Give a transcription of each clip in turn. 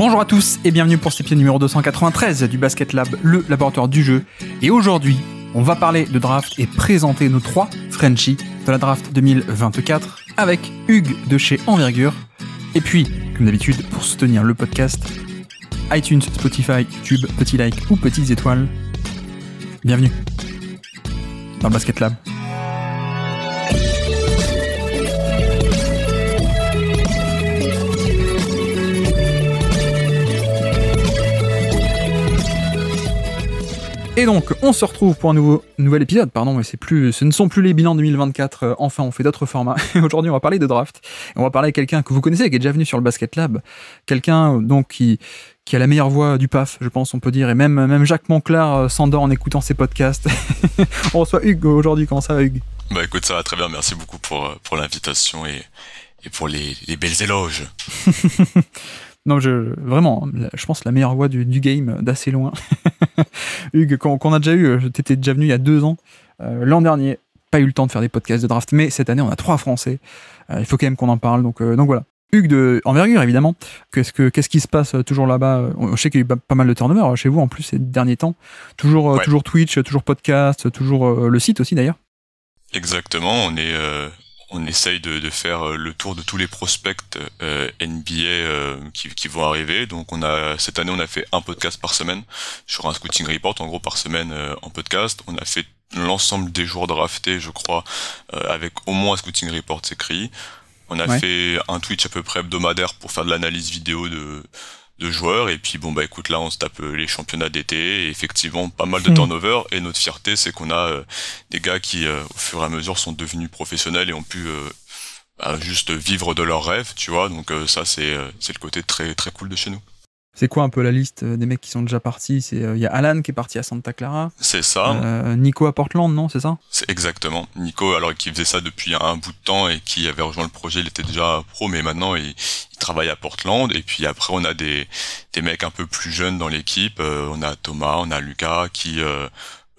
Bonjour à tous et bienvenue pour cet épisode numéro 293 du Basket Lab, le laboratoire du jeu. Et aujourd'hui, on va parler de draft et présenter nos 3 Frenchies de la draft 2024 avec Hugues de chez Envergure. Et puis, comme d'habitude, pour soutenir le podcast, iTunes, Spotify, YouTube, petit like ou petites étoiles. Bienvenue dans le Basket Lab. Et donc, on se retrouve pour un nouvel épisode, mais ce ne sont plus les bilans 2024, enfin on fait d'autres formats. Aujourd'hui on va parler de draft, et on va parler avec quelqu'un que vous connaissez, qui est déjà venu sur le Basket Lab, quelqu'un donc qui a la meilleure voix du PAF, je pense on peut dire, et même Jacques Monclar s'endort en écoutant ses podcasts. On reçoit Hugues aujourd'hui, comment ça va Hugues ? Bah écoute, ça va très bien, merci beaucoup pour l'invitation et pour les belles éloges. Non, vraiment, je pense la meilleure voix du game d'assez loin. Hugues, qu'on a déjà eu, t'étais déjà venu il y a 2 ans. L'an dernier, pas eu le temps de faire des podcasts de draft, mais cette année, on a 3 Français. Il faut quand même qu'on en parle, donc voilà. Hugues de Envergure, évidemment. Qu'est-ce qui se passe toujours là-bas ? Je sais qu'il y a eu pas mal de turnover chez vous, en plus, ces derniers temps. Toujours Twitch, toujours podcast, toujours le site aussi, d'ailleurs. Exactement, on essaye de faire le tour de tous les prospects NBA qui vont arriver. Donc cette année on a fait un podcast par semaine sur un scouting report, en gros par semaine en podcast. On a fait l'ensemble des joueurs draftés, je crois, avec au moins un scouting report écrit. On a fait un Twitch à peu près hebdomadaire pour faire de l'analyse vidéo de joueurs, et puis écoute, là on se tape les championnats d'été, et effectivement pas mal de turnover, et notre fierté c'est qu'on a des gars qui au fur et à mesure sont devenus professionnels et ont pu juste vivre de leurs rêves, tu vois, donc ça c'est le côté très très cool de chez nous. C'est quoi un peu la liste des mecs qui sont déjà partis ? Il y a Alan qui est parti à Santa Clara. C'est ça. Nico à Portland, non ? C'est ça ? C'est exactement. Nico, alors qui faisait ça depuis un bout de temps et qui avait rejoint le projet, il était déjà pro, mais maintenant il travaille à Portland. Et puis après, on a des mecs un peu plus jeunes dans l'équipe. On a Thomas, on a Lucas qui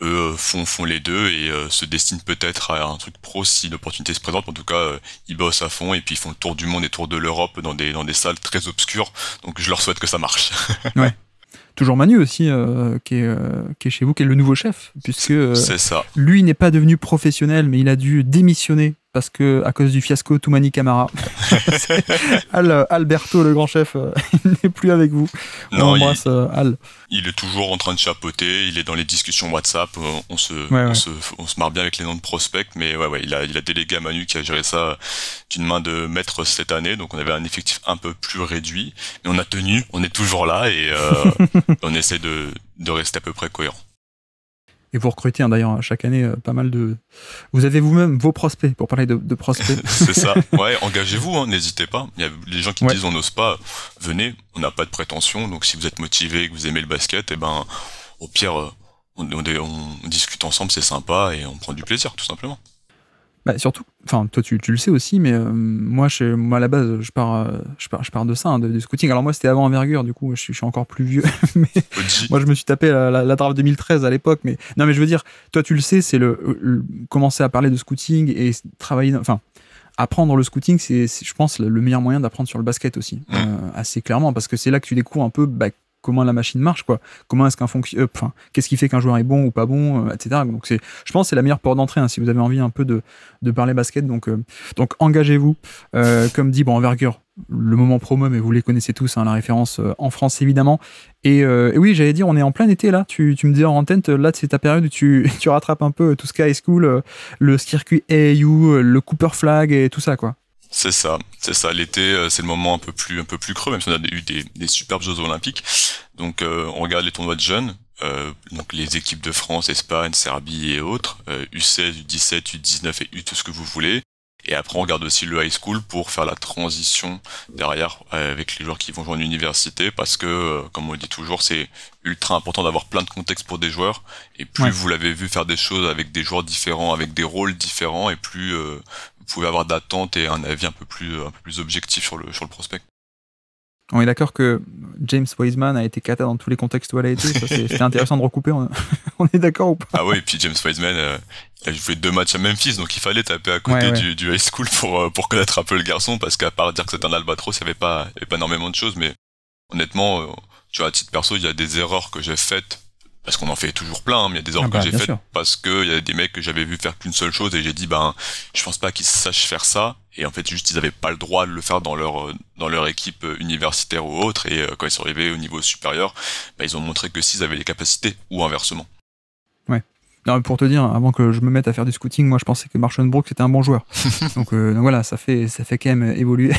eux font les deux et se destinent peut-être à un truc pro si l'opportunité se présente. En tout cas, ils bossent à fond et puis ils font le tour du monde et tour de l'Europe dans des salles très obscures. Donc je leur souhaite que ça marche. Ouais. Toujours Manu aussi, qui est chez vous, qui est le nouveau chef, puisque c'est ça. Lui n'est pas devenu professionnel, mais il a dû démissionner parce que à cause du fiasco Toumani Camara. Alberto, le grand chef, il n'est plus avec vous. On embrasse Al. Il est toujours en train de chapeauter, il est dans les discussions WhatsApp, on se marre bien avec les noms de prospects, mais il a délégué à Manu qui a géré ça d'une main de maître cette année, donc on avait un effectif un peu plus réduit, mais on a tenu, on est toujours là et on essaie de rester à peu près cohérent. Et vous recrutez d'ailleurs chaque année pas mal de... Vous avez vous-même vos prospects, pour parler de prospects. C'est ça, engagez-vous, n'hésitez pas. Il y a les gens qui disent on n'ose pas, venez, on n'a pas de prétention, donc si vous êtes motivé, que vous aimez le basket, au pire, on discute ensemble, c'est sympa et on prend du plaisir, tout simplement. Surtout, toi tu le sais aussi, mais moi à la base je pars de ça, de scouting. Alors moi c'était avant Envergure, du coup je suis encore plus vieux. Mais moi je me suis tapé la draft 2013 à l'époque, mais non, mais je veux dire, toi tu le sais, c'est commencer à parler de scouting et travailler, apprendre le scouting, c'est je pense le meilleur moyen d'apprendre sur le basket aussi, assez clairement, parce que c'est là que tu découvres un peu comment la machine marche, quoi. Comment est-ce qu'un qu'est-ce qui fait qu'un joueur est bon ou pas bon, etc. Donc je pense que c'est la meilleure porte d'entrée, si vous avez envie un peu de parler basket. Donc engagez-vous. Comme dit, Envergure, le moment promo, mais vous les connaissez tous, la référence en France évidemment. Et oui, j'allais dire, on est en plein été là. Tu me disais en antenne, là c'est ta période où tu rattrapes un peu tout ce qu'est high school, le circuit AAU, le Cooper Flag et tout ça, quoi. C'est ça. L'été, c'est le moment un peu plus creux, même si on a eu des superbes Jeux Olympiques. Donc, on regarde les tournois de jeunes, donc les équipes de France, Espagne, Serbie et autres, U16, U17, U19 et U tout ce que vous voulez. Et après, on regarde aussi le high school pour faire la transition derrière avec les joueurs qui vont jouer en université, parce que, comme on le dit toujours, c'est ultra important d'avoir plein de contextes pour des joueurs. Et plus vous l'avez vu faire des choses avec des joueurs différents, avec des rôles différents, et plus vous pouvez avoir d'attentes et un avis un peu plus objectif sur le prospect. On est d'accord que James Wiseman a été cata dans tous les contextes où elle a été. C'était intéressant de recouper. On est d'accord ou pas? Ah oui, et puis James Wiseman, il a joué 2 matchs à Memphis, donc il fallait taper à côté du high school pour connaître un peu le garçon, parce qu'à part dire que c'est un albatros, il y avait pas énormément de choses, mais honnêtement, tu vois, à titre perso, il y a des erreurs que j'ai faites, parce qu'on en fait toujours plein, mais il y a des erreurs que j'ai faites parce que il y a des mecs que j'avais vu faire qu'une seule chose et j'ai dit, je pense pas qu'ils sachent faire ça. Et en fait, juste, ils avaient pas le droit de le faire dans leur équipe universitaire ou autre. Et quand ils sont arrivés au niveau supérieur, ils ont montré que s'ils avaient les capacités ou inversement. Ouais. Non, pour te dire, avant que je me mette à faire du scouting, moi je pensais que Marshall Brooks était un bon joueur. donc voilà, ça fait quand même évoluer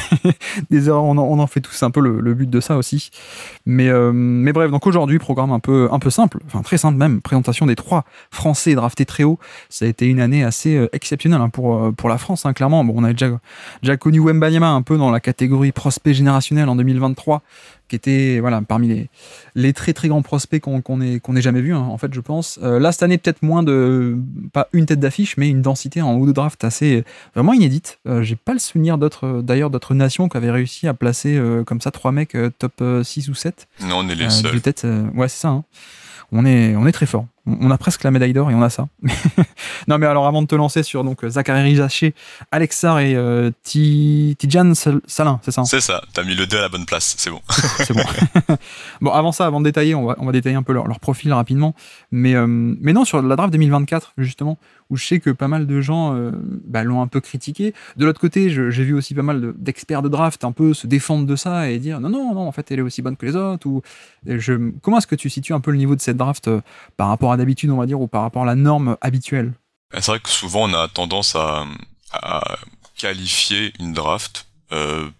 des erreurs. On en fait tous un peu le but de ça aussi. Mais bref, donc aujourd'hui, programme un peu simple, enfin très simple même. Présentation des 3 Français draftés très haut. Ça a été une année assez exceptionnelle pour la France, hein, clairement. Bon, on a déjà connu Wembanyama un peu dans la catégorie prospect générationnel en 2023. Qui était parmi les très très grands prospects qu'on ait jamais vu, hein, en fait, je pense. Là, cette année, peut-être moins pas une tête d'affiche, mais une densité en haut de draft assez vraiment inédite. J'ai pas le souvenir d'autres nations qui avaient réussi à placer comme ça 3 mecs top 6 ou 7. Non, on est les seuls. Peut-être, ouais, c'est ça. Hein. On est très fort. On a presque la médaille d'or et on a ça. Non, mais alors avant de te lancer sur donc Zachary Rizaché, Alex Sarr et Tidjane Salin, c'est ça, hein? C'est ça, t'as mis le 2 à la bonne place, c'est bon. C'est bon. Bon, avant de détailler, on va détailler un peu leur profil rapidement. Mais non, sur la draft 2024, justement, où je sais que pas mal de gens l'ont un peu critiqué. De l'autre côté, j'ai vu aussi pas mal d'experts de draft un peu se défendre de ça et dire non, en fait, elle est aussi bonne que les autres. Comment est-ce que tu situes un peu le niveau de cette draft par rapport à d'habitude, on va dire, ou par rapport à la norme habituelle? C'est vrai que souvent, on a tendance à qualifier une draft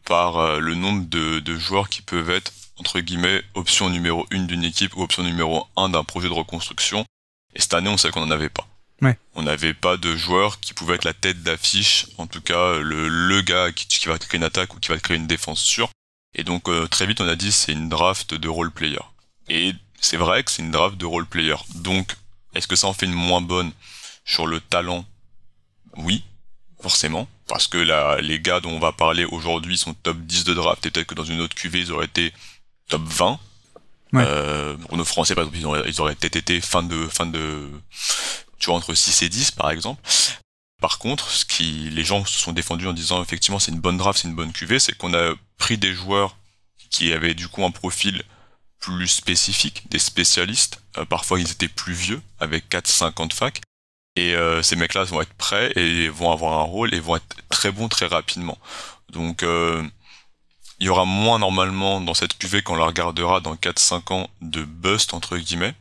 par le nombre de joueurs qui peuvent être, entre guillemets, option numéro 1 d'une équipe ou option numéro 1 d'un projet de reconstruction. Et cette année, on sait qu'on n'en avait pas. Ouais. On n'avait pas de joueur qui pouvait être la tête d'affiche, en tout cas le gars qui va créer une attaque ou qui va créer une défense sûre. Et donc très vite on a dit c'est une draft de role player. Et c'est vrai que c'est une draft de role player. Donc est-ce que ça en fait une moins bonne sur le talent? Oui, forcément. Parce que là, les gars dont on va parler aujourd'hui sont top 10 de draft et peut-être que dans une autre QV ils auraient été top 20. Ouais. Pour nos Français par exemple ils auraient peut-être été fin de tu vois, entre 6 et 10 par exemple. Par contre, les gens se sont défendus en disant effectivement c'est une bonne draft, c'est une bonne QV, c'est qu'on a pris des joueurs qui avaient du coup un profil plus spécifique, des spécialistes. Parfois ils étaient plus vieux, avec 4-5 ans de fac. Et ces mecs-là vont être prêts et vont avoir un rôle et vont être très bons très rapidement. Donc il y aura moins normalement dans cette QV quand on la regardera dans 4-5 ans de bust entre guillemets.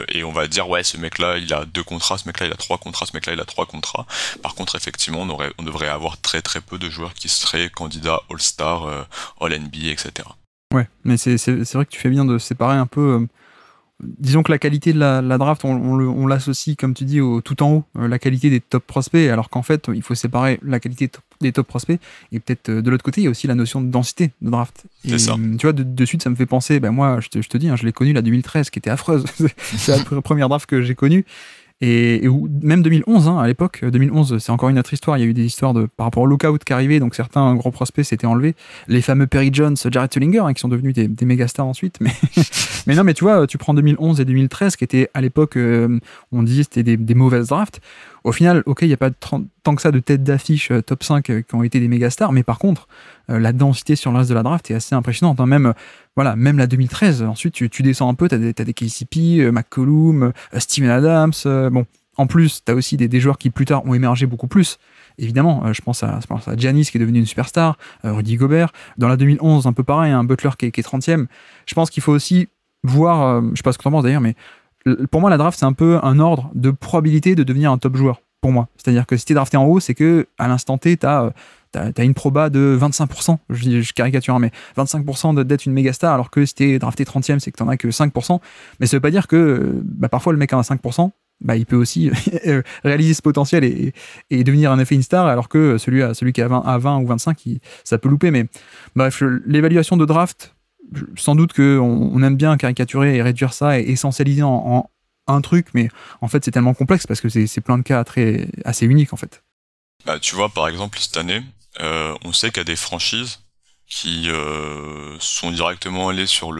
Et on va dire ouais ce mec là il a 2 contrats, ce mec là il a 3 contrats, ce mec là il a 3 contrats. Par contre effectivement on devrait avoir très très peu de joueurs qui seraient candidats All-Star, All-NBA, etc. Ouais, mais c'est vrai que tu fais bien de séparer un peu. Disons que la qualité de la draft, on l'associe, comme tu dis, tout en haut, la qualité des top prospects, alors qu'en fait, il faut séparer la qualité des top prospects, et peut-être de l'autre côté, il y a aussi la notion de densité de draft. C'est ça. Tu vois, de suite, ça me fait penser, moi, je te dis, hein, je l'ai connu la 2013, qui était affreuse. C'est la première draft que j'ai connue. Et même 2011, hein, à l'époque, 2011, c'est encore une autre histoire. Il y a eu des histoires par rapport au lockout qui arrivait, donc certains gros prospects s'étaient enlevés. Les fameux Perry Jones, Jared Sullinger, hein, qui sont devenus des méga stars ensuite. Mais non, mais tu vois, tu prends 2011 et 2013, qui étaient à l'époque, on disait c'était des mauvaises drafts. Au final, ok, il n'y a pas tant que ça de têtes d'affiche top 5 qui ont été des méga stars, mais par contre, la densité sur le reste de la draft est assez impressionnante. Hein. Même la 2013, ensuite tu descends un peu, t'as des KCP, McCollum, Steven Adams. Bon, en plus, t'as aussi des joueurs qui plus tard ont émergé beaucoup plus. Évidemment, je pense à Giannis qui est devenu une superstar, Rudy Gobert. Dans la 2011, un peu pareil, un Butler qui est 30e. Je pense qu'il faut aussi voir, je sais pas ce que t'en penses d'ailleurs, mais pour moi, la draft, c'est un peu un ordre de probabilité de devenir un top joueur, pour moi. C'est-à-dire que si t'es drafté en haut, c'est que à l'instant T, t'as une proba de 25%, je caricature, hein, mais 25% d'être une méga star, alors que si t'es drafté 30e, c'est que t'en as que 5%. Mais ça veut pas dire que parfois le mec en a 5%, il peut aussi réaliser ce potentiel et devenir en effet une star, alors que celui qui a 20 ou 25, ça peut louper. Mais bref, l'évaluation de draft, sans doute qu'on aime bien caricaturer et réduire ça et essentialiser en un truc, mais en fait c'est tellement complexe parce que c'est plein de cas assez uniques en fait. Tu vois, par exemple, cette année, on sait qu'il y a des franchises qui sont directement allées sur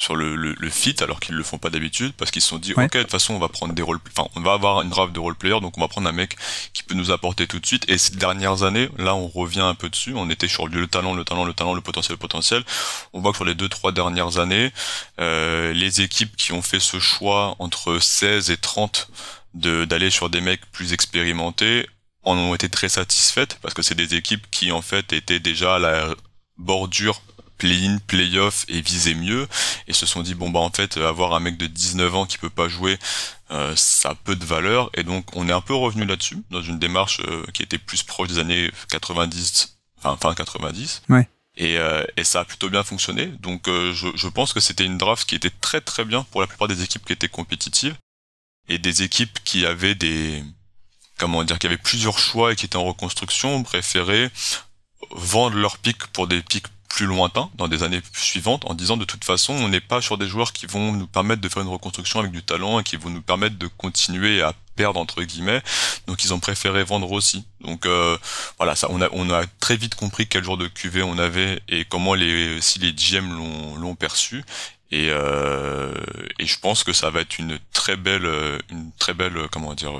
sur le fit alors qu'ils le font pas d'habitude parce qu'ils se sont dit Ouais. ok de toute façon on va prendre des rôles, enfin on va avoir une draft de role player donc on va prendre un mec qui peut nous apporter tout de suite. Et ces dernières années, là on revient un peu dessus, on était sur le talent, le potentiel. On voit que sur les 2-3 dernières années, les équipes qui ont fait ce choix entre 16 et 30 d'aller sur des mecs plus expérimentés en ont été très satisfaites parce que c'est des équipes qui en fait étaient déjà à la bordure play-in, play-off et viser mieux et se sont dit bon bah en fait avoir un mec de 19 ans qui peut pas jouer ça a peu de valeur et donc on est un peu revenu là-dessus dans une démarche qui était plus proche des années 90 fin 90 Ouais. et ça a plutôt bien fonctionné donc je pense que c'était une draft qui était très très bien pour la plupart des équipes qui étaient compétitives et des équipes qui avaient qui avaient plusieurs choix et qui étaient en reconstruction préféraient vendre leurs pics pour des pics plus lointains dans des années suivantes en disant de toute façon on n'est pas sur des joueurs qui vont nous permettre de faire une reconstruction avec du talent et qui vont nous permettre de continuer à perdre entre guillemets, donc ils ont préféré vendre aussi. Donc voilà, ça on a très vite compris quel genre de QV on avait et comment si les GM l'ont perçu. Et je pense que ça va être une très belle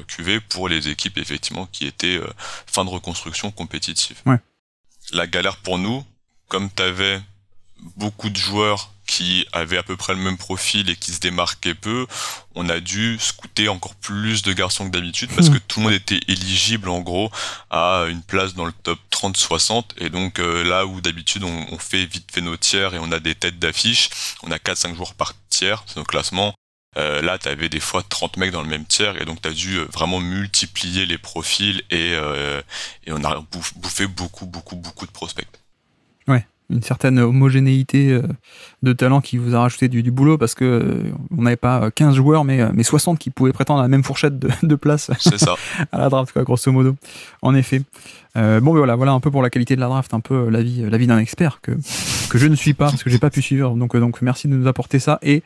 QV pour les équipes effectivement qui étaient fin de reconstruction compétitive. Ouais. La galère pour nous, comme t'avais beaucoup de joueurs qui avaient à peu près le même profil et qui se démarquaient peu, on a dû scouter encore plus de garçons que d'habitude parce que tout le monde était éligible en gros à une place dans le top 30-60 et donc là où d'habitude on fait vite fait nos tiers et on a des têtes d'affiche, on a 4-5 joueurs par tiers, c'est notre classement. Là, t'avais des fois 30 mecs dans le même tiers et donc t'as dû vraiment multiplier les profils et on a bouffé beaucoup de prospects. Ouais, une certaine homogénéité de talent qui vous a rajouté du boulot parce que on n'avait pas 15 joueurs mais 60 qui pouvaient prétendre à la même fourchette de place. C'est ça. À la draft, quoi, grosso modo. En effet. Bon, ben voilà un peu pour la qualité de la draft, un peu l'avis d'un expert que je ne suis pas parce que j'ai pas pu suivre. Donc merci de nous apporter ça. Et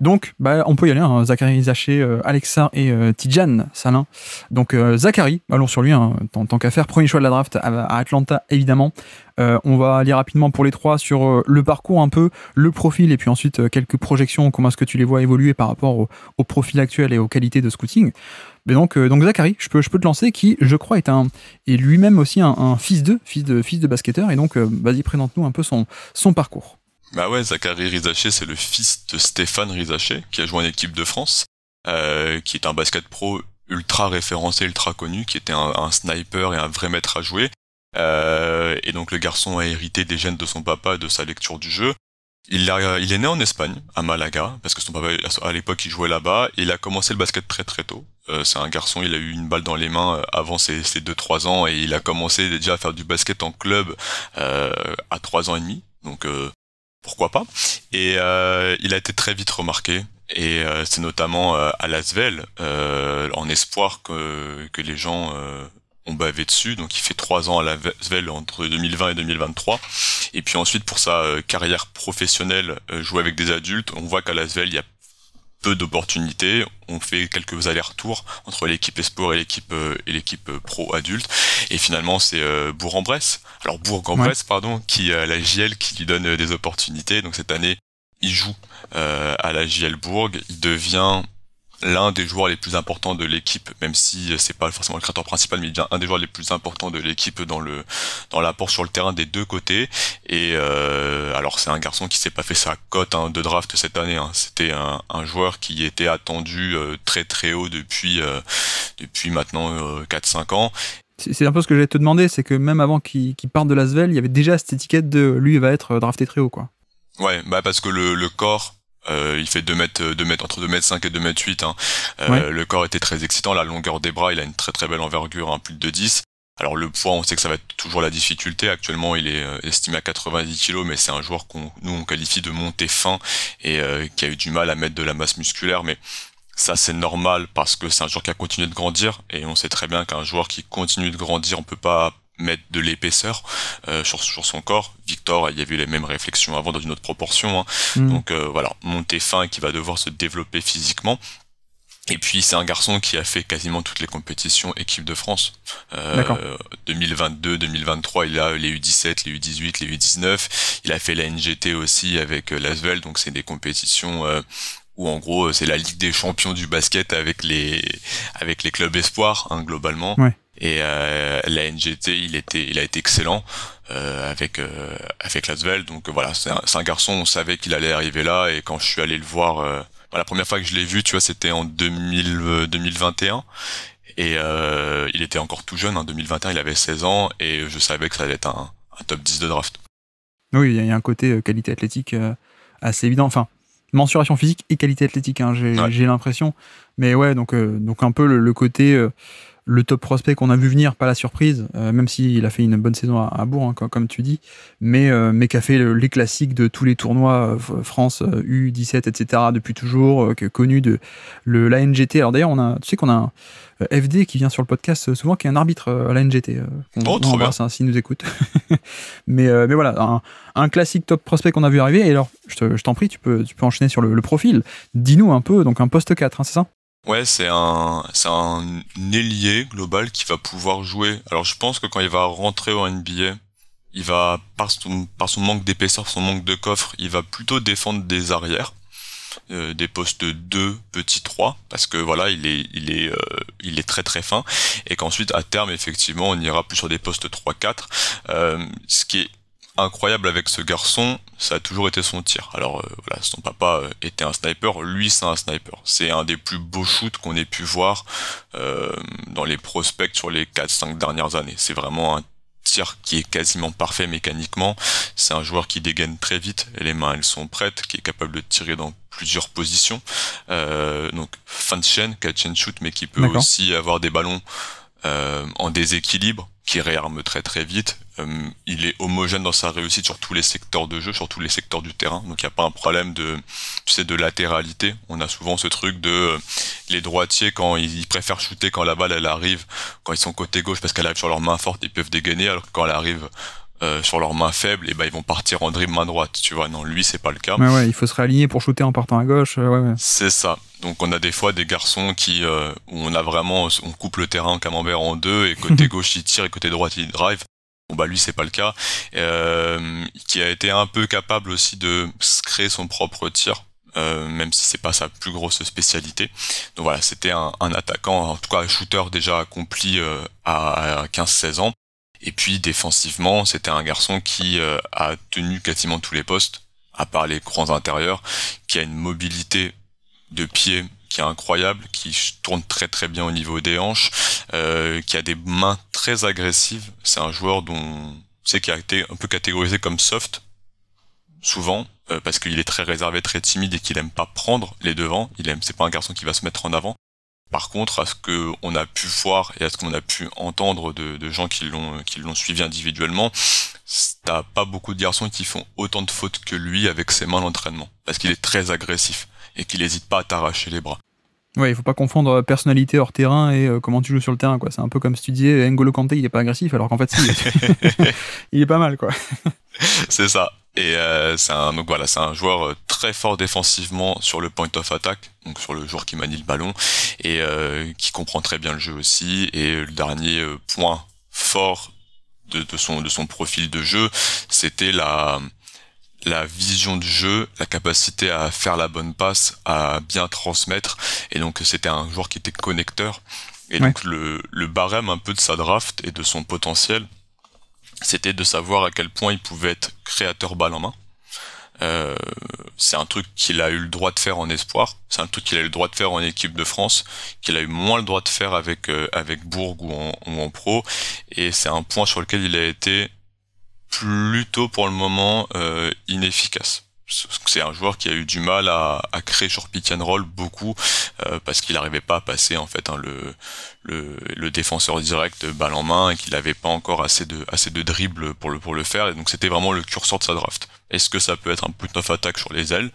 donc, on peut y aller, hein, Zachary Rizaché, Alexa et Tidjane Salin. Donc, Zachary, allons sur lui, hein, tant qu'à faire. Premier choix de la draft à Atlanta, évidemment. On va aller rapidement pour les trois sur le parcours un peu, le profil, et puis ensuite quelques projections, comment est-ce que tu les vois évoluer par rapport au profil actuel et aux qualités de scouting. Mais donc Zachary, je peux te lancer, qui, je crois, est lui-même aussi un fils de basketteur, et donc, vas-y, présente-nous un peu son parcours. Bah ouais, Zachary Rizaché, c'est le fils de Stéphane Rizaché, qui a joué en équipe de France, qui est un basket pro ultra référencé, ultra connu, qui était un sniper et un vrai maître à jouer. Et donc le garçon a hérité des gènes de son papa et de sa lecture du jeu. Il est né en Espagne, à Malaga, parce que son papa, à l'époque, il jouait là-bas, et il a commencé le basket très très tôt. C'est un garçon, il a eu une balle dans les mains avant ses 2-3 ans, et il a commencé déjà à faire du basket en club à 3 ans et demi. Donc pourquoi pas. Et il a été très vite remarqué. Et c'est notamment à l'Asvel, en espoir que les gens ont bavé dessus. Donc il fait 3 ans à l'Asvel entre 2020 et 2023. Et puis ensuite, pour sa carrière professionnelle, jouer avec des adultes, on voit qu'à l'Asvel, il y a peu d'opportunités. On fait quelques allers-retours entre l'équipe Espoir et l'équipe pro adulte. Et finalement, c'est Bourg-en-Bresse. Alors Bourg-en-Bresse, pardon, qui a la JL qui lui donne des opportunités. Donc cette année, il joue à la JL Bourg. Il devient l'un des joueurs les plus importants de l'équipe, même si c'est pas forcément le créateur principal, mais il devient un des joueurs les plus importants de l'équipe dans l'apport sur le terrain des deux côtés. Et alors c'est un garçon qui s'est pas fait sa cote de draft cette année. C'était un joueur qui était attendu très très haut depuis maintenant 4-5 ans. C'est un peu ce que j'allais te demander, c'est que même avant qu'il parte de l'Asvel, il y avait déjà cette étiquette de lui va être drafté très haut, quoi. Ouais, parce que le corps, il fait 2 mètres, entre 2m5 et 2m8, hein. Ouais. Le corps était très excitant, la longueur des bras, il a une très très belle envergure, plus de 10. Alors le poids, on sait que ça va être toujours la difficulté. Actuellement, il est estimé à 90 kg, mais c'est un joueur on qualifie de monté fin et qui a eu du mal à mettre de la masse musculaire, mais ça c'est normal parce que c'est un joueur qui a continué de grandir et on sait très bien qu'un joueur qui continue de grandir, on peut pas mettre de l'épaisseur sur son corps. Victor, il y avait les mêmes réflexions avant dans une autre proportion, hein. Donc voilà, monté fin qui va devoir se développer physiquement. Et puis c'est un garçon qui a fait quasiment toutes les compétitions équipe de France. 2022, 2023, il a les U17, les U18, les U19. Il a fait la NGT aussi avec l'Asvel, donc c'est des compétitions où en gros c'est la Ligue des champions du basket avec les clubs espoirs, hein, globalement. Ouais. Et la NGT, il a été excellent avec l'Asvel. Donc voilà, c'est un garçon, on savait qu'il allait arriver là. Et quand je suis allé le voir, la première fois que je l'ai vu, tu vois, c'était en 2021. Et il était encore tout jeune, en 2021, il avait 16 ans. Et je savais que ça allait être un top 10 de draft. Oui, il y a un côté qualité athlétique assez évident. Enfin, mensuration physique et qualité athlétique, hein, j'ai l'impression. Mais ouais, donc un peu le côté... le top prospect qu'on a vu venir, pas la surprise, même s'il a fait une bonne saison à Bourg, hein, comme tu dis, mais qui a fait les classiques de tous les tournois France U17, etc. depuis toujours, connu de la NGT. Alors d'ailleurs, tu sais qu'on a un FD qui vient sur le podcast souvent, qui est un arbitre à la NGT. Oh, trop bien. Hein, s'il nous écoute. mais voilà, un classique top prospect qu'on a vu arriver. Et alors, je t'en prie, tu peux enchaîner sur le profil. Dis-nous un peu, donc un poste 4, hein, c'est ça ? Ouais, c'est un ailier global qui va pouvoir jouer. Alors je pense que quand il va rentrer au NBA, il va, par son manque d'épaisseur, son manque de coffre, il va plutôt défendre des arrières, des postes 2, petit 3, parce que voilà, il est très très fin, et qu'ensuite à terme effectivement on ira plus sur des postes 3-4. Ce qui est incroyable avec ce garçon, ça a toujours été son tir. Alors voilà, son papa était un sniper, lui c'est un sniper. C'est un des plus beaux shoots qu'on ait pu voir dans les prospects sur les 4-5 dernières années. C'est vraiment un tir qui est quasiment parfait mécaniquement. C'est un joueur qui dégaine très vite, et les mains elles sont prêtes, qui est capable de tirer dans plusieurs positions. Donc fin de chaîne, catch and shoot, mais qui peut aussi avoir des ballons en déséquilibre, qui réarme très très vite. Il est homogène dans sa réussite sur tous les secteurs de jeu, sur tous les secteurs du terrain. Donc il n'y a pas un problème de latéralité. On a souvent ce truc de les droitiers, quand ils préfèrent shooter quand la balle elle arrive, quand ils sont côté gauche parce qu'elle arrive sur leur main forte, ils peuvent dégainer, alors que quand elle arrive sur leur main faible, et ben ils vont partir en dribble main droite, tu vois. Non, lui c'est pas le cas. Ouais, il faut se réaligner pour shooter en partant à gauche. Ouais. C'est ça. Donc on a des fois des garçons où on coupe le terrain en camembert en deux, et côté gauche il tire et côté droite il drive. Bon bah lui c'est pas le cas. Qui a été un peu capable aussi de créer son propre tir. Même si c'est pas sa plus grosse spécialité. Donc voilà, c'était un attaquant, en tout cas un shooter déjà accompli à 15-16 ans. Et puis défensivement, c'était un garçon qui a tenu quasiment tous les postes, à part les grands intérieurs, qui a une mobilité de pied qui est incroyable, qui tourne très très bien au niveau des hanches, qui a des mains très agressives. C'est un joueur qui a été un peu catégorisé comme soft, souvent, parce qu'il est très réservé, très timide, et qu'il aime pas prendre les devants. C'est pas un garçon qui va se mettre en avant. Par contre, à ce qu'on a pu voir et à ce qu'on a pu entendre de gens qui l'ont suivi individuellement, t'as pas beaucoup de garçons qui font autant de fautes que lui avec ses mains d'entraînement, parce qu'il est très agressif et qu'il hésite pas à t'arracher les bras. Ouais, il faut pas confondre personnalité hors terrain et comment tu joues sur le terrain, quoi. C'est un peu comme si tu disais N'Golo Kanté, il est pas agressif, alors qu'en fait, si, il est pas mal, quoi. C'est ça. Et c'est un joueur très fort défensivement sur le point of attack, donc sur le joueur qui manie le ballon, et qui comprend très bien le jeu aussi. Et le dernier point fort de son profil de jeu, c'était la vision de jeu, la capacité à faire la bonne passe, à bien transmettre. Et donc c'était un joueur qui était connecteur. Et donc le barème un peu de sa draft et de son potentiel, c'était de savoir à quel point il pouvait être créateur balle en main. C'est un truc qu'il a eu le droit de faire en espoir, c'est un truc qu'il a eu le droit de faire en équipe de France, qu'il a eu moins le droit de faire avec Bourg ou en pro, et c'est un point sur lequel il a été plutôt pour le moment inefficace. C'est un joueur qui a eu du mal à créer sur pick and roll beaucoup, parce qu'il n'arrivait pas à passer en fait le défenseur direct balle en main, et qu'il n'avait pas encore assez de dribble pour le faire, et donc c'était vraiment le curseur de sa draft. Est-ce que ça peut être un point of attack sur les ailes,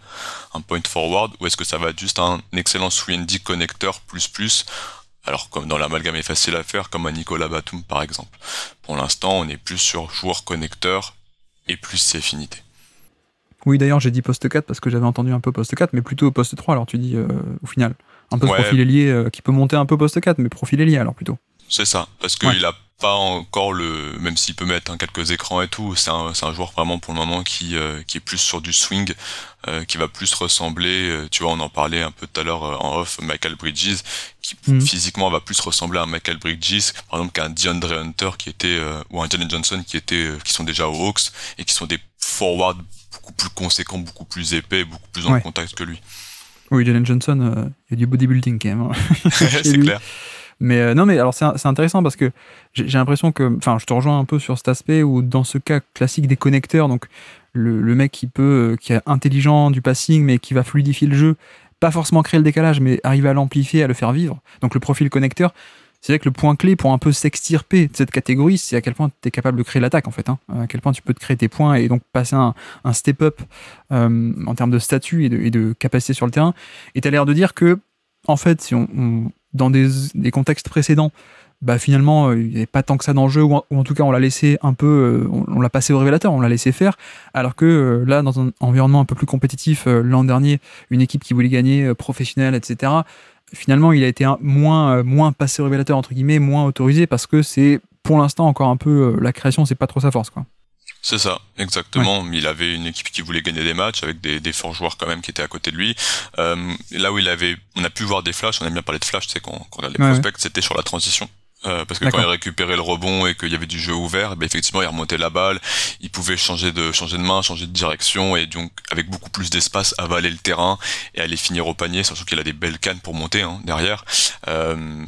un point forward, ou est-ce que ça va être juste un excellent 3&D connecteur plus, alors comme dans l'amalgame est facile à faire, comme à Nicolas Batum par exemple. Pour l'instant on est plus sur joueur connecteur et plus ses affinités. Oui, d'ailleurs j'ai dit poste 4 parce que j'avais entendu un peu poste 4, mais plutôt poste 3, alors tu dis au final. Un peu de profil ailier qui peut monter un peu poste 4, mais profil ailier alors plutôt. C'est ça, parce qu'il a pas encore même s'il peut mettre quelques écrans et tout, c'est un joueur vraiment pour le moment qui est plus sur du swing, qui va plus ressembler, tu vois, on en parlait un peu tout à l'heure en off, Michael Bridges, qui physiquement va plus ressembler à un Michael Bridges, par exemple qu'un DeAndre Hunter ou un Jalen Johnson qui sont déjà aux Hawks et qui sont des forwards beaucoup plus conséquents, beaucoup plus épais, beaucoup plus en contact que lui. Oui, Jalen Johnson, il y a du bodybuilding quand même. C'est clair. Mais non, mais alors c'est intéressant parce que j'ai l'impression que, enfin, je te rejoins un peu sur cet aspect où dans ce cas classique des connecteurs, donc le mec qui est intelligent du passing mais qui va fluidifier le jeu, pas forcément créer le décalage mais arriver à l'amplifier, à le faire vivre. Donc le profil connecteur, c'est vrai que le point clé pour un peu s'extirper de cette catégorie, c'est à quel point tu es capable de créer l'attaque en fait, hein, à quel point tu peux te créer tes points et donc passer un step-up en termes de statut et de capacité sur le terrain. Et tu as l'air de dire que en fait, si on dans des contextes précédents, bah finalement, il n'y avait pas tant que ça dans le jeu, ou en tout cas, on l'a laissé un peu, on l'a passé au révélateur, on l'a laissé faire, alors que là, dans un environnement un peu plus compétitif, l'an dernier, une équipe qui voulait gagner, professionnelle, etc., finalement, il a été moins passé au révélateur, entre guillemets, moins autorisé, parce que c'est, pour l'instant, encore un peu, la création, c'est pas trop sa force, quoi. C'est ça, exactement. Ouais. Il avait une équipe qui voulait gagner des matchs avec des forts joueurs quand même qui étaient à côté de lui. Là où on a pu voir des flashs, on aime bien parler de flashs, tu sais, quand on regarde les prospects, c'était sur la transition. Parce que quand il récupérait le rebond et qu'il y avait du jeu ouvert, ben effectivement il remontait la balle, il pouvait changer de main, changer de direction et donc avec beaucoup plus d'espace avaler le terrain et aller finir au panier, surtout qu'il a des belles cannes pour monter derrière.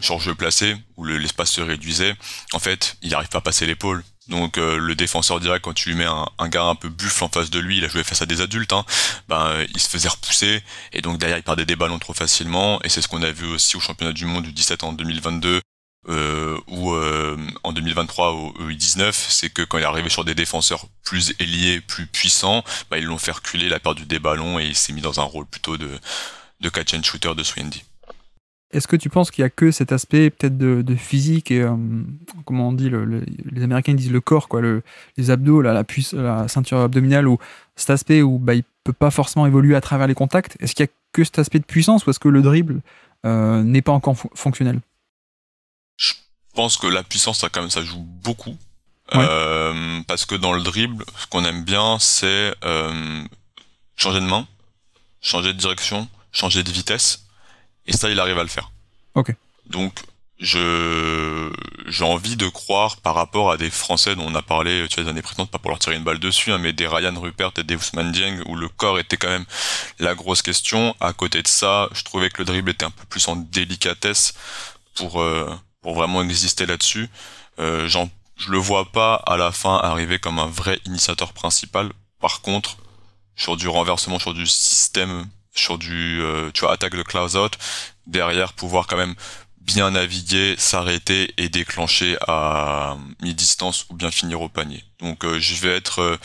Sur jeu placé où l'espace se réduisait, en fait il n'arrive pas à passer l'épaule. Donc le défenseur direct, quand tu lui mets un gars un peu buffle en face de lui, il a joué face à des adultes, il se faisait repousser et donc derrière il perdait des ballons trop facilement et c'est ce qu'on a vu aussi au championnat du monde du 17 en 2022 ou en 2023 au U19, c'est que quand il est arrivé sur des défenseurs plus ailiers, plus puissants, ils l'ont fait reculer, il a perdu des ballons et il s'est mis dans un rôle plutôt de catch and shooter de 3&D. Est-ce que tu penses qu'il y a que cet aspect peut-être de physique et comment on dit, les Américains disent le corps, quoi, les abdos, la ceinture abdominale, ou cet aspect où il peut pas forcément évoluer à travers les contacts? Est-ce qu'il y a que cet aspect de puissance ou est-ce que le dribble n'est pas encore fonctionnel? Je pense que la puissance, ça joue beaucoup. Parce que dans le dribble, ce qu'on aime bien, c'est changer de main, changer de direction, changer de vitesse. Et ça, il arrive à le faire. Ok. Donc, j'ai envie de croire par rapport à des Français dont on a parlé, tu vois, les années précédentes, pas pour leur tirer une balle dessus, mais des Ryan Rupert et des Ousmane Dieng, où le corps était quand même la grosse question. À côté de ça, je trouvais que le dribble était un peu plus en délicatesse pour vraiment exister là-dessus. Je le vois pas à la fin arriver comme un vrai initiateur principal. Par contre, sur du renversement, sur du système, sur du attaque de close-out, derrière pouvoir quand même bien naviguer, s'arrêter et déclencher à mi-distance ou bien finir au panier. Donc je vais être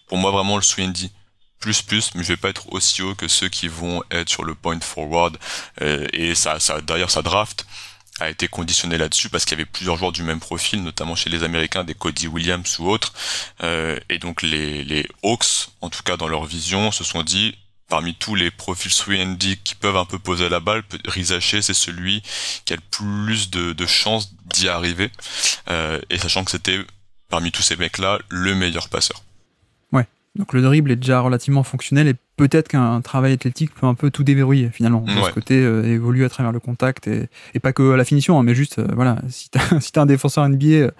pour moi vraiment le 3&D plus, mais je vais pas être aussi haut que ceux qui vont être sur le point forward et ça d'ailleurs sa draft a été conditionné là-dessus parce qu'il y avait plusieurs joueurs du même profil, notamment chez les Américains, des Cody Williams ou autres, et donc les Hawks, en tout cas dans leur vision, se sont dit parmi tous les profils 3&D qui peuvent un peu poser la balle, Rizaché, c'est celui qui a le plus de chances d'y arriver, et sachant que c'était, parmi tous ces mecs-là, le meilleur passeur. Ouais, donc le dribble est déjà relativement fonctionnel, et peut-être qu'un travail athlétique peut un peu tout déverrouiller, finalement. De ce côté, évoluer à travers le contact, et pas que à la finition, mais juste, voilà, si t'as un défenseur NBA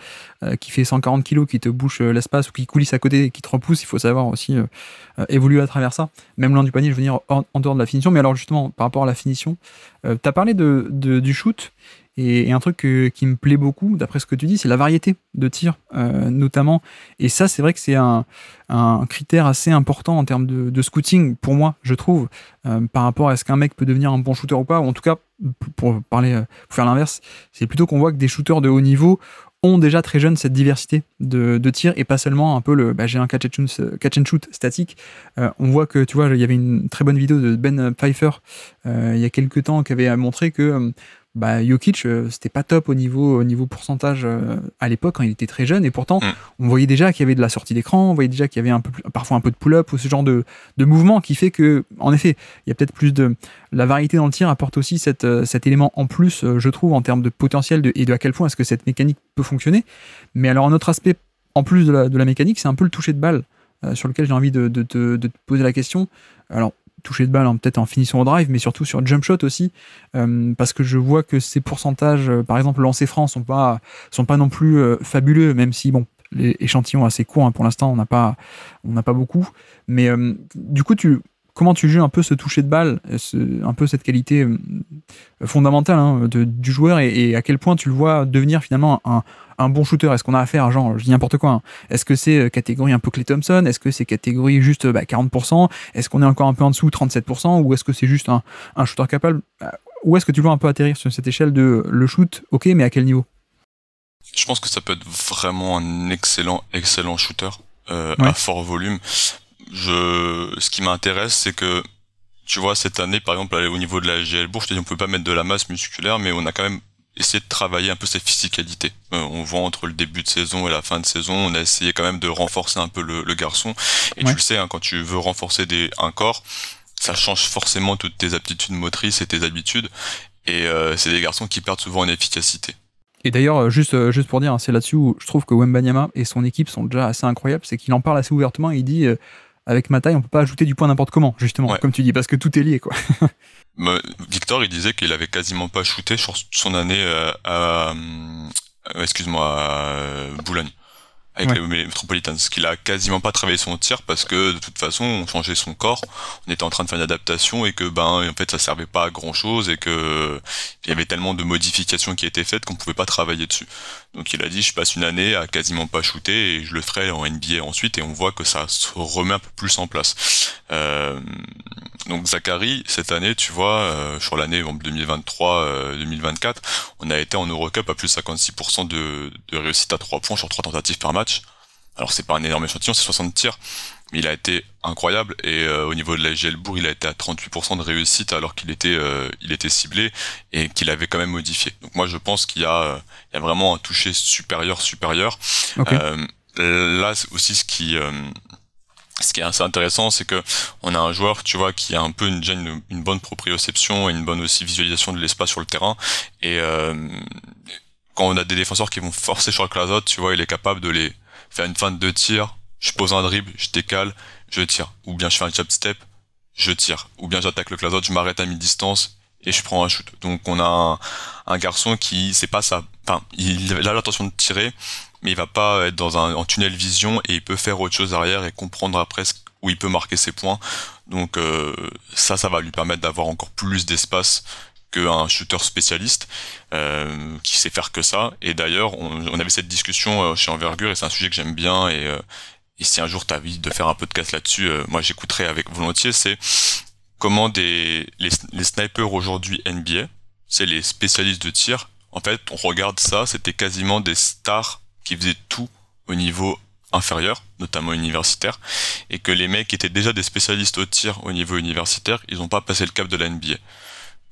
qui fait 140 kilos, qui te bouche l'espace, ou qui coulisse à côté et qui te repousse, il faut savoir aussi évoluer à travers ça. Même loin du panier, je veux dire, en dehors de la finition. Mais alors justement, par rapport à la finition, t'as parlé du shoot, et un truc qui me plaît beaucoup, d'après ce que tu dis, c'est la variété de tirs, notamment. Et ça, c'est vrai que c'est un critère assez important en termes de scouting, pour moi, je trouve, par rapport à est-ce qu'un mec peut devenir un bon shooter ou pas, ou en tout cas, pour faire l'inverse, c'est plutôt qu'on voit que des shooters de haut niveau ont déjà très jeunes cette diversité de tirs, et pas seulement un peu j'ai un catch and shoot statique. On voit que, tu vois, il y avait une très bonne vidéo de Ben Pfeiffer il y a quelques temps qui avait montré que bah Jokic, c'était pas top au niveau pourcentage à l'époque quand il était très jeune, et pourtant on voyait déjà qu'il y avait de la sortie d'écran, on voyait déjà qu'il y avait parfois un peu de pull-up ou ce genre de mouvement qui fait que, en effet, il y a peut-être plus de la variété dans le tir apporte aussi cet élément en plus, je trouve, en termes de potentiel et de à quel point est-ce que cette mécanique peut fonctionner. Mais alors un autre aspect en plus de la mécanique, c'est un peu le toucher de balle sur lequel j'ai envie de te poser la question. Alors toucher de balle peut-être en finissant au drive, mais surtout sur jump shot aussi, parce que je vois que ces pourcentages, par exemple lancer franc, sont pas non plus fabuleux, même si bon, les échantillons assez courts, pour l'instant on n'a pas beaucoup, mais du coup comment tu juges un peu ce toucher de balle, un peu cette qualité fondamentale du joueur, et à quel point tu le vois devenir finalement un bon shooter? Est-ce qu'on a affaire à je dis n'importe quoi, est-ce que c'est catégorie un peu Klay Thompson? Est-ce que c'est catégorie juste 40%? Est-ce qu'on est encore un peu en dessous, 37%? Ou est-ce que c'est juste un shooter capable? Où est-ce que tu vois un peu atterrir sur cette échelle de le shoot, ok, mais à quel niveau? Je pense que ça peut être vraiment un excellent shooter à fort volume. Ce qui m'intéresse, c'est que, tu vois, cette année, par exemple, au niveau de la GL Bourg, je te dis, on peut pas mettre de la masse musculaire, mais on a quand même essayé de travailler un peu cette physicalité. On voit entre le début de saison et la fin de saison, on a essayé quand même de renforcer un peu le garçon. Et tu le sais, quand tu veux renforcer un corps, ça change forcément toutes tes aptitudes motrices et tes habitudes. Et c'est des garçons qui perdent souvent en efficacité. Et d'ailleurs, juste pour dire, c'est là-dessus où je trouve que Wembanyama et son équipe sont déjà assez incroyables, c'est qu'il en parle assez ouvertement, et il dit avec ma taille, on peut pas ajouter du poids n'importe comment, justement, comme tu dis, parce que tout est lié, quoi. Victor, il disait qu'il avait quasiment pas shooté sur son année à Boulogne, avec les Metropolitans, qu'il a quasiment pas travaillé son tir parce que de toute façon on changeait son corps, on était en train de faire une adaptation et que en fait ça servait pas à grand chose et que il y avait tellement de modifications qui étaient faites qu'on pouvait pas travailler dessus. Donc il a dit je passe une année à quasiment pas shooter et je le ferai en NBA ensuite, et on voit que ça se remet un peu plus en place. Donc Zachary, cette année, tu vois, sur l'année 2023-2024, on a été en Eurocup à plus de 56% de réussite à 3 points sur 3 tentatives par match. Alors c'est pas un énorme échantillon, c'est 60 tirs, mais il a été incroyable, et au niveau de la GL Bourg, il a été à 38% de réussite alors qu'il était ciblé et qu'il avait quand même modifié. Donc moi je pense qu'il y a vraiment un toucher supérieur. Okay. Là aussi ce qui est assez intéressant, c'est que on a un joueur, tu vois, qui a un peu une bonne proprioception et une bonne aussi visualisation de l'espace sur le terrain. Et quand on a des défenseurs qui vont forcer sur le closeout, tu vois, il est capable de les faire une feinte de tir. Je pose un dribble, je décale, je tire. Ou bien je fais un jab step, je tire. Ou bien j'attaque le closeout, je m'arrête à mi-distance et je prends un shoot. Donc on a un garçon qui, c'est pas ça. Enfin, il a l'intention de tirer, mais il va pas être en tunnel vision, et il peut faire autre chose derrière et comprendre après où il peut marquer ses points. Donc ça va lui permettre d'avoir encore plus d'espace qu'un shooter spécialiste qui sait faire que ça. Et d'ailleurs, on avait cette discussion chez Envergure, et c'est un sujet que j'aime bien, et si un jour t'as envie de faire un podcast là-dessus, moi j'écouterai avec volontiers, c'est comment les snipers aujourd'hui NBA, c'est les spécialistes de tir. En fait, on regarde ça, c'était quasiment des stars qui faisaient tout au niveau inférieur, notamment universitaire, et que les mecs qui étaient déjà des spécialistes au tir au niveau universitaire, ils ont pas passé le cap de la NBA.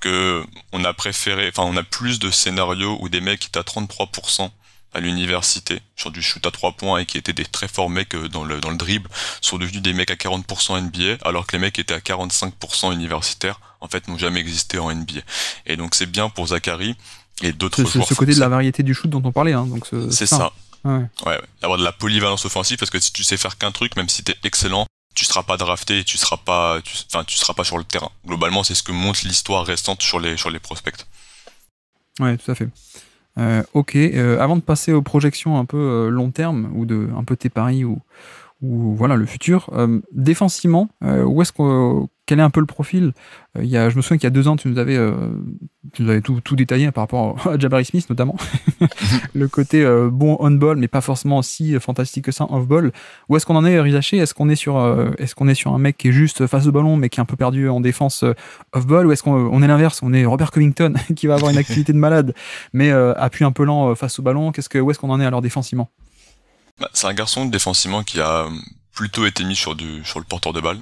Que on a plus de scénarios où des mecs qui étaient à 33% à l'université sur du shoot à 3 points et qui étaient des très forts mecs dans le dribble sont devenus des mecs à 40% NBA, alors que les mecs qui étaient à 45% universitaires en fait n'ont jamais existé en NBA. Et donc c'est bien pour Zachary et d'autres joueurs. Ce côté de la variété du shoot dont on parlait, donc c'est ça. Ouais, d'avoir de la polyvalence offensive, parce que si tu sais faire qu'un truc, même si t'es excellent, tu seras pas drafté et tu seras pas sur le terrain. Globalement, c'est ce que montre l'histoire restante sur les prospects. Ouais, tout à fait. Ok, avant de passer aux projections un peu long terme, ou de un peu tes paris, ou voilà le futur, défensivement, quel est un peu le profil? Je me souviens qu'il y a 2 ans, tu nous avais tout détaillé par rapport à Jabari Smith notamment. Le côté bon on-ball, mais pas forcément aussi fantastique que ça off-ball. Où est-ce qu'on en est, Rizaché? Est-ce qu'on est sur un mec qui est juste face au ballon, mais qui est un peu perdu en défense off-ball? Ou est-ce qu'on est l'inverse? On est Robert Covington, qui va avoir une activité de malade, mais appui un peu lent face au ballon. Où est-ce qu'on en est alors défensivement? C'est un garçon défensivement qui a plutôt été mis sur le porteur de balle,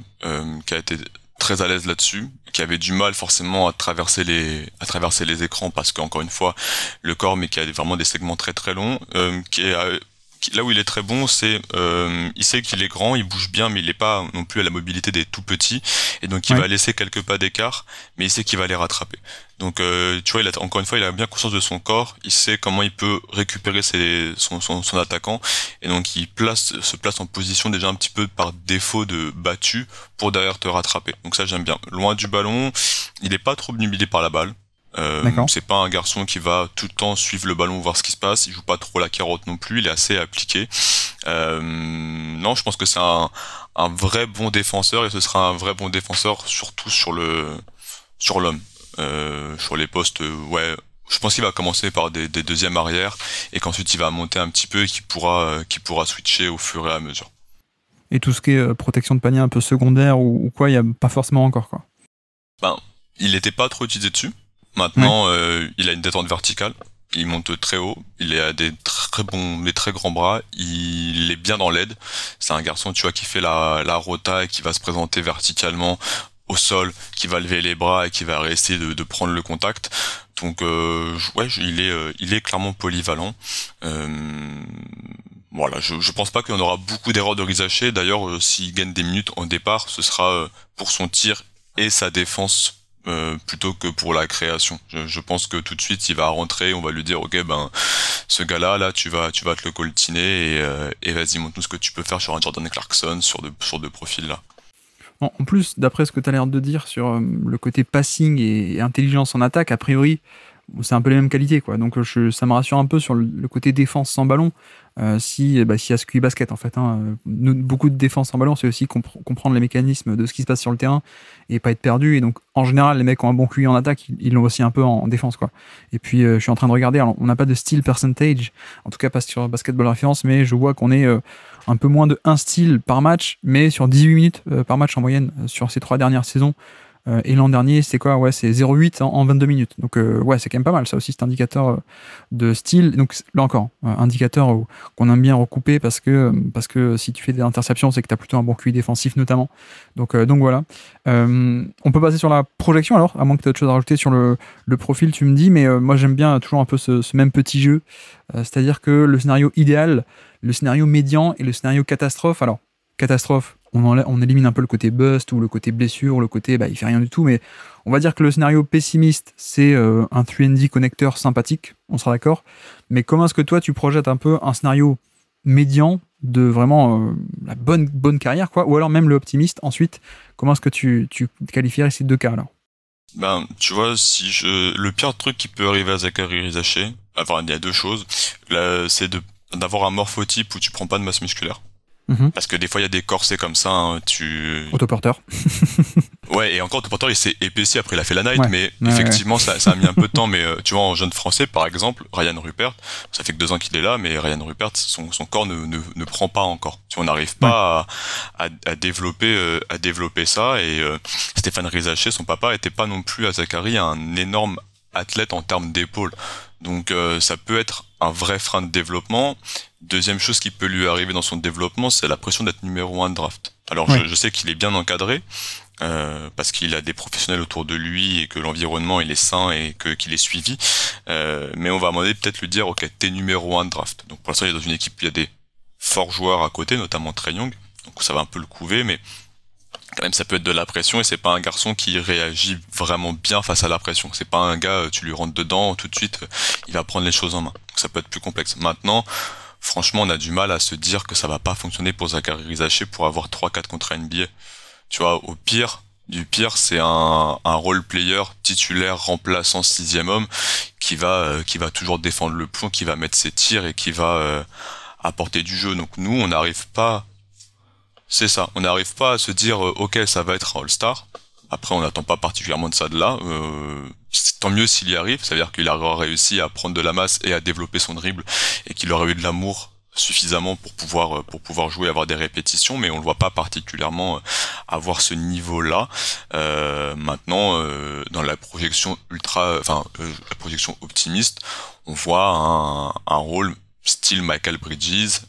qui a été très à l'aise là-dessus, qui avait du mal forcément à traverser les écrans parce qu'encore une fois, le corps, mais qui a vraiment des segments très très longs, là où il est très bon, c'est il sait qu'il est grand, il bouge bien, mais il n'est pas non plus à la mobilité des tout petits, et donc il va laisser quelques pas d'écart, mais il sait qu'il va les rattraper. Donc tu vois, encore une fois, il a bien conscience de son corps, il sait comment il peut récupérer son attaquant, et donc il se place en position déjà un petit peu par défaut de battu pour derrière te rattraper. Donc ça j'aime bien. Loin du ballon, il est pas trop obnubilé par la balle. C'est pas un garçon qui va tout le temps suivre le ballon, voir ce qui se passe. Il joue pas trop la carotte non plus. Il est assez appliqué. Non, je pense que c'est un vrai bon défenseur, et ce sera un vrai bon défenseur surtout sur l'homme, sur les postes. Ouais, je pense qu'il va commencer par des deuxièmes arrières, et qu'ensuite il va monter un petit peu, et qu'il pourra switcher au fur et à mesure. Et tout ce qui est protection de panier un peu secondaire ou quoi, il y a pas forcément encore quoi. Il n'était pas trop utilisé dessus. Maintenant, il a une détente verticale, il monte très haut, il a des très grands bras, il est bien dans l'aide. C'est un garçon, tu vois, qui fait la rota et qui va se présenter verticalement au sol, qui va lever les bras et qui va essayer de prendre le contact. Donc, il est clairement polyvalent. Voilà, je pense pas qu'il y en aura beaucoup d'erreurs de Rizaché. D'ailleurs, s'il gagne des minutes en départ, ce sera pour son tir et sa défense. Plutôt que pour la création. Je pense que tout de suite il va rentrer, on va lui dire ok, ce gars-là, tu vas te le coltiner, et vas-y, montre-nous ce que tu peux faire sur un Jordan Clarkson, sur deux profils là. En plus, d'après ce que tu as l'air de dire sur le côté passing et intelligence en attaque, a priori c'est un peu les mêmes qualités quoi. Donc ça me rassure un peu sur le côté défense sans ballon. Si y a ce QI basket en fait, beaucoup de défense sans ballon, c'est aussi comprendre les mécanismes de ce qui se passe sur le terrain et pas être perdu. Et donc en général, les mecs ont un bon QI en attaque, ils l'ont aussi un peu en défense quoi. Et puis je suis en train de regarder, alors, on n'a pas de steal percentage, en tout cas pas sur Basketball Référence, mais je vois qu'on est un peu moins de 1 steal par match, mais sur 18 minutes par match en moyenne sur ces 3 dernières saisons. Et l'an dernier, c'est quoi? Ouais, c'est 0,8 en 22 minutes. Donc, c'est quand même pas mal. Ça aussi, c'est indicateur de style. Donc, là encore, indicateur qu'on aime bien recouper parce que si tu fais des interceptions, c'est que tu as plutôt un bon QI défensif, notamment. Donc voilà. On peut passer sur la projection alors, à moins que tu aies autre chose à rajouter sur le profil, tu me dis. Mais moi, j'aime bien toujours un peu ce même petit jeu. C'est-à-dire que le scénario idéal, le scénario médian et le scénario catastrophe. Alors, catastrophe, on élimine un peu le côté bust ou le côté blessure ou le côté il fait rien du tout, mais on va dire que le scénario pessimiste, c'est un 3&D connecteur sympathique, on sera d'accord. Mais comment est-ce que toi tu projettes un peu un scénario médian de vraiment la bonne carrière quoi, ou alors même le optimiste ensuite, comment est-ce que tu qualifierais ces deux cas alors? Tu vois, le pire truc qui peut arriver à Zaccharie Rizaché, il y a deux choses. Là, c'est d'avoir un morphotype où tu prends pas de masse musculaire. Parce que des fois il y a des corsets comme ça, autoporteur. Ouais, et encore autoporteur il s'est épaissi après il a fait la night, mais effectivement ça a mis un peu de temps. Mais tu vois, en jeune français par exemple, Ryan Rupert, ça fait que 2 ans qu'il est là, mais Ryan Rupert son corps ne prend pas encore. Tu vois, on n'arrive pas à développer ça. Et Stéphane Rizaché, son papa, était pas non plus à Zaccharie un énorme athlète en termes d'épaules. Donc ça peut être un vrai frein de développement. Deuxième chose qui peut lui arriver dans son développement, c'est la pression d'être numéro 1 de draft. Alors je sais qu'il est bien encadré, parce qu'il a des professionnels autour de lui et que l'environnement il est sain et qu'il est suivi. Mais on va à un moment donné peut-être lui dire ok, t'es numéro 1 de draft. Donc pour l'instant il est dans une équipe où il y a des forts joueurs à côté, notamment Trae Young. Donc ça va un peu le couver, mais quand même ça peut être de la pression, et c'est pas un garçon qui réagit vraiment bien face à la pression. C'est pas un gars, tu lui rentres dedans tout de suite, il va prendre les choses en main. Donc ça peut être plus complexe. Maintenant, franchement, on a du mal à se dire que ça va pas fonctionner pour Zaccharie Rizaché pour avoir 3-4 contrats NBA. Tu vois, au pire, c'est un role player titulaire remplaçant 6e homme qui va toujours défendre le point, qui va mettre ses tirs et qui va apporter du jeu. Donc nous, on n'arrive pas à se dire ok, ça va être un All-Star. Après, on n'attend pas particulièrement de ça de là. Tant mieux s'il y arrive, ça veut dire qu'il aura réussi à prendre de la masse et à développer son dribble, et qu'il aura eu de l'amour suffisamment pour pouvoir jouer, avoir des répétitions, mais on le voit pas particulièrement avoir ce niveau-là. Maintenant, dans la projection la projection optimiste, on voit un rôle style Michael Bridges,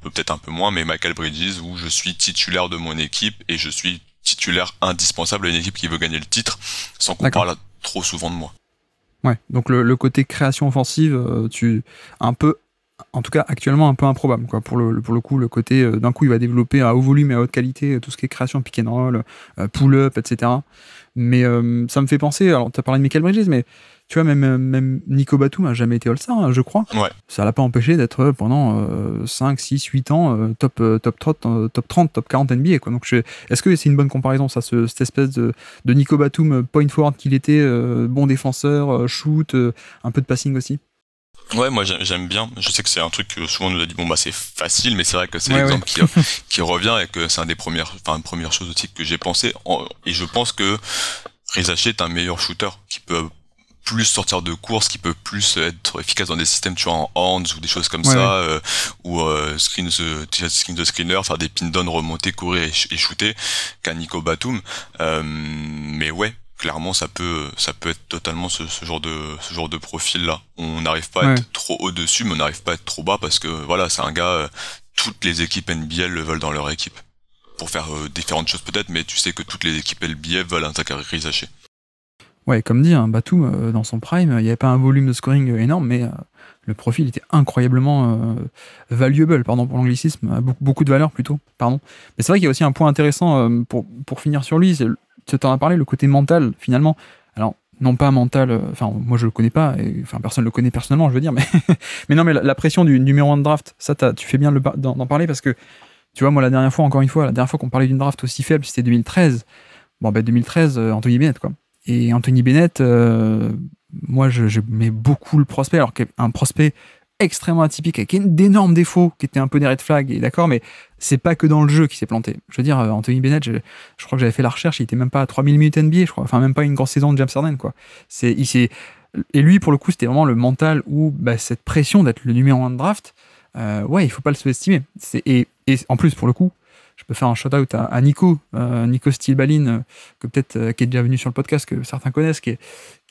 peut-être un peu moins, mais Michael Bridges, où je suis titulaire de mon équipe et je suis titulaire indispensable à une équipe qui veut gagner le titre, sans qu'on parle trop souvent de moi. Ouais, donc le côté création offensive, un peu, en tout cas actuellement un peu improbable, quoi. Pour le coup, le côté d'un coup il va développer à haut volume et à haute qualité tout ce qui est création pick and roll, pull-up, etc. Mais ça me fait penser, alors tu as parlé de Mikal Bridges, mais tu vois, même Nico Batum a jamais été All-Star, hein, je crois. Ouais. Ça l'a pas empêché d'être pendant 5, 6, 8 ans top 30, top 40 NBA, quoi. Donc est-ce que c'est une bonne comparaison, ça, cette espèce de Nico Batum point forward qu'il était, bon défenseur, shoot, un peu de passing aussi? Ouais, moi j'aime bien. Je sais que c'est un truc que souvent on nous a dit, bon bah c'est facile, mais c'est vrai que c'est l'exemple qui revient et que c'est une première chose aussi que j'ai pensé. Et je pense que Reza Shea est un meilleur shooter qui peut plus sortir de course, qui peut plus être efficace dans des systèmes, tu vois, en hands ou des choses comme ça, ou screen the screener, faire des pin down, remonter, courir et shooter, qu'un Nico Batum. Mais ouais, clairement ça peut être totalement ce genre de profil là. On n'arrive pas à être trop au dessus, mais on n'arrive pas à être trop bas, parce que voilà, c'est un gars, toutes les équipes NBA le veulent dans leur équipe pour faire différentes choses peut-être, mais tu sais que toutes les équipes NBA veulent un Reza Shea. Ouais, comme dit, hein, Batum, dans son prime, il n'y avait pas un volume de scoring énorme, mais le profil était incroyablement valuable, pardon pour l'anglicisme, beaucoup de valeur plutôt, pardon. Mais c'est vrai qu'il y a aussi un point intéressant pour finir sur lui, tu t'en as parlé, le côté mental, finalement. Alors, non pas mental, enfin, moi je le connais pas, enfin, personne le connaît personnellement, je veux dire, mais, mais non, mais la pression du numéro 1 de draft, ça, tu fais bien d'en parler, parce que, tu vois, moi, la dernière fois qu'on parlait d'une draft aussi faible, c'était 2013. Bon, 2013, Anthony Bennett, quoi. Et Anthony Bennett, moi, je mets beaucoup le prospect, alors qu'un prospect extrêmement atypique, avec d'énormes défauts, qui étaient un peu des red flags, et d'accord, mais c'est pas que dans le jeu qu'il s'est planté. Je veux dire, Anthony Bennett, je crois que j'avais fait la recherche, il était même pas à 3000 minutes NBA, je crois, enfin, même pas une grande saison de James Harden, quoi. Et lui, pour le coup, c'était vraiment le mental où cette pression d'être le numéro 1 de draft, il faut pas le sous-estimer. Et en plus, pour le coup, je peux faire un shout-out à Nico Stilbalin, que peut-être qui est déjà venu sur le podcast, que certains connaissent, qui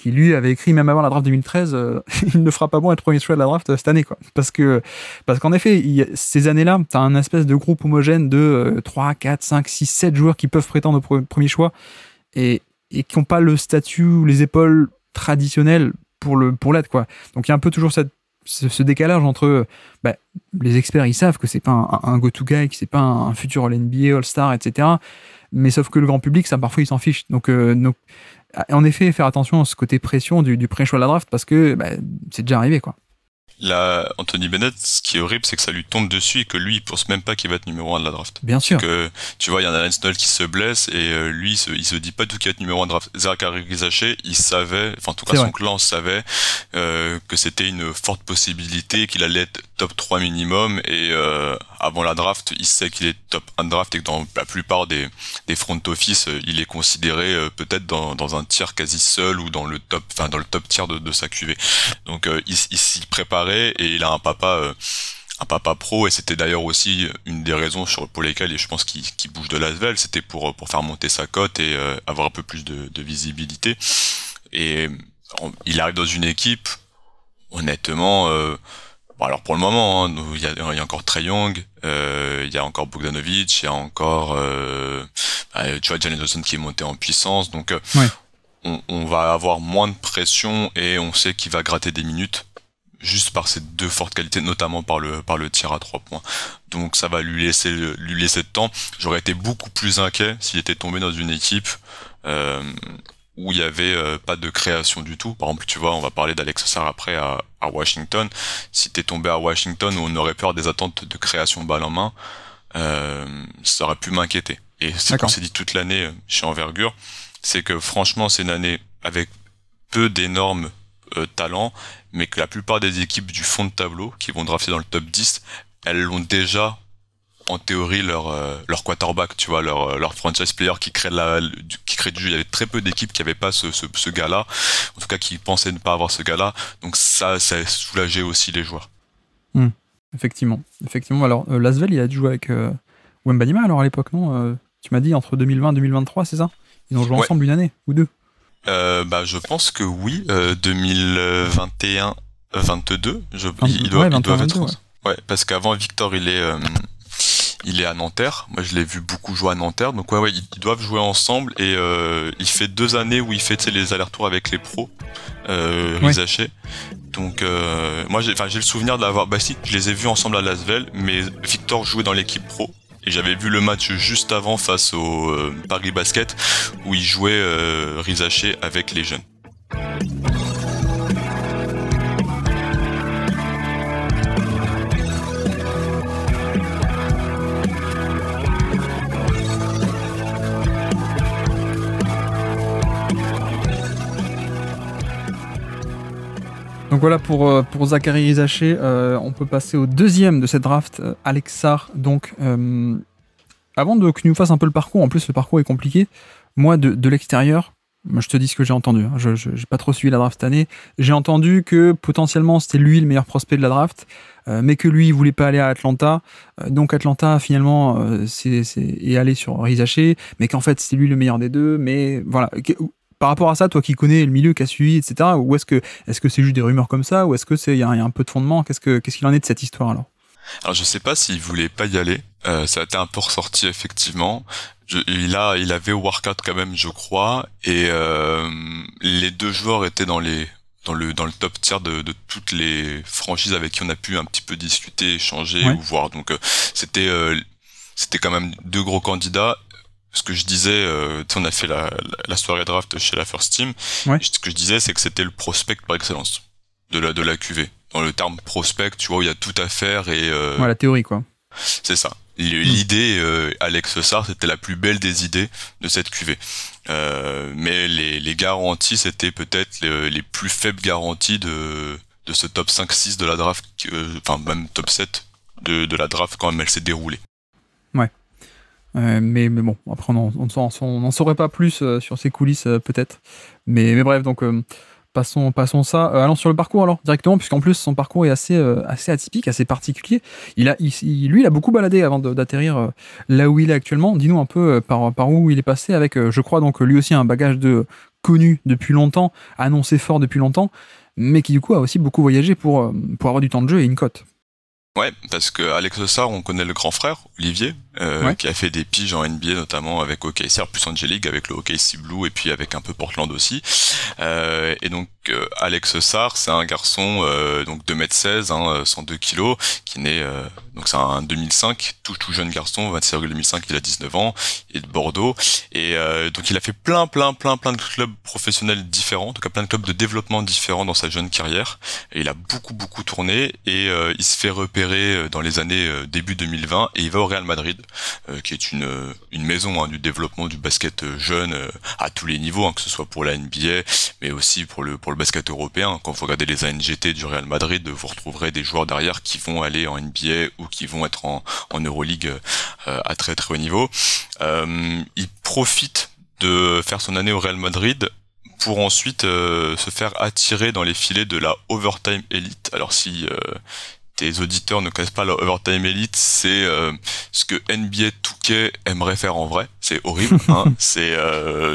lui avait écrit même avant la draft 2013, il ne fera pas bon être premier choix de la draft cette année, quoi. Parce qu'en effet, ces années-là, tu as un espèce de groupe homogène de 3, 4, 5, 6, 7 joueurs qui peuvent prétendre au premier choix et qui n'ont pas le statut ou les épaules traditionnelles pour l'être, quoi. Donc il y a un peu toujours ce décalage entre les experts, ils savent que c'est pas un go-to guy, que c'est pas un futur All-NBA, All-Star, etc. Mais sauf que le grand public, ça parfois il s'en fiche. Donc en effet, faire attention à ce côté pression du pré-choix de la draft, parce que c'est déjà arrivé, quoi. Là, Anthony Bennett, ce qui est horrible, c'est que ça lui tombe dessus et que lui, il pense même pas qu'il va être numéro 1 de la draft. Bien sûr. Que, tu vois, il y en a Lance Noel qui se blesse et lui, il se dit pas du tout qu'il va être numéro 1 de draft. Zachary Reza Shea, il savait, enfin, en tout cas, son clan savait que c'était une forte possibilité qu'il allait être top 3 minimum et avant la draft, il sait qu'il est top 1 de draft et que dans la plupart des front office, il est considéré peut-être dans un tiers quasi seul ou dans le top tiers de sa QV. Donc, il s'y prépare. Et il a un papa pro, et c'était d'ailleurs aussi une des raisons pour lesquelles je pense qu'il bouge de Lasvel, c'était pour faire monter sa cote et avoir un peu plus de visibilité. Et il arrive dans une équipe, honnêtement, alors pour le moment, hein, il y a encore Trae Young, il y a encore Bogdanovic, il y a encore tu vois, Jalen Johnson qui est monté en puissance, donc on va avoir moins de pression et on sait qu'il va gratter des minutes juste par ces deux fortes qualités, notamment par le tir à 3 points. Donc ça va lui laisser de temps. J'aurais été beaucoup plus inquiet s'il était tombé dans une équipe où il y avait pas de création du tout. Par exemple, tu vois, on va parler d'Alex Sarr après à Washington. Si t'es tombé à Washington où on aurait peur des attentes de création balle en main, ça aurait pu m'inquiéter. Et c'est ce qu'on s'est dit toute l'année chez Envergure, c'est que franchement c'est une année avec peu d'énormes talent, mais que la plupart des équipes du fond de tableau qui vont drafter dans le top 10, elles ont déjà en théorie leur quarterback, tu vois, leur franchise player qui crée du jeu. Il y avait très peu d'équipes qui n'avaient pas ce gars-là, en tout cas qui pensaient ne pas avoir ce gars-là, donc ça a soulagé aussi les joueurs. Effectivement. Alors Lasvel, il a dû jouer avec Wembanyama alors à l'époque, non tu m'as dit entre 2020 et 2023, c'est ça? Ils ont joué ensemble une année ou deux? Je pense que oui, 2021-22, ils doivent être ensemble. Ouais, parce qu'avant Victor, il il est à Nanterre. Moi, je l'ai vu beaucoup jouer à Nanterre. Donc ouais, ils doivent jouer ensemble. Et il fait 2 années où il fait les allers-retours avec les pros, Rizaché. Donc moi, j'ai le souvenir d'avoir... Bah si, je les ai vus ensemble à Lasvel, mais Victor jouait dans l'équipe pro. Et j'avais vu le match juste avant face au Paris Basket, où il jouait Rizaché avec les jeunes. Donc voilà pour Zachary Rizaché. On peut passer au deuxième de cette draft, Alex Sarr. Donc avant que tu nous fasses un peu le parcours, en plus le parcours est compliqué, moi de l'extérieur, moi je te dis ce que j'ai entendu, hein. Je j'ai pas trop suivi la draft cette année, j'ai entendu que potentiellement c'était lui le meilleur prospect de la draft, mais que lui il voulait pas aller à Atlanta, donc Atlanta finalement est allé sur Rizaché, mais qu'en fait c'était lui le meilleur des deux, mais voilà. Par rapport à ça, toi qui connais le milieu, qui a suivi, etc., ou est-ce que c'est juste des rumeurs comme ça, ou est-ce que il y a un peu de fondement? Qu'est-ce qu'il en est de cette histoire alors? Alors je sais pas s'il voulait pas y aller, ça a été un peu ressorti effectivement. Il avait workout quand même, je crois, et les deux joueurs étaient dans le top tier de toutes les franchises avec qui on a pu un petit peu discuter, échanger ou voir. Donc c'était quand même 2 gros candidats. Ce que je disais, on a fait la soirée draft chez la First Team. Ouais. Ce que je disais, c'est que c'était le prospect par excellence de la QV. Dans le terme prospect, tu vois, où il y a tout à faire et la théorie quoi. C'est ça. L'idée, Alex Sarr, c'était la plus belle des idées de cette QV. Mais les garanties, c'était peut-être les plus faibles garanties de ce top 5-6 de la draft, enfin même top 7 de la draft quand même elle s'est déroulée. Ouais. Mais bon, après on n'en saurait pas plus sur ces coulisses peut-être. Mais bref, donc passons ça. Allons sur le parcours alors directement, puisqu'en plus son parcours est assez atypique, assez particulier. Lui, il a beaucoup baladé avant d'atterrir là où il est actuellement. Dis-nous un peu par où il est passé avec, je crois donc lui aussi un bagage connu depuis longtemps, annoncé fort depuis longtemps, mais qui du coup a aussi beaucoup voyagé pour avoir du temps de jeu et une cote. Ouais, parce que Alex Sarr, on connaît le grand frère, Olivier, qui a fait des piges en NBA, notamment avec OKC, plus Angelique, avec le OKC Blue, et puis avec un peu Portland aussi. Et donc, Alex Sarr, c'est un garçon, donc 2m16, 102 kilos, qui est né, donc c'est un 2005, tout jeune garçon, 26 avril 2005, il a 19 ans, il est de Bordeaux, et donc il a fait plein de clubs professionnels différents, en tout cas plein de clubs de développement différents dans sa jeune carrière, et il a beaucoup tourné, et il se fait repérer dans les années début 2020 et il va au Real Madrid, qui est une maison du développement du basket jeune à tous les niveaux, que ce soit pour la NBA mais aussi pour le basket européen. Quand vous regardez les ANGT du Real Madrid, vous retrouverez des joueurs derrière qui vont aller en NBA ou qui vont être en Euroleague à très haut niveau. Il profite de faire son année au Real Madrid pour ensuite se faire attirer dans les filets de la Overtime Elite. Alors si tes auditeurs ne connaissent pas la Overtime Elite, c'est ce que NBA 2K aimerait faire en vrai. C'est horrible, c'est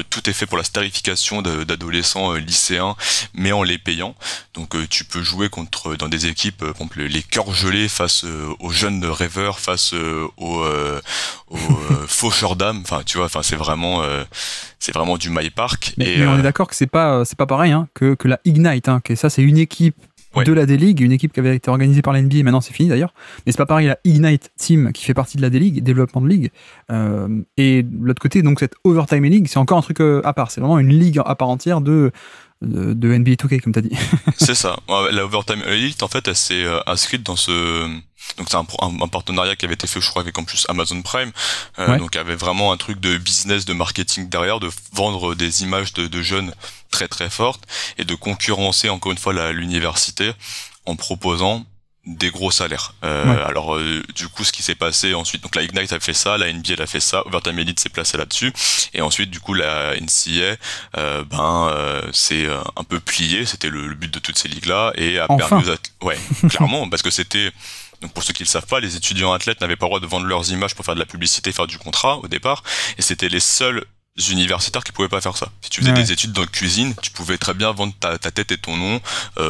tout est fait pour la starification d'adolescents lycéens, mais en les payant. Donc tu peux jouer dans des équipes, par exemple les cœurs gelés face aux jeunes rêveurs, face aux faucheurs d'âme. Enfin, tu vois, c'est vraiment du My Park. Mais on est d'accord que c'est pas pareil que la Ignite. Que ça, c'est une équipe. Ouais. De la D-League, une équipe qui avait été organisée par la NBA, maintenant c'est fini d'ailleurs, mais c'est pas pareil, la Ignite Team qui fait partie de la D-League, développement de ligue, et de l'autre côté, donc cette Overtime League, c'est encore un truc à part, c'est vraiment une ligue à part entière de NBA 2K, comme t'as dit. C'est ça, la Overtime Elite, en fait, elle s'est inscrite dans donc c'est un partenariat qui avait été fait, je crois, avec en plus Amazon Prime, donc il y avait vraiment un truc de business, de marketing derrière, de vendre des images de jeunes très fortes et de concurrencer encore une fois l'université en proposant des gros salaires. Alors du coup, ce qui s'est passé ensuite, donc la Ignite a fait ça, la NBA a fait ça, Overtime Elite s'est placé là-dessus, et ensuite du coup la NCAA c'est un peu plié, c'était le but de toutes ces ligues-là, et a permis clairement, parce que c'était... Donc pour ceux qui le savent pas, les étudiants athlètes n'avaient pas le droit de vendre leurs images pour faire de la publicité, faire du contrat au départ, et c'était les seuls universitaires qui pouvaient pas faire ça. Si tu faisais des études dans la cuisine, tu pouvais très bien vendre ta tête et ton nom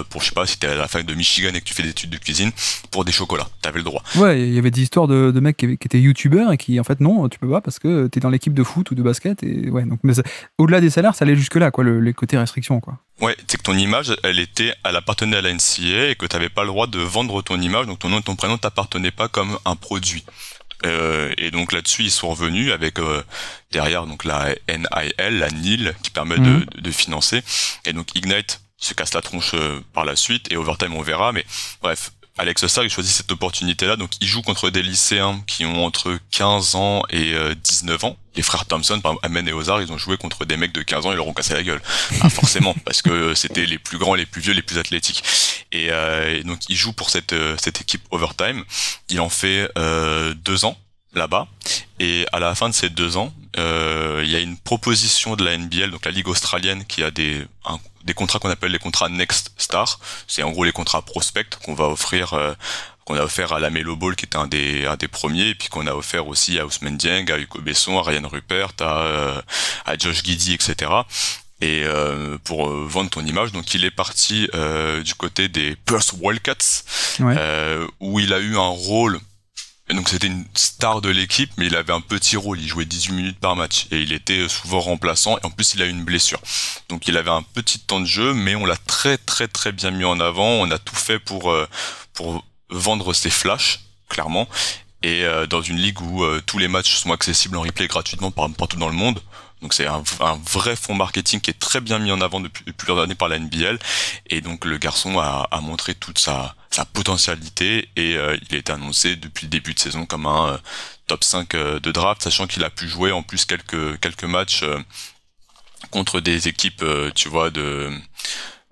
pour, je sais pas, si t'es à la fac de Michigan et que tu fais des études de cuisine, pour des chocolats. T'avais le droit. Ouais, il y avait des histoires de mecs qui étaient youtubeurs et qui, en fait, non, tu peux pas parce que t'es dans l'équipe de foot ou de basket. Et ouais, donc, mais au-delà des salaires, ça allait jusque-là, quoi, les côtés restrictions, quoi. Ouais, c'est que ton image, elle appartenait à la NCAA et que t'avais pas le droit de vendre ton image, donc ton nom et ton prénom t'appartenaient pas comme un produit. Et donc là-dessus, ils sont revenus avec derrière donc la NIL, la NIL, qui permet de financer. Et donc Ignite se casse la tronche par la suite, et Overtime on verra. Mais bref, Alex Sarr, il choisit cette opportunité-là. Donc il joue contre des lycéens qui ont entre 15 ans et 19 ans. Les frères Thompson, par exemple, Amen et Ozar, ils ont joué contre des mecs de 15 ans, ils leur ont cassé la gueule. Ah, forcément, parce que c'était les plus grands, les plus vieux, les plus athlétiques. Et donc il joue pour cette équipe Overtime. Il en fait 2 ans là-bas. Et à la fin de ces 2 ans, il y a une proposition de la NBL, donc la Ligue australienne, qui a des contrats qu'on appelle les contrats Next Star. C'est en gros les contrats prospect qu'on va offrir, qu'on a offert à la Melo Ball, qui était un des premiers, et puis qu'on a offert aussi à Ousmane Dieng, à Hugo Besson, à Ryan Rupert, à Josh Giddey, etc. Et pour vendre ton image, donc il est parti du côté des Perth Wildcats, où il a eu un rôle. Et donc c'était une star de l'équipe, mais il avait un petit rôle, il jouait 18 minutes par match, et il était souvent remplaçant, et en plus il a eu une blessure. Donc il avait un petit temps de jeu, mais on l'a très très très bien mis en avant, on a tout fait pour vendre ses flashs, clairement, et dans une ligue où tous les matchs sont accessibles en replay gratuitement partout dans le monde. Donc c'est un vrai fonds marketing qui est très bien mis en avant depuis plusieurs années par la NBL, et donc le garçon a montré toute sa potentialité, et il a été annoncé depuis le début de saison comme un top 5 de draft, sachant qu'il a pu jouer en plus quelques matchs contre des équipes tu vois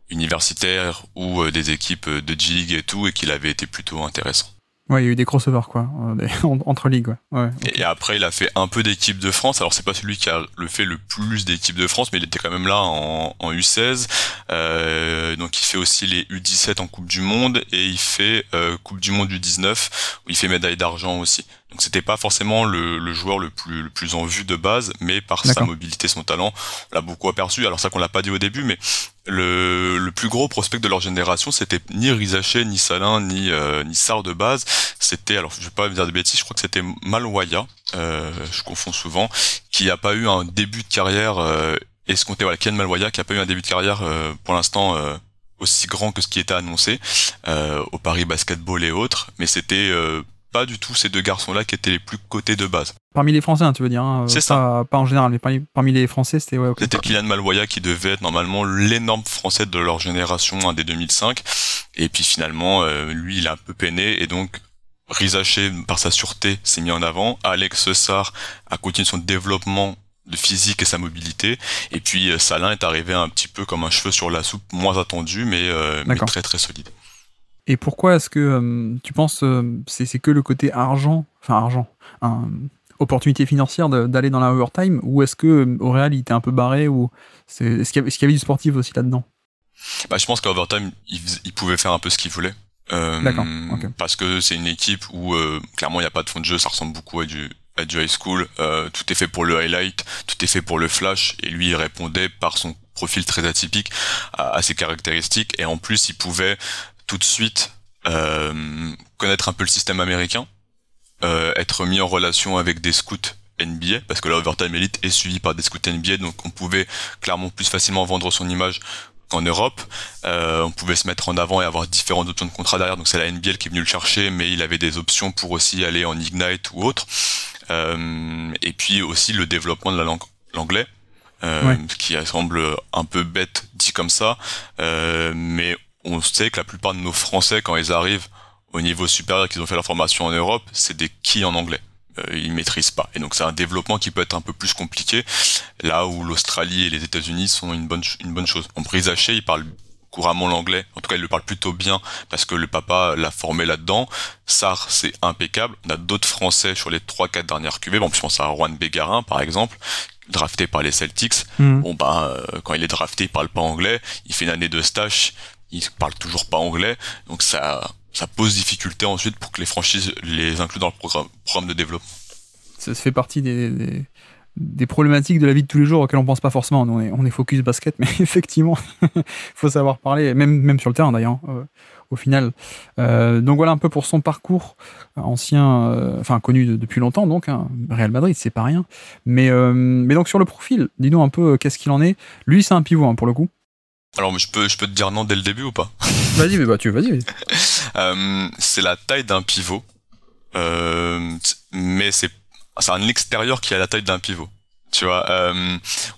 universitaires ou des équipes de G-League et tout, et qu'il avait été plutôt intéressant. Ouais, il y a eu des crossovers, quoi, entre ligues, ouais. Okay. Et après, il a fait un peu d'équipe de France. Alors, c'est pas celui qui a fait le plus d'équipe de France, mais il était quand même là en U16. Donc, il fait aussi les U17 en Coupe du Monde, et il fait Coupe du Monde U19, où il fait médaille d'argent aussi. Donc, c'était pas forcément le joueur le plus en vue de base, mais par sa mobilité, son talent, on l'a beaucoup aperçu. Alors, ça qu'on l'a pas dit au début, mais le plus gros prospect de leur génération, c'était ni Rizaché, ni Salin, ni Sarr de base. C'était, alors je vais pas dire de bêtises, je crois que c'était Malwaya, je confonds souvent, qui a pas eu un début de carrière escompté. Voilà, Ken Malwaya, qui a pas eu un début de carrière pour l'instant aussi grand que ce qui était annoncé au Paris Basketball et autres, mais c'était pas du tout ces deux garçons-là qui étaient les plus cotés de base. Parmi les Français, hein, tu veux dire, hein, c'est ça. Pas en général, mais parmi les Français, c'était... Ouais, okay. C'était Kylian Malwaya qui devait être normalement l'énorme Français de leur génération, un des 2005. Et puis finalement, lui, il a un peu peiné. Et donc, Rizaché, par sa sûreté, s'est mis en avant. Alex Sarr a continué son développement de physique et sa mobilité. Et puis, Salin est arrivé un petit peu comme un cheveu sur la soupe, moins attendu, mais très très solide. Et pourquoi est-ce que tu penses c'est que le côté opportunité financière d'aller dans la overtime, ou est-ce que au Real il était un peu barré, ou est-ce qu'il y avait du sportif aussi là-dedans? Je pense qu'à overtime il pouvait faire un peu ce qu'il voulait. D'accord. Okay. Parce que c'est une équipe où clairement il n'y a pas de fond de jeu, ça ressemble beaucoup à du high school. Tout est fait pour le highlight, tout est fait pour le flash, et lui il répondait par son profil très atypique à ses caractéristiques, et en plus il pouvait tout de suite connaître un peu le système américain, être mis en relation avec des scouts NBA, parce que la Overtime Elite est suivie par des scouts NBA, donc on pouvait clairement plus facilement vendre son image qu'en Europe. On pouvait se mettre en avant et avoir différentes options de contrat derrière, donc c'est la NBL qui est venue le chercher, mais il avait des options pour aussi aller en Ignite ou autre. Et puis aussi le développement de la langue, l'anglais, qui semble un peu bête dit comme ça, mais on sait que la plupart de nos Français, quand ils arrivent au niveau supérieur, qu'ils ont fait leur formation en Europe, c'est des quilles en anglais. Ils maîtrisent pas. Et donc c'est un développement qui peut être un peu plus compliqué, là où l'Australie et les États-Unis sont une bonne chose. En Rizaché, il parle couramment l'anglais. En tout cas, il le parle plutôt bien parce que le papa l'a formé là-dedans. Sarr, c'est impeccable. On a d'autres Français sur les 3-4 dernières QV. Bon, je pense à Juan Bégarin, par exemple, drafté par les Celtics. Quand il est drafté, il parle pas anglais. Il fait une année de stage. Il parle toujours pas anglais, donc ça pose difficulté ensuite pour que les franchises les incluent dans le programme de développement. Ça fait partie des des problématiques de la vie de tous les jours auxquelles on pense pas forcément. On est focus basket, mais effectivement, il faut savoir parler, même sur le terrain d'ailleurs, au final. Donc voilà un peu pour son parcours ancien, connu depuis longtemps, donc Real Madrid, c'est pas rien. Mais donc sur le profil, dis-nous un peu qu'est-ce qu'il en est. Lui, c'est un pivot pour le coup. Alors je peux te dire non dès le début ou pas? Vas-y, mais vas-y. C'est la taille d'un pivot, mais c'est un extérieur qui a la taille d'un pivot. Tu vois,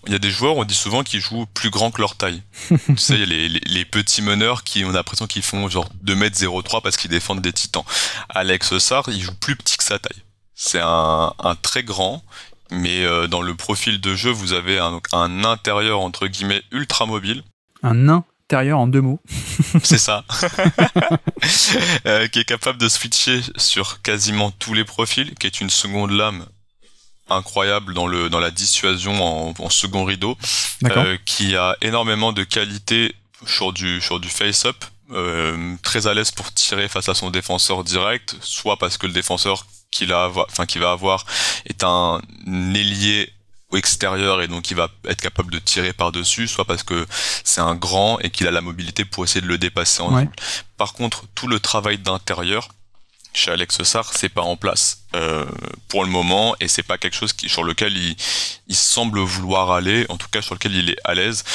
il y a des joueurs, on dit souvent, qu'ils jouent plus grand que leur taille. Tu sais, il y a les petits meneurs qui, on a l'impression qu'ils font genre 2m03 parce qu'ils défendent des titans. Alex Sarr, il joue plus petit que sa taille. C'est un très grand, mais dans le profil de jeu, vous avez un intérieur, entre guillemets, ultra mobile. Un intérieur en 2 mots. C'est ça. Qui est capable de switcher sur quasiment tous les profils, qui est une seconde lame incroyable dans la dissuasion en second rideau, qui a énormément de qualité sur du face-up, très à l'aise pour tirer face à son défenseur direct, soit parce que le défenseur qu'il va avoir est un ailier au extérieur et donc il va être capable de tirer par-dessus, soit parce que c'est un grand et qu'il a la mobilité pour essayer de le dépasser en double. Par contre, tout le travail d'intérieur chez Alex Sarr, c'est pas en place pour le moment, et c'est pas quelque chose sur lequel il semble vouloir aller, en tout cas sur lequel il est à l'aise.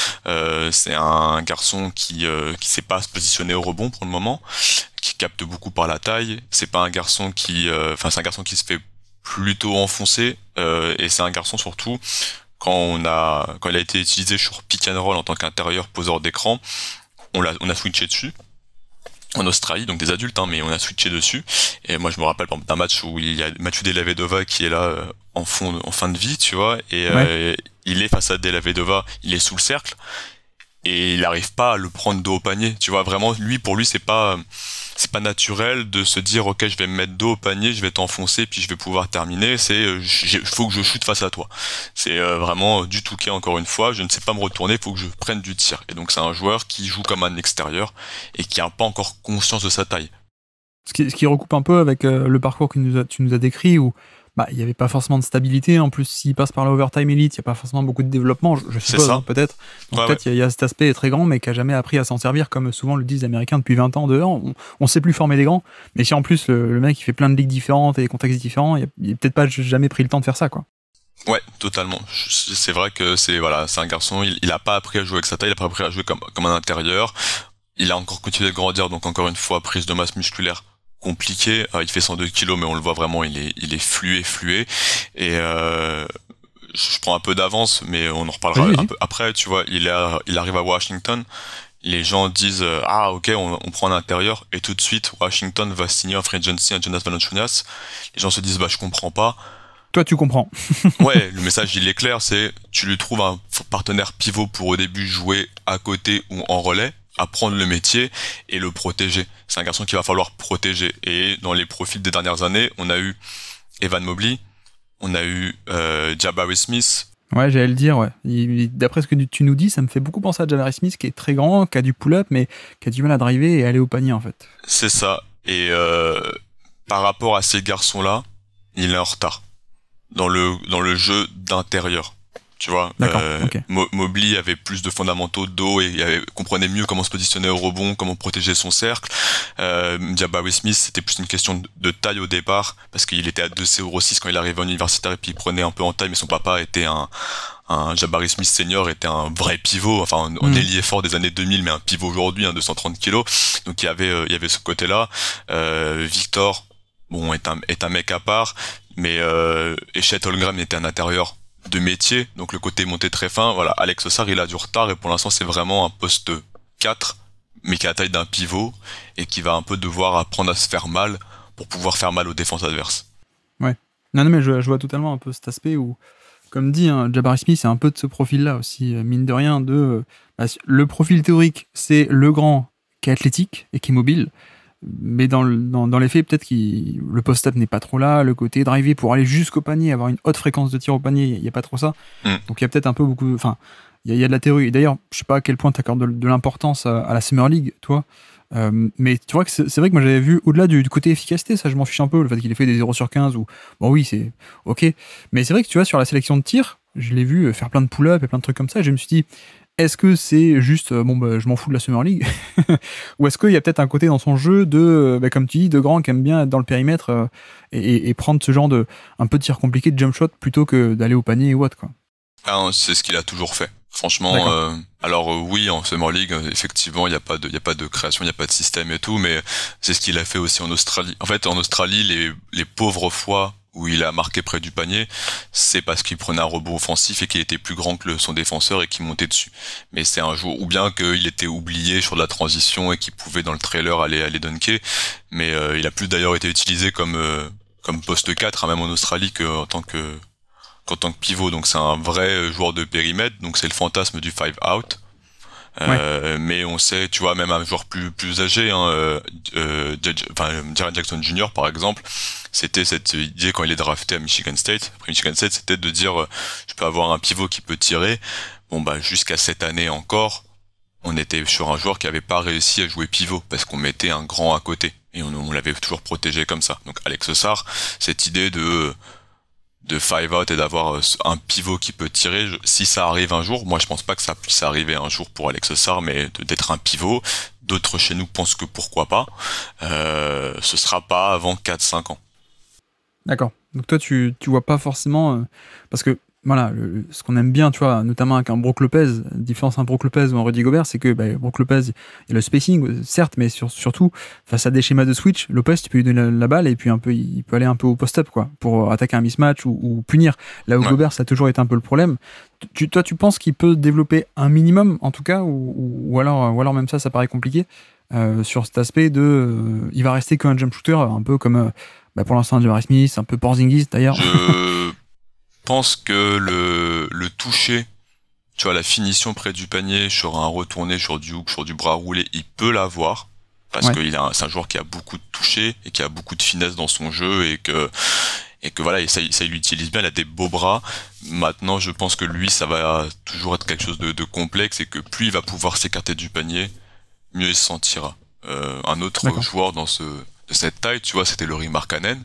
C'est un garçon qui sait pas se positionner au rebond pour le moment, qui capte beaucoup par la taille. C'est pas un garçon c'est un garçon qui se fait plutôt enfoncer, et c'est un garçon surtout quand il a été utilisé sur pick and roll en tant qu'intérieur poseur d'écran, on a switché dessus. En Australie, donc des adultes, mais on a switché dessus. Et moi, je me rappelle d'un match où il y a Mathieu Delavedova qui est là en fin de vie, tu vois, et il est face à Delavedova, il est sous le cercle, et il n'arrive pas à le prendre dos au panier. Tu vois, vraiment, pour lui, c'est pas naturel de se dire, ok, je vais me mettre dos au panier, je vais t'enfoncer, puis je vais pouvoir terminer. Faut que je shoote face à toi. C'est vraiment du touquet, encore une fois. Je ne sais pas me retourner, faut que je prenne du tir. Et donc, c'est un joueur qui joue comme un extérieur et qui n'a pas encore conscience de sa taille. Ce qui recoupe un peu avec le parcours que tu nous as décrit, où il n'y avait pas forcément de stabilité. En plus, s'il passe par la Overtime Elite, il n'y a pas forcément beaucoup de développement, je suppose, peut-être. Donc peut-être il y a cet aspect très grand, mais qui n'a jamais appris à s'en servir, comme souvent le disent les Américains depuis 20 ans dehors. On ne sait plus former des grands. Mais si en plus, le mec, il fait plein de ligues différentes et des contextes différents, il n'a peut-être pas jamais pris le temps de faire ça, quoi. Ouais, totalement. C'est vrai que c'est un garçon, il n'a pas appris à jouer avec sa taille, il n'a pas appris à jouer comme un intérieur. Il a encore continué de grandir, donc encore une fois, prise de masse musculaire compliqué. Il fait 102 kilos, mais on le voit vraiment, il est flué. Et je prends un peu d'avance, mais on en reparlera un peu après. Tu vois, il arrive à Washington. Les gens disent ok, on prend un intérieur, et tout de suite Washington va signer un free agency à Jonas Valanciunas. Les gens se disent je comprends pas. Toi, tu comprends. Ouais, le message il est clair, c'est tu lui trouves un partenaire pivot pour au début jouer à côté ou en relais, apprendre le métier et le protéger. C'est un garçon qu'il va falloir protéger. Et dans les profils des dernières années, on a eu Evan Mobley, on a eu Jabari Smith. Ouais, j'allais le dire, ouais. D'après ce que tu nous dis, ça me fait beaucoup penser à Jabari Smith, qui est très grand, qui a du pull-up, mais qui a du mal à driver et aller au panier, en fait. C'est ça. Et par rapport à ces garçons-là, il est en retard dans le jeu d'intérieur. Tu vois, okay. Mobley avait plus de fondamentaux d'eau et comprenait mieux comment se positionner au rebond, comment protéger son cercle. Jabari Smith, c'était plus une question de taille au départ, parce qu'il était à 2,06 quand il arrivait en universitaire, et puis il prenait un peu en taille, mais son papa était un Jabari Smith senior, était un vrai pivot, enfin un ailier fort des années 2000, mais un pivot aujourd'hui, 230 kilos. Donc il y avait ce côté-là. Victor, est un mec à part, mais Chet Holmgren était un intérieur de métier, donc le côté monté très fin. Voilà, Alex Sarr, il a du retard, et pour l'instant c'est vraiment un poste 4, mais qui a la taille d'un pivot, et qui va un peu devoir apprendre à se faire mal pour pouvoir faire mal aux défenses adverses. Ouais. Non mais je vois totalement un peu cet aspect où, comme dit, Jabari Smith, c'est un peu de ce profil-là aussi, mine de rien, le profil théorique, c'est le grand qui est athlétique et qui est mobile, mais dans les faits, peut-être que le post-up n'est pas trop là, le côté driver pour aller jusqu'au panier, avoir une haute fréquence de tir au panier, il n'y a pas trop ça. Donc il y a peut-être un peu il y a de la théorie. D'ailleurs, je sais pas à quel point tu accordes de l'importance à la Summer League, toi. Mais tu vois que c'est vrai que moi j'avais vu au-delà du côté efficacité, ça je m'en fiche un peu, le fait qu'il ait fait des 0 sur 15 ou bon oui c'est ok, mais c'est vrai que tu vois sur la sélection de tir, je l'ai vu faire plein de pull-up et plein de trucs comme ça, et je me suis dit est-ce que c'est juste bon bah je m'en fous de la Summer League ou est-ce qu'il y a peut-être un côté dans son jeu de comme tu dis de grand qui aime bien être dans le périmètre et prendre ce genre de un peu de tir compliqué de jump shot plutôt que d'aller au panier ou autre quoi. Ah, c'est ce qu'il a toujours fait. Franchement, oui, en Summer League, effectivement, il y a pas de création, il y a pas de système et tout, mais c'est ce qu'il a fait aussi en Australie. En fait, en Australie, les pauvres fois où il a marqué près du panier, c'est parce qu'il prenait un rebond offensif et qu'il était plus grand que son défenseur et qu'il montait dessus. Mais c'est un jour, ou bien qu'il était oublié sur la transition et qu'il pouvait dans le trailer aller dunker, mais il a plus d'ailleurs été utilisé comme poste 4, hein, même en Australie, qu'en tant que pivot. Donc c'est un vrai joueur de périmètre, donc c'est le fantasme du 5 out. Mais on sait, tu vois, même un joueur plus âgé, Jaren Jackson Jr. par exemple, c'était cette idée quand il est drafté à Michigan State. Après Michigan State, c'était de dire je peux avoir un pivot qui peut tirer. Bon bah jusqu'à cette année encore, on était sur un joueur qui avait pas réussi à jouer pivot parce qu'on mettait un grand à côté et on l'avait toujours protégé comme ça. Donc Alex Sarr, cette idée de 5 out et d'avoir un pivot qui peut tirer, si ça arrive un jour, moi je pense pas que ça puisse arriver un jour pour Alex Sarr, mais d'être un pivot, d'autres chez nous pensent que pourquoi pas, ce sera pas avant 4-5 ans. D'accord, donc toi tu vois pas forcément, parce que voilà, ce qu'on aime bien, tu vois, notamment avec un Brook Lopez, la différence entre un Brook Lopez ou un Rudy Gobert, c'est que Brook Lopez, il y a le spacing, certes, mais surtout, face à des schémas de switch, Lopez, tu peux lui donner la balle et puis il peut aller un peu au post-up, quoi, pour attaquer un mismatch ou punir. Là où Gobert, ça a toujours été un peu le problème. Toi, tu penses qu'il peut développer un minimum, en tout cas, ou alors même ça paraît compliqué, sur cet aspect de... il va rester qu'un jump shooter, un peu comme, pour l'instant, Jabari Smith, un peu Porzingis, d'ailleurs. Je pense que le toucher, tu vois, la finition près du panier sur un retourné, sur du hook, sur du bras roulé, il peut l'avoir parce que c'est un joueur qui a beaucoup de toucher et qui a beaucoup de finesse dans son jeu et que voilà, ça il l'utilise bien, il a des beaux bras. Maintenant, je pense que lui, ça va toujours être quelque chose de complexe et que plus il va pouvoir s'écarter du panier, mieux il se sentira. Un autre joueur de cette taille, tu vois, c'était Lauri Markkanen,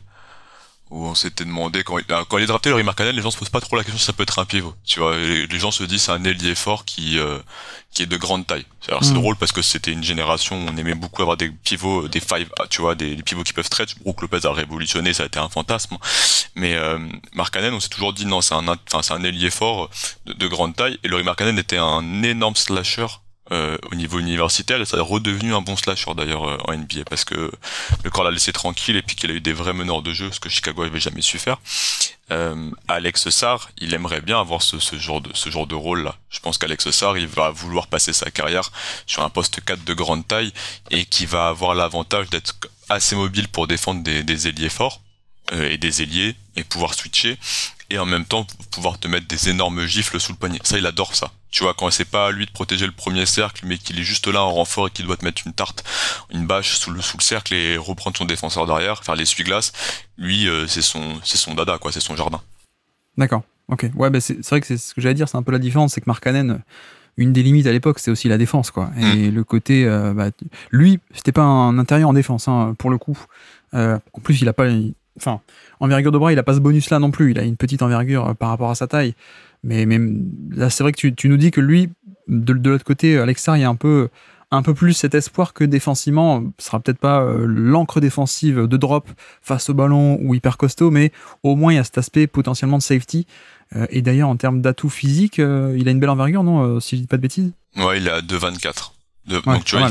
où on s'était demandé quand il est drafté, Lauri Markkanen, les gens se posent pas trop la question si ça peut être un pivot. Tu vois, les gens se disent c'est un ailier fort qui est de grande taille. Alors c'est drôle parce que c'était une génération où on aimait beaucoup avoir des pivots, des tu vois, des pivots qui peuvent stretch. Brook Lopez a révolutionné, ça a été un fantasme. Mais Markkanen, on s'est toujours dit non, c'est un ailier fort de grande taille. Et Lauri Markkanen était un énorme slasher. Au niveau universitaire, ça a redevenu un bon slasher d'ailleurs en NBA parce que le corps l'a laissé tranquille et puis qu'il a eu des vrais meneurs de jeu, ce que Chicago avait jamais su faire. Alex Sarr, il aimerait bien avoir ce genre de rôle là. Je pense qu'Alex Sarr, il va vouloir passer sa carrière sur un poste 4 de grande taille et qui va avoir l'avantage d'être assez mobile pour défendre des ailiers forts et des ailiers et pouvoir switcher et en même temps pouvoir te mettre des énormes gifles sous le poignet. Ça, il adore ça. Tu vois, quand c'est pas à lui de protéger le premier cercle, mais qu'il est juste là en renfort et qu'il doit te mettre une tarte, une bâche sous le cercle et reprendre son défenseur derrière, faire l'essuie-glace, lui, c'est son dada, quoi, c'est son jardin. D'accord, ok. Ouais, c'est vrai que c'est ce que j'allais dire, c'est un peu la différence, c'est que Markkanen, une des limites à l'époque, c'était aussi la défense, quoi. Et le côté, lui, c'était pas un intérieur en défense, hein, pour le coup. En plus, il a pas, envergure de bras, il a pas ce bonus-là non plus. Il a une petite envergure par rapport à sa taille. Mais là, c'est vrai que tu nous dis que lui, de l'autre côté, Alex Sarr, il y a un peu plus cet espoir que défensivement, ce sera peut-être pas l'encre défensive de drop face au ballon ou hyper costaud, mais au moins il y a cet aspect potentiellement de safety. Et d'ailleurs, en termes d'atouts physiques, il a une belle envergure, non, si je dis pas de bêtises? Ouais, il est à 2,24. Donc tu vois,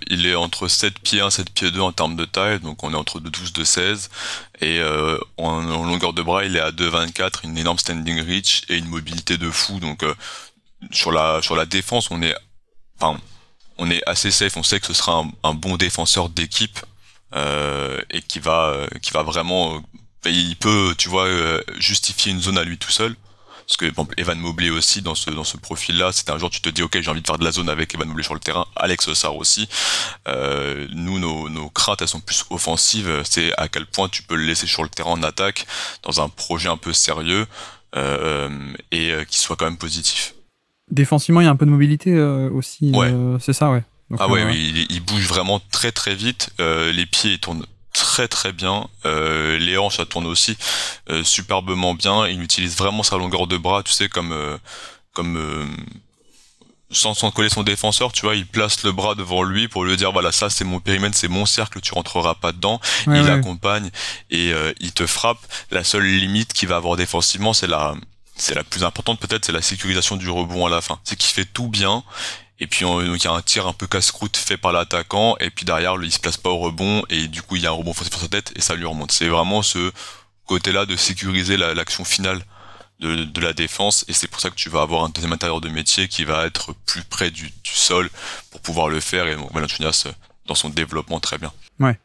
il est entre 7 pieds 1, 7 pieds 2 en termes de taille, donc on est entre 12, 16, et en longueur de bras, il est à 2,24, une énorme standing reach et une mobilité de fou, donc sur la défense, on est assez safe, on sait que ce sera un bon défenseur d'équipe, et qui va vraiment, il peut, tu vois, justifier une zone à lui tout seul. Parce que bon, Evan Mobley aussi dans ce profil-là, c'était un jour tu te dis ok, j'ai envie de faire de la zone avec Evan Mobley sur le terrain, Alex Sarr aussi. Nous nos craintes elles sont plus offensives, c'est à quel point tu peux le laisser sur le terrain en attaque dans un projet un peu sérieux et qui soit quand même positif. Défensivement, il y a un peu de mobilité aussi. Ouais. C'est ça, ouais. Donc, Oui, il bouge vraiment très très vite. Les pieds, ils tournent très très bien. Les hanches, ça tourne aussi superbement bien. Il utilise vraiment sa longueur de bras, tu sais, sans coller son défenseur, tu vois, il place le bras devant lui pour lui dire voilà, ça c'est mon périmètre, c'est mon cercle, tu rentreras pas dedans. Ouais, il ouais. accompagne et il te frappe. La seule limite qu'il va avoir défensivement, c'est la plus importante peut-être, c'est la sécurisation du rebond à la fin. C'est qu'il fait tout bien. Et puis donc il y a un tir un peu casse-croûte fait par l'attaquant et puis derrière il se place pas au rebond et du coup il y a un rebond forcé sur sa tête et ça lui remonte. C'est vraiment ce côté-là de sécuriser l'action finale de la défense et c'est pour ça que tu vas avoir un deuxième intérieur de métier qui va être plus près du sol pour pouvoir le faire et donc Valanciunas dans son développement très bien. Ouais.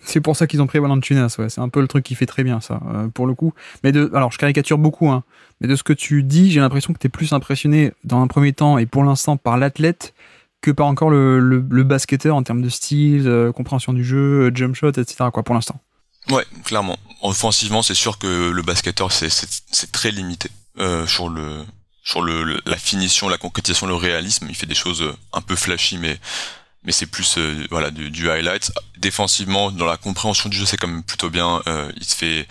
C'est pour ça qu'ils ont pris Valanciunas, ouais. C'est un peu le truc qui fait très bien ça, pour le coup. Mais alors je caricature beaucoup, hein. Mais de ce que tu dis, j'ai l'impression que t'es plus impressionné dans un premier temps et pour l'instant par l'athlète que par encore le basketteur en termes de style, compréhension du jeu, jump shot, etc. quoi, pour l'instant. Ouais, clairement. Offensivement, c'est sûr que le basketteur c'est très limité sur la finition, la concrétisation, le réalisme. Il fait des choses un peu flashy, mais c'est plus du highlight. Défensivement, dans la compréhension du jeu, c'est quand même plutôt bien. Il s'est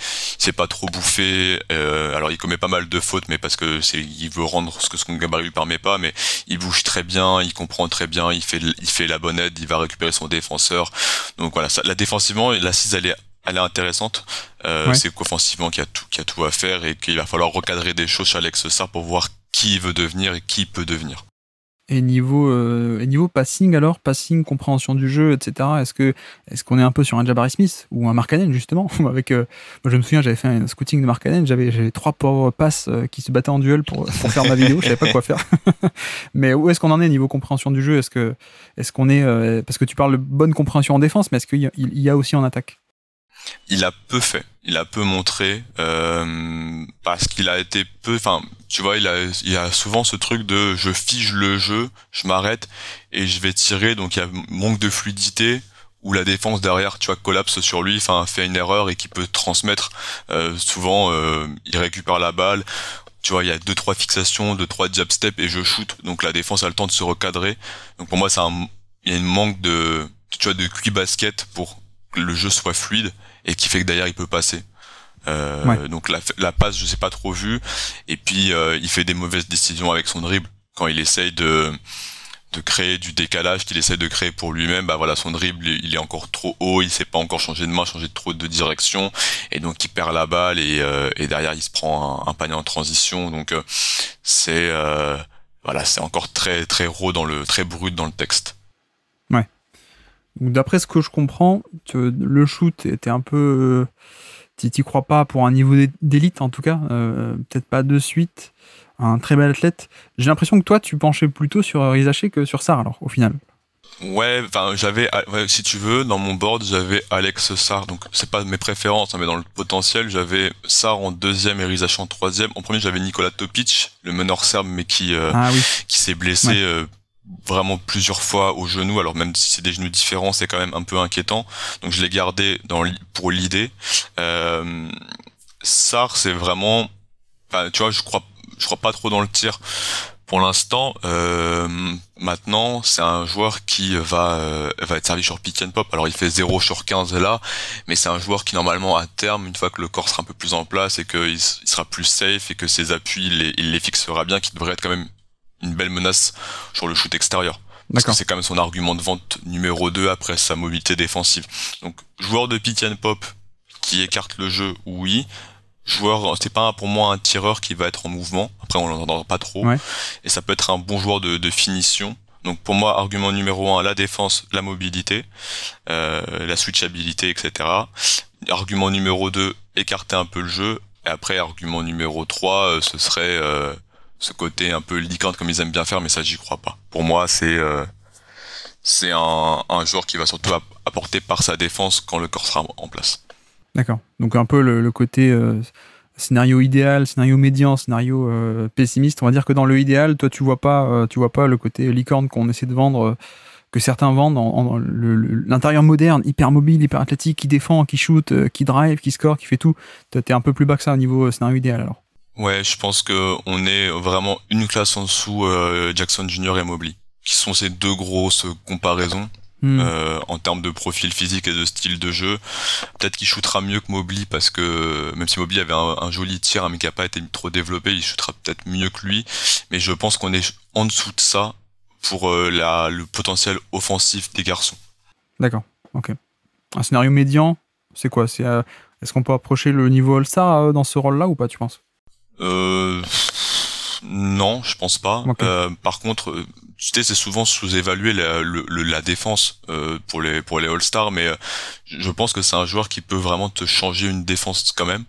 pas trop bouffé. Alors il commet pas mal de fautes, mais parce que il veut rendre ce que son gabarit lui permet pas. Mais il bouge très bien, il comprend très bien, il fait la bonne aide, il va récupérer son défenseur. Donc voilà, la défensivement, l'assise elle est intéressante. Ouais. C'est qu'offensivement qu'il y a tout à faire et qu'il va falloir recadrer des choses chez Alex Sarr pour voir qui il veut devenir et qui il peut devenir. Et niveau passing alors, passing, compréhension du jeu, etc. Est-ce qu'on est un peu sur un Jabari Smith ou un Markkanen justement avec moi je me souviens j'avais fait un scouting de Markkanen, j'avais 3 pauvres passes qui se battaient en duel pour faire ma vidéo, je savais pas quoi faire. Mais où est-ce qu'on en est niveau compréhension du jeu? Est-ce qu'on est parce que tu parles de bonne compréhension en défense, mais est-ce qu'il y a aussi en attaque? Il a peu fait, il a peu montré parce qu'il a été peu. Enfin, tu vois, il y a souvent ce truc de je fige le jeu, je m'arrête et je vais tirer. Donc il y a manque de fluidité où la défense derrière, tu vois, collapse sur lui, enfin fait une erreur et qui peut transmettre. Souvent, il récupère la balle. Tu vois, il y a 2-3 fixations, 2-3 jab step et je shoot. Donc la défense a le temps de se recadrer. Donc pour moi, il y a une manque de QI basket pour que le jeu soit fluide et qui fait que derrière il peut passer. Ouais. Donc la passe, je sais pas trop vu. Et puis il fait des mauvaises décisions avec son dribble quand il essaye de créer du décalage qu'il essaie de créer pour lui-même. Bah voilà, son dribble il est encore trop haut, il sait pas encore changer de main, changer trop de direction et donc il perd la balle et derrière il se prend un panier en transition. Donc c'est encore très très raw très brut dans le texte. Ouais. Donc, d'après ce que je comprends, le shoot était un peu. T'y crois pas pour un niveau d'élite en tout cas, peut-être pas de suite. Un très bel athlète. J'ai l'impression que toi, tu penchais plutôt sur Rizaché que sur Sarr alors, au final. Ouais, enfin si tu veux, dans mon board j'avais Alex Sarr, donc c'est pas mes préférences, hein, mais dans le potentiel j'avais Sarr en deuxième et Rizaché en troisième. En premier j'avais Nikola Topic, le meneur serbe, mais qui s'est blessé. Ouais. Vraiment plusieurs fois au genou, alors même si c'est des genoux différents, c'est quand même un peu inquiétant. Donc je l'ai gardé pour l'idée. Sarr, c'est vraiment, tu vois, je crois pas trop dans le tir pour l'instant. Maintenant, c'est un joueur qui va être servi sur pick and pop. Alors il fait 0 sur 15 là, mais c'est un joueur qui normalement à terme, une fois que le corps sera un peu plus en place et qu'il sera plus safe et que ses appuis il les fixera bien, qui devrait être quand même une belle menace sur le shoot extérieur. Parce que c'est quand même son argument de vente numéro 2 après sa mobilité défensive. Donc, joueur de pick and pop qui écarte le jeu, oui. C'est pas pour moi un tireur qui va être en mouvement. Après, on l'entend pas trop. Ouais. Et ça peut être un bon joueur de finition. Donc, pour moi, argument numéro 1, la défense, la mobilité, la switchabilité, etc. Argument numéro 2, écarter un peu le jeu. Et après, argument numéro 3, ce serait ce côté un peu licorne comme ils aiment bien faire, mais ça j'y crois pas. Pour moi c'est un joueur qui va surtout apporter par sa défense quand le corps sera en place. D'accord. Donc un peu le côté scénario idéal, scénario médian, scénario pessimiste. On va dire que dans le idéal, toi tu vois pas le côté licorne qu'on essaie de vendre, que certains vendent l'intérieur moderne, hyper mobile, hyper athlétique, qui défend, qui shoot, qui drive, qui score, qui fait tout. T'es un peu plus bas que ça au niveau scénario idéal alors. Ouais, je pense que on est vraiment une classe en dessous Jackson Junior et Mobley, qui sont ces deux grosses comparaisons. En termes de profil physique et de style de jeu, peut-être qu'il shootera mieux que Mobley parce que même si Mobley avait un joli tir, mais qui a pas été trop développé, il shootera peut-être mieux que lui. Mais je pense qu'on est en dessous de ça pour le potentiel offensif des garçons. D'accord, ok. Un scénario médian, c'est quoi? Est-ce qu'on peut approcher le niveau All-Star dans ce rôle-là ou pas, tu penses? Non, je pense pas. Okay. Par contre, tu sais, c'est souvent sous-évaluer la défense pour les All-Stars, mais je pense que c'est un joueur qui peut vraiment te changer une défense quand même.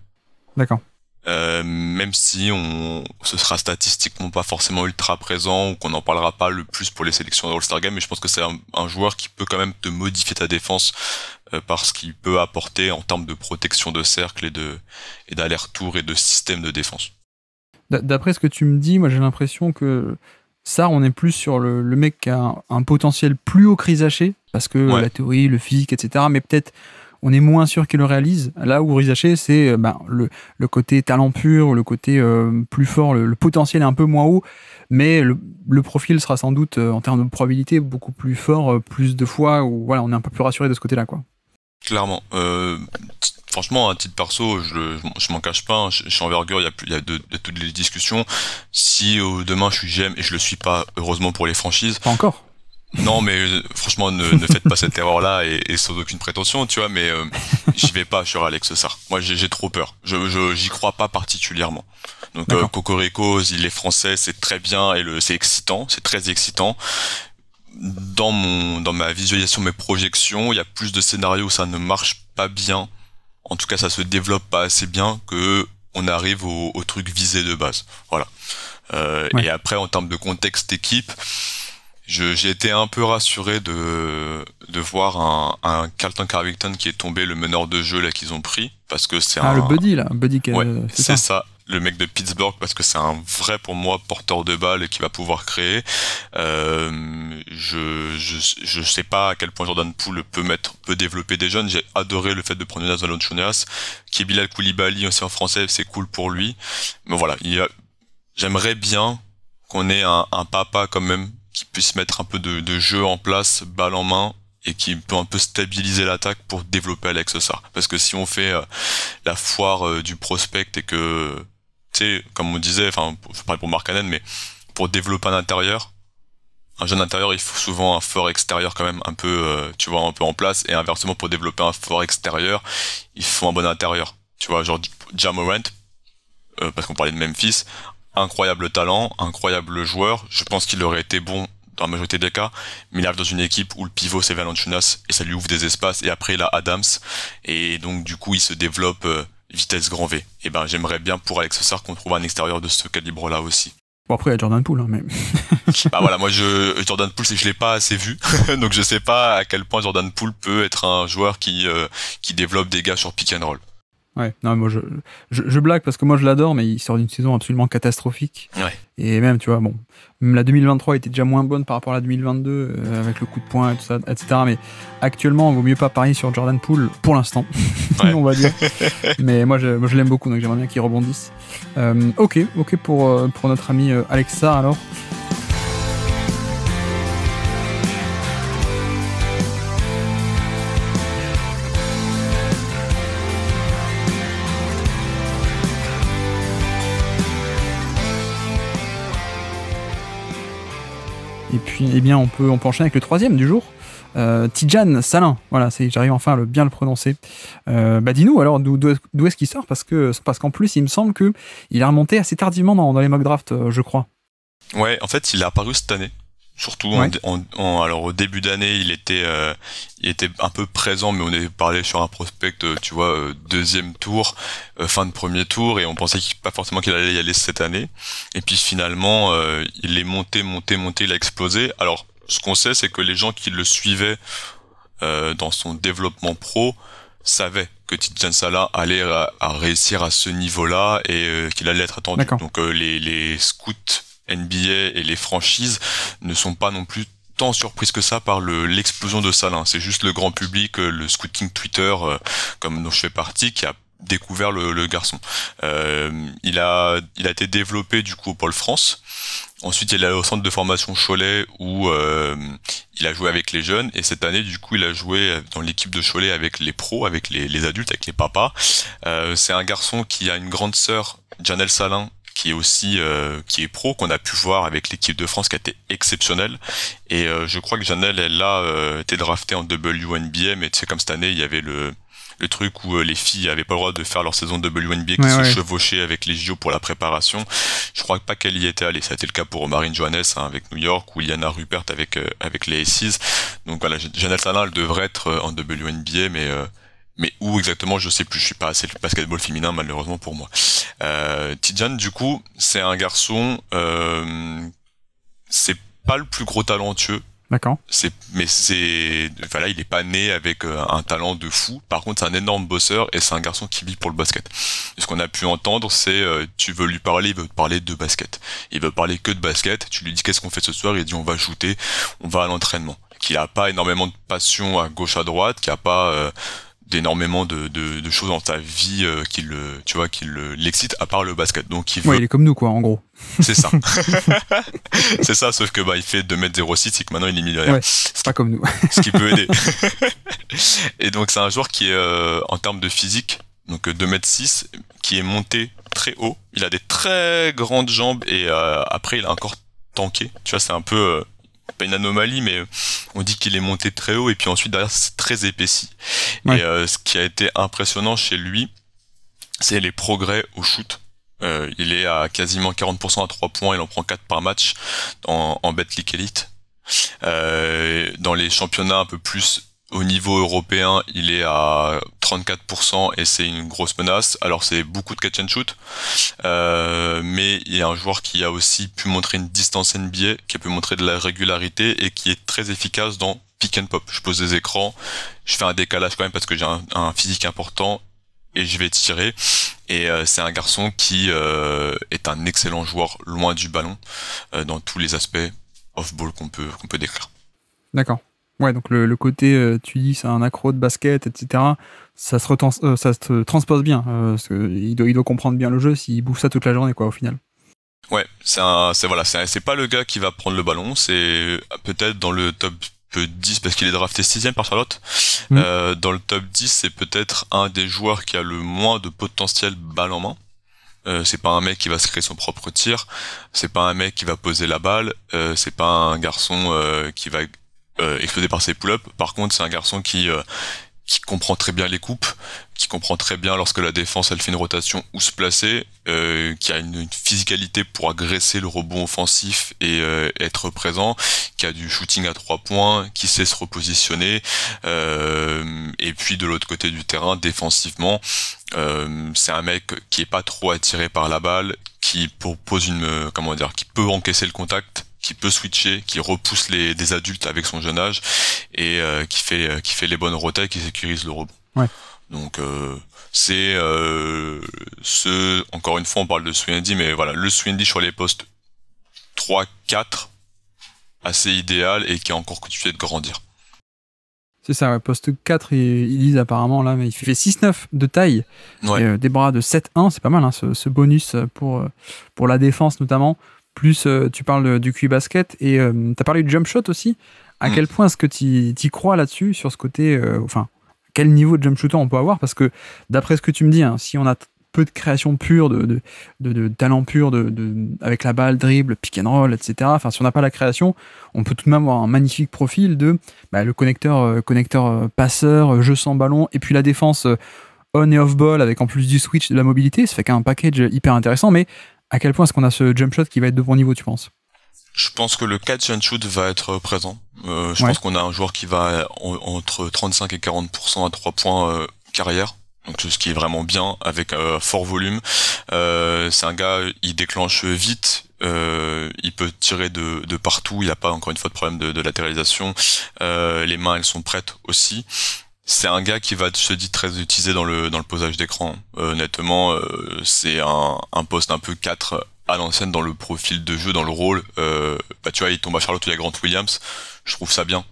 D'accord. Même si ce sera statistiquement pas forcément ultra présent ou qu'on n'en parlera pas le plus pour les sélections de All-Star Game, mais je pense que c'est un joueur qui peut quand même te modifier ta défense parce qu'il peut apporter en termes de protection de cercle et d'aller-retour et de système de défense. D'après ce que tu me dis, moi j'ai l'impression que ça, on est plus sur le mec qui a un potentiel plus haut que Rizaché, parce que la théorie, le physique, etc. Mais peut-être on est moins sûr qu'il le réalise. Là où Rizaché, c'est le côté talent pur, le côté plus fort, le potentiel est un peu moins haut, mais le profil sera sans doute, en termes de probabilité, beaucoup plus fort, plus de fois, où voilà, on est un peu plus rassuré de ce côté-là, quoi. Clairement. Franchement, à titre perso, je m'en cache pas. Je suis envergure. Il y a de toutes les discussions. Si demain je suis GM et je le suis pas, heureusement pour les franchises. Pas encore. Non, mais franchement, ne faites pas cette erreur-là et sans aucune prétention, tu vois. Mais j'y vais pas sur Alex Sarr. Moi, j'ai trop peur. J'y crois pas particulièrement. Donc Cocorico, il est français, c'est très bien et c'est excitant, c'est très excitant. Dans ma visualisation, mes projections, il y a plus de scénarios où ça ne marche pas bien. En tout cas, ça se développe pas assez bien que on arrive au truc visé de base. Voilà. Et après, en termes de contexte équipe, j'ai été un peu rassuré de voir un Carlton Carvington qui est tombé, le meneur de jeu là qu'ils ont pris, parce que c'est le Buddy c'est ça. Le mec de Pittsburgh, parce que c'est un vrai, pour moi, porteur de balle et qui va pouvoir créer. Je sais pas à quel point Jordan Poole peut développer des jeunes. J'ai adoré le fait de prendre Jonas Valanciunas, qui est Bilal Koulibaly aussi en français, c'est cool pour lui. Mais voilà, j'aimerais bien qu'on ait un papa quand même qui puisse mettre un peu de jeu en place, balle en main, et qui peut un peu stabiliser l'attaque pour développer Alex Sarr. Parce que si on fait la foire du prospect et que, tu sais, comme on disait, enfin, je parle pour Mark Cannon, mais pour développer un jeune intérieur, il faut souvent un fort extérieur quand même un peu, tu vois, un peu en place, et inversement, pour développer un fort extérieur, il faut un bon intérieur. Tu vois, genre Ja Morant, parce qu'on parlait de Memphis, incroyable talent, incroyable joueur, je pense qu'il aurait été bon dans la majorité des cas, mais il arrive dans une équipe où le pivot c'est Valanciunas et ça lui ouvre des espaces, et après il a Adams, et donc du coup il se développe vitesse grand V. Et ben j'aimerais bien pour Alex Sarr qu'on trouve un extérieur de ce calibre là aussi. Bon, après il y a Jordan Poole, hein, mais bah voilà, moi Jordan Poole, c'est que je l'ai pas assez vu, donc je sais pas à quel point Jordan Poole peut être un joueur qui développe des gars sur pick and roll. Ouais, non, moi je blague parce que moi je l'adore, mais il sort d'une saison absolument catastrophique. Ouais. Et même, tu vois, bon, même la 2023 était déjà moins bonne par rapport à la 2022 avec le coup de poing et tout ça, etc. Mais actuellement, il vaut mieux pas parier sur Jordan Poole pour l'instant, ouais. On va dire. Mais moi je l'aime beaucoup, donc j'aimerais bien qu'il rebondisse. Ok pour notre ami Alex Sarr alors. Et puis, eh bien, on peut enchaîner avec le troisième du jour, Tidjane Salin. Voilà, j'arrive enfin à bien le prononcer. Dis-nous alors d'où est-ce qu'il sort, parce qu'en plus, il me semble que il a remonté assez tardivement dans les mock drafts, je crois. Ouais, en fait, il est apparu cette année. Surtout, alors au début d'année, il était un peu présent, mais on avait parlé sur un prospect, tu vois, deuxième tour, fin de premier tour, et on pensait pas forcément qu'il allait y aller cette année. Et puis finalement, il est monté, il a explosé. Alors, ce qu'on sait, c'est que les gens qui le suivaient dans son développement pro savaient que Tidjane Salin allait à réussir à ce niveau-là et qu'il allait être attendu. D'accord. Donc les scouts NBA et les franchises ne sont pas non plus tant surprises que ça par l'explosion de Salin. C'est juste le grand public, le scouting Twitter, comme dont je fais partie, qui a découvert le garçon. Il a été développé du coup au Pôle France. Ensuite, il est allé au centre de formation Cholet où il a joué avec les jeunes, et cette année, du coup, il a joué dans l'équipe de Cholet avec les pros, avec les adultes, avec les papas. C'est un garçon qui a une grande sœur, Janelle Salin, qui est aussi qui est pro, qu'on a pu voir avec l'équipe de France, qui a été exceptionnelle. Et je crois que Janelle, elle a été draftée en WNBA, mais tu sais, comme cette année, il y avait le truc où les filles avaient pas le droit de faire leur saison de WNBA, qui se chevauchaient avec les JO pour la préparation. Je crois pas qu'elle y était allée. Ça a été le cas pour Marine Johannes avec New York, ou Liana Rupert avec les Aces. Donc voilà, Janelle Salin, elle devrait être en WNBA, mais où exactement, je sais plus. Je suis pas assez le basketball féminin, malheureusement pour moi. Tidjan, du coup, c'est un garçon, c'est pas le plus gros talentueux. D'accord. Voilà, il est pas né avec un talent de fou. Par contre, c'est un énorme bosseur, et c'est un garçon qui vit pour le basket. Et ce qu'on a pu entendre, c'est tu veux lui parler, il veut te parler de basket. Il veut parler que de basket. Tu lui dis qu'est-ce qu'on fait ce soir, il dit on va shooter, on va à l'entraînement. Qu'il a pas énormément de passion à gauche à droite, qu'il a pas d'énormément de choses dans ta vie qui l'excite à part le basket. Donc il est comme nous quoi, en gros. C'est ça. C'est ça, sauf que il fait 2m06 et que maintenant il est millionnaire. Ouais, c'est pas comme nous. Ce qui peut aider. Et donc c'est un joueur qui est en termes de physique, donc 2m6, qui est monté très haut. Il a des très grandes jambes, et après il a encore tanké. Tu vois, c'est un peu pas une anomalie, mais on dit qu'il est monté très haut, et puis ensuite derrière c'est très épaissi. Ouais. Et ce qui a été impressionnant chez lui, c'est les progrès au shoot. Il est à quasiment 40% à 3 points, il en prend 4 par match en Betclic Elite. Dans les championnats un peu plus au niveau européen, il est à 34%, et c'est une grosse menace. Alors c'est beaucoup de catch and shoot, mais il y a un joueur qui a aussi pu montrer une distance NBA, qui a pu montrer de la régularité, et qui est très efficace dans pick and pop. Je pose des écrans, je fais un décalage quand même parce que j'ai un physique important, et je vais tirer. Et c'est un garçon qui est un excellent joueur loin du ballon, dans tous les aspects off-ball qu'on peut décrire. D'accord. Ouais, donc le côté, tu dis, c'est un accro de basket, etc., ça se transpose bien. Parce il doit comprendre bien le jeu s'il bouffe ça toute la journée, quoi, au final. Ouais, c'est pas le gars qui va prendre le ballon, c'est peut-être dans le top 10, parce qu'il est drafté 6ème par Charlotte. Dans le top 10, c'est peut-être un des joueurs qui a le moins de potentiel balle en main. C'est pas un mec qui va se créer son propre tir, c'est pas un mec qui va poser la balle, c'est pas un garçon qui va exploser par ses pull-ups. Par contre, c'est un garçon qui comprend très bien les coupes, qui comprend très bien lorsque la défense elle fait une rotation où se placer, qui a une physicalité pour agresser le rebond offensif et être présent, qui a du shooting à 3 points, qui sait se repositionner, et puis de l'autre côté du terrain, défensivement, c'est un mec qui est pas trop attiré par la balle, qui propose qui peut encaisser le contact, qui peut switcher, qui repousse des adultes avec son jeune âge, et qui fait les bonnes rotas, qui sécurise le rebond. Ouais. Donc c'est encore une fois on parle de Swiendy, mais voilà, le Swiendy sur les postes 3-4 assez idéal, et qui a encore continué de grandir. C'est ça, ouais, poste 4, ils disent apparemment là, mais il fait 6-9 de taille, ouais. Et, des bras de 7-1, c'est pas mal, hein, ce bonus pour la défense notamment. Plus tu parles du QI basket, et t'as parlé du jump shot aussi. À quel point est-ce que t'y crois là-dessus, sur ce côté, quel niveau de jump shooter on peut avoir? Parce que d'après ce que tu me dis, hein, si on a peu de création pure, de talent pur, avec la balle, dribble, pick and roll, etc. Enfin, si on n'a pas la création, on peut tout de même avoir un magnifique profil de le connecteur passeur, jeu sans ballon, et puis la défense on et off ball, avec en plus du switch, de la mobilité. Ça fait qu'un package hyper intéressant. Mais à quel point est-ce qu'on a ce jump shot qui va être de bon niveau, tu penses? Je pense que le catch and shoot va être présent. Je pense qu'on a un joueur qui va entre 35 et 40% à 3 points carrière. Donc ce qui est vraiment bien, avec fort volume. C'est un gars, il déclenche vite, il peut tirer de partout, il n'a pas encore une fois de problème de latéralisation. Les mains, elles sont prêtes aussi. C'est un gars qui va se dire très utilisé dans le posage d'écran. Honnêtement, c'est un poste un peu 4 à l'ancienne dans le profil de jeu, dans le rôle. Tu vois, il tombe à Charlotte, il y a Grant Williams. Je trouve ça bien.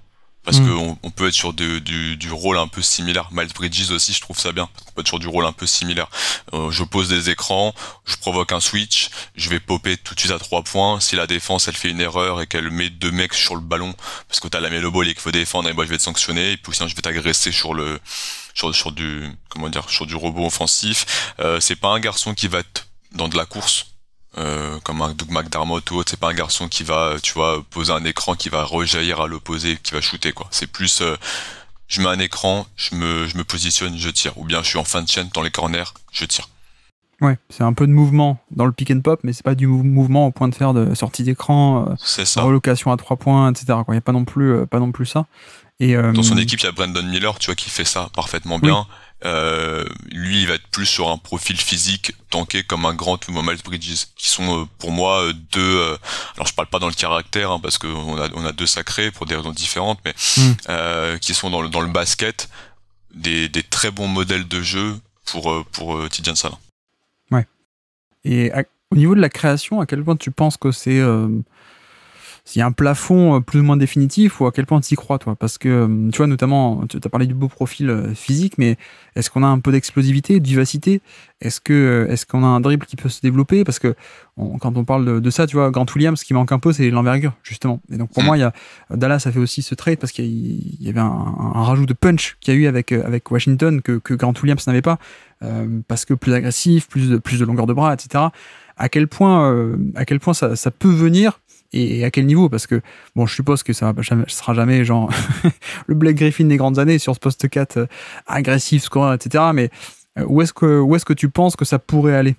Parce que on peut être sur du rôle un peu similaire. Miles Bridges aussi, je trouve ça bien. On peut être sur du rôle un peu similaire. Je pose des écrans, je provoque un switch, je vais popper tout de suite à 3 points. Si la défense, elle fait une erreur et qu'elle met 2 mecs sur le ballon, parce que t'as la melo ball et qu'il faut défendre, et moi je vais te sanctionner. Et puis sinon, je vais t'agresser sur du robot offensif. C'est pas un garçon qui va être dans de la course. Comme un Doug McDermott ou autre, c'est pas un garçon qui va, tu vois, poser un écran qui va rejaillir à l'opposé, qui va shooter, quoi. C'est plus, je mets un écran, je me positionne, je tire. Ou bien je suis en fin de chaîne dans les corners, je tire. Ouais, c'est un peu de mouvement dans le pick and pop, mais c'est pas du mouvement au point de faire de sortie d'écran, relocation à 3 points, etc. Il n'y a pas non plus ça. Et, dans son équipe, il y a Brandon Miller, tu vois, qui fait ça parfaitement bien. Oui. Lui, il va être plus sur un profil physique tanké comme un Grant ou Miles Bridges, qui sont pour moi deux. Alors, je parle pas dans le caractère, parce que on a deux sacrés pour des raisons différentes, mais qui sont dans le basket des très bons modèles de jeu pour Tidjane Salin. Ouais. Et au niveau de la création, à quel point tu penses que c'est s'il y a un plafond plus ou moins définitif, ou à quel point tu y crois, toi? Parce que, tu vois, notamment, tu as parlé du beau profil physique, mais est-ce qu'on a un peu d'explosivité, de vivacité? Est-ce qu'on a un dribble qui peut se développer? Parce que quand on parle de ça, tu vois, Grant Williams, ce qui manque un peu, c'est l'envergure, justement. Et donc, pour moi, Dallas a fait aussi ce trade parce qu'il y avait un rajout de punch qu'il y a eu avec Washington que Grant Williams n'avait pas, parce que plus agressif, plus de longueur de bras, etc. À quel point ça peut venir? Et à quel niveau? Parce que, bon, je suppose que ça sera jamais genre le Blake Griffin des grandes années sur ce poste 4 agressif, scoreur, etc. Mais où est-ce que tu penses que ça pourrait aller?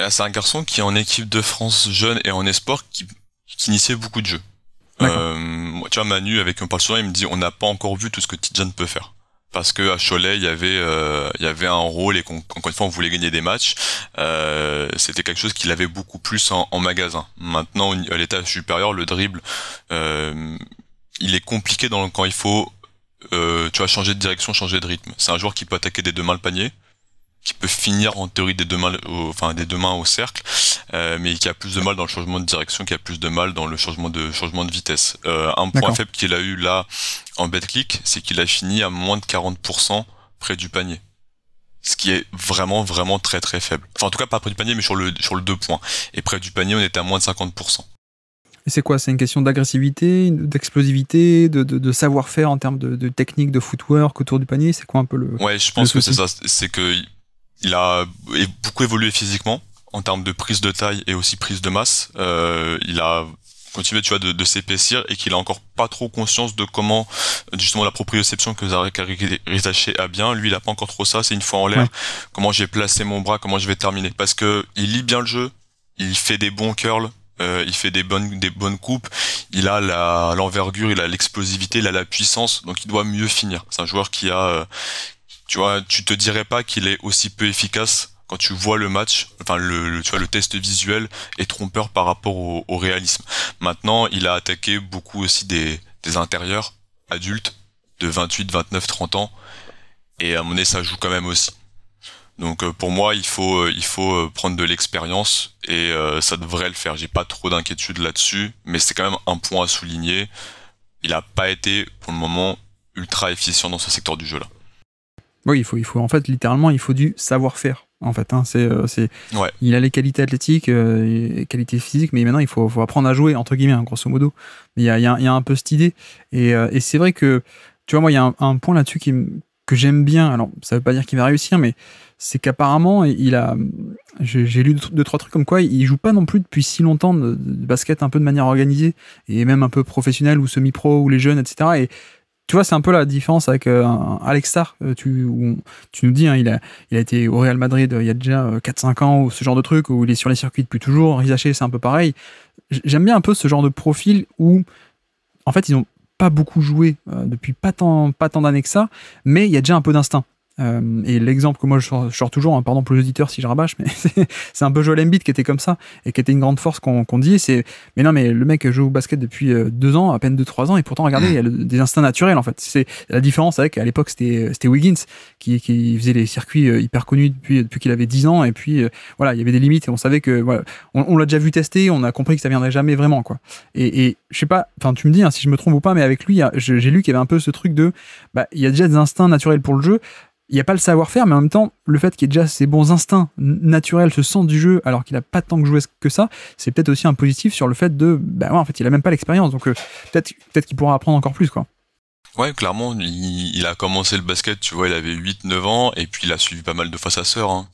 C'est un garçon qui est en équipe de France jeune et en espoir qui initiait beaucoup de jeux. Tu vois, Manu, avec qui on parle souvent, il me dit on n'a pas encore vu tout ce que Tidjane peut faire. Parce que à Cholet, il y avait un rôle et qu'encore une fois, on voulait gagner des matchs. C'était quelque chose qu'il avait beaucoup plus en magasin. Maintenant, à l'étage supérieur, le dribble, il est compliqué quand il faut, tu vois, changer de direction, changer de rythme. C'est un joueur qui peut attaquer des deux mains le panier, qui peut finir en théorie des deux mains au cercle, mais qui a plus de mal dans le changement de direction, qui a plus de mal dans le changement de vitesse. Un point faible qu'il a eu là en BetClick, c'est qu'il a fini à moins de 40% près du panier. Ce qui est vraiment, vraiment très très faible. Enfin, en tout cas, pas près du panier, mais sur le 2 points. Et près du panier, on était à moins de 50%. Et c'est quoi? C'est une question d'agressivité, d'explosivité, de savoir-faire en termes de technique, de footwork autour du panier? C'est quoi un peu le... Ouais, je pense que c'est ça. C'est que il a beaucoup évolué physiquement en termes de prise de taille et aussi prise de masse. Il a continué, tu vois, de s'épaissir et qu'il a encore pas trop conscience de comment, justement, la proprioception que Zachary Rizaché a bien. Lui, il a pas encore trop ça. C'est une fois en l'air. Comment j'ai placé mon bras, comment je vais terminer. Parce que il lit bien le jeu. Il fait des bons curls. Il fait des bonnes coupes. Il a l'envergure, il a l'explosivité, il a la puissance. Donc, il doit mieux finir. C'est un joueur qui a, tu vois, tu te dirais pas qu'il est aussi peu efficace quand tu vois le match. Enfin, tu vois, le test visuel est trompeur par rapport au réalisme. Maintenant, il a attaqué beaucoup aussi des intérieurs adultes de 28, 29, 30 ans. Et à mon avis, ça joue quand même aussi. Donc, pour moi, il faut prendre de l'expérience et ça devrait le faire. J'ai pas trop d'inquiétude là-dessus, mais c'est quand même un point à souligner. Il a pas été, pour le moment, ultra efficient dans ce secteur du jeu-là. Oui, il faut en fait, littéralement, il faut du savoir-faire. En fait, Ouais. Il a les qualités athlétiques, les qualités physiques, mais maintenant il faut apprendre à jouer, entre guillemets, grosso modo. Mais il y a un peu cette idée. Et c'est vrai que, tu vois, moi, il y a un point là-dessus que j'aime bien. Alors, ça veut pas dire qu'il va réussir, mais c'est qu'apparemment, j'ai lu 2-3 trucs comme quoi il joue pas non plus depuis si longtemps de basket un peu de manière organisée, et même un peu professionnelle ou semi-pro, ou les jeunes, etc. Et tu vois, c'est un peu la différence avec Alex Sarr. Tu nous dis, il a été au Real Madrid il y a déjà 4-5 ans, ou ce genre de truc, où il est sur les circuits depuis toujours. Rizaché, c'est un peu pareil. J'aime bien un peu ce genre de profil où, en fait, ils n'ont pas beaucoup joué depuis pas tant d'années que ça, mais il y a déjà un peu d'instinct. Et l'exemple que moi je sors toujours, hein, pardon pour les auditeurs si je rabâche, mais c'est un peu Joel Embiid qui était comme ça et qui était une grande force qu'on dit. Mais non, mais le mec joue au basket depuis 2 ans, à peine 2-3 ans, et pourtant regardez, il y a des instincts naturels en fait. C'est la différence avec à l'époque c'était Wiggins qui faisait les circuits hyper connus depuis qu'il avait 10 ans, et puis voilà, il y avait des limites et on savait que voilà, on l'a déjà vu tester, on a compris que ça viendrait jamais vraiment quoi. Et je sais pas, enfin tu me dis hein, si je me trompe ou pas, mais avec lui, j'ai lu qu'il y avait un peu ce truc de il y a déjà des instincts naturels pour le jeu. Il n'y a pas le savoir-faire, mais en même temps, le fait qu'il y ait déjà ces bons instincts naturels, ce sens du jeu, alors qu'il n'a pas tant que joué que ça, c'est peut-être aussi un positif sur le fait de, en fait, il a même pas l'expérience, donc peut-être qu'il pourra apprendre encore plus, quoi. Ouais, clairement, il a commencé le basket, tu vois, il avait 8-9 ans, et puis il a suivi pas mal de fois sa sœur, hein,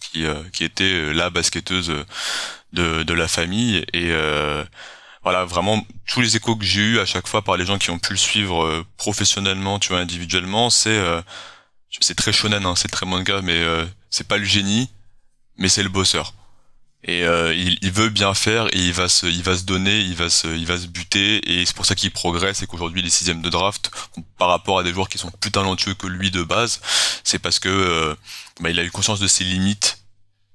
qui était la basketteuse de la famille, et voilà, vraiment, tous les échos que j'ai eus à chaque fois par les gens qui ont pu le suivre professionnellement, tu vois, individuellement, c'est très shonen, hein, c'est très manga, mais c'est pas le génie, mais c'est le bosseur. Et il veut bien faire et il va se donner, il va se buter, et c'est pour ça qu'il progresse et qu'aujourd'hui il est 6ème de draft par rapport à des joueurs qui sont plus talentueux que lui de base. C'est parce que il a eu conscience de ses limites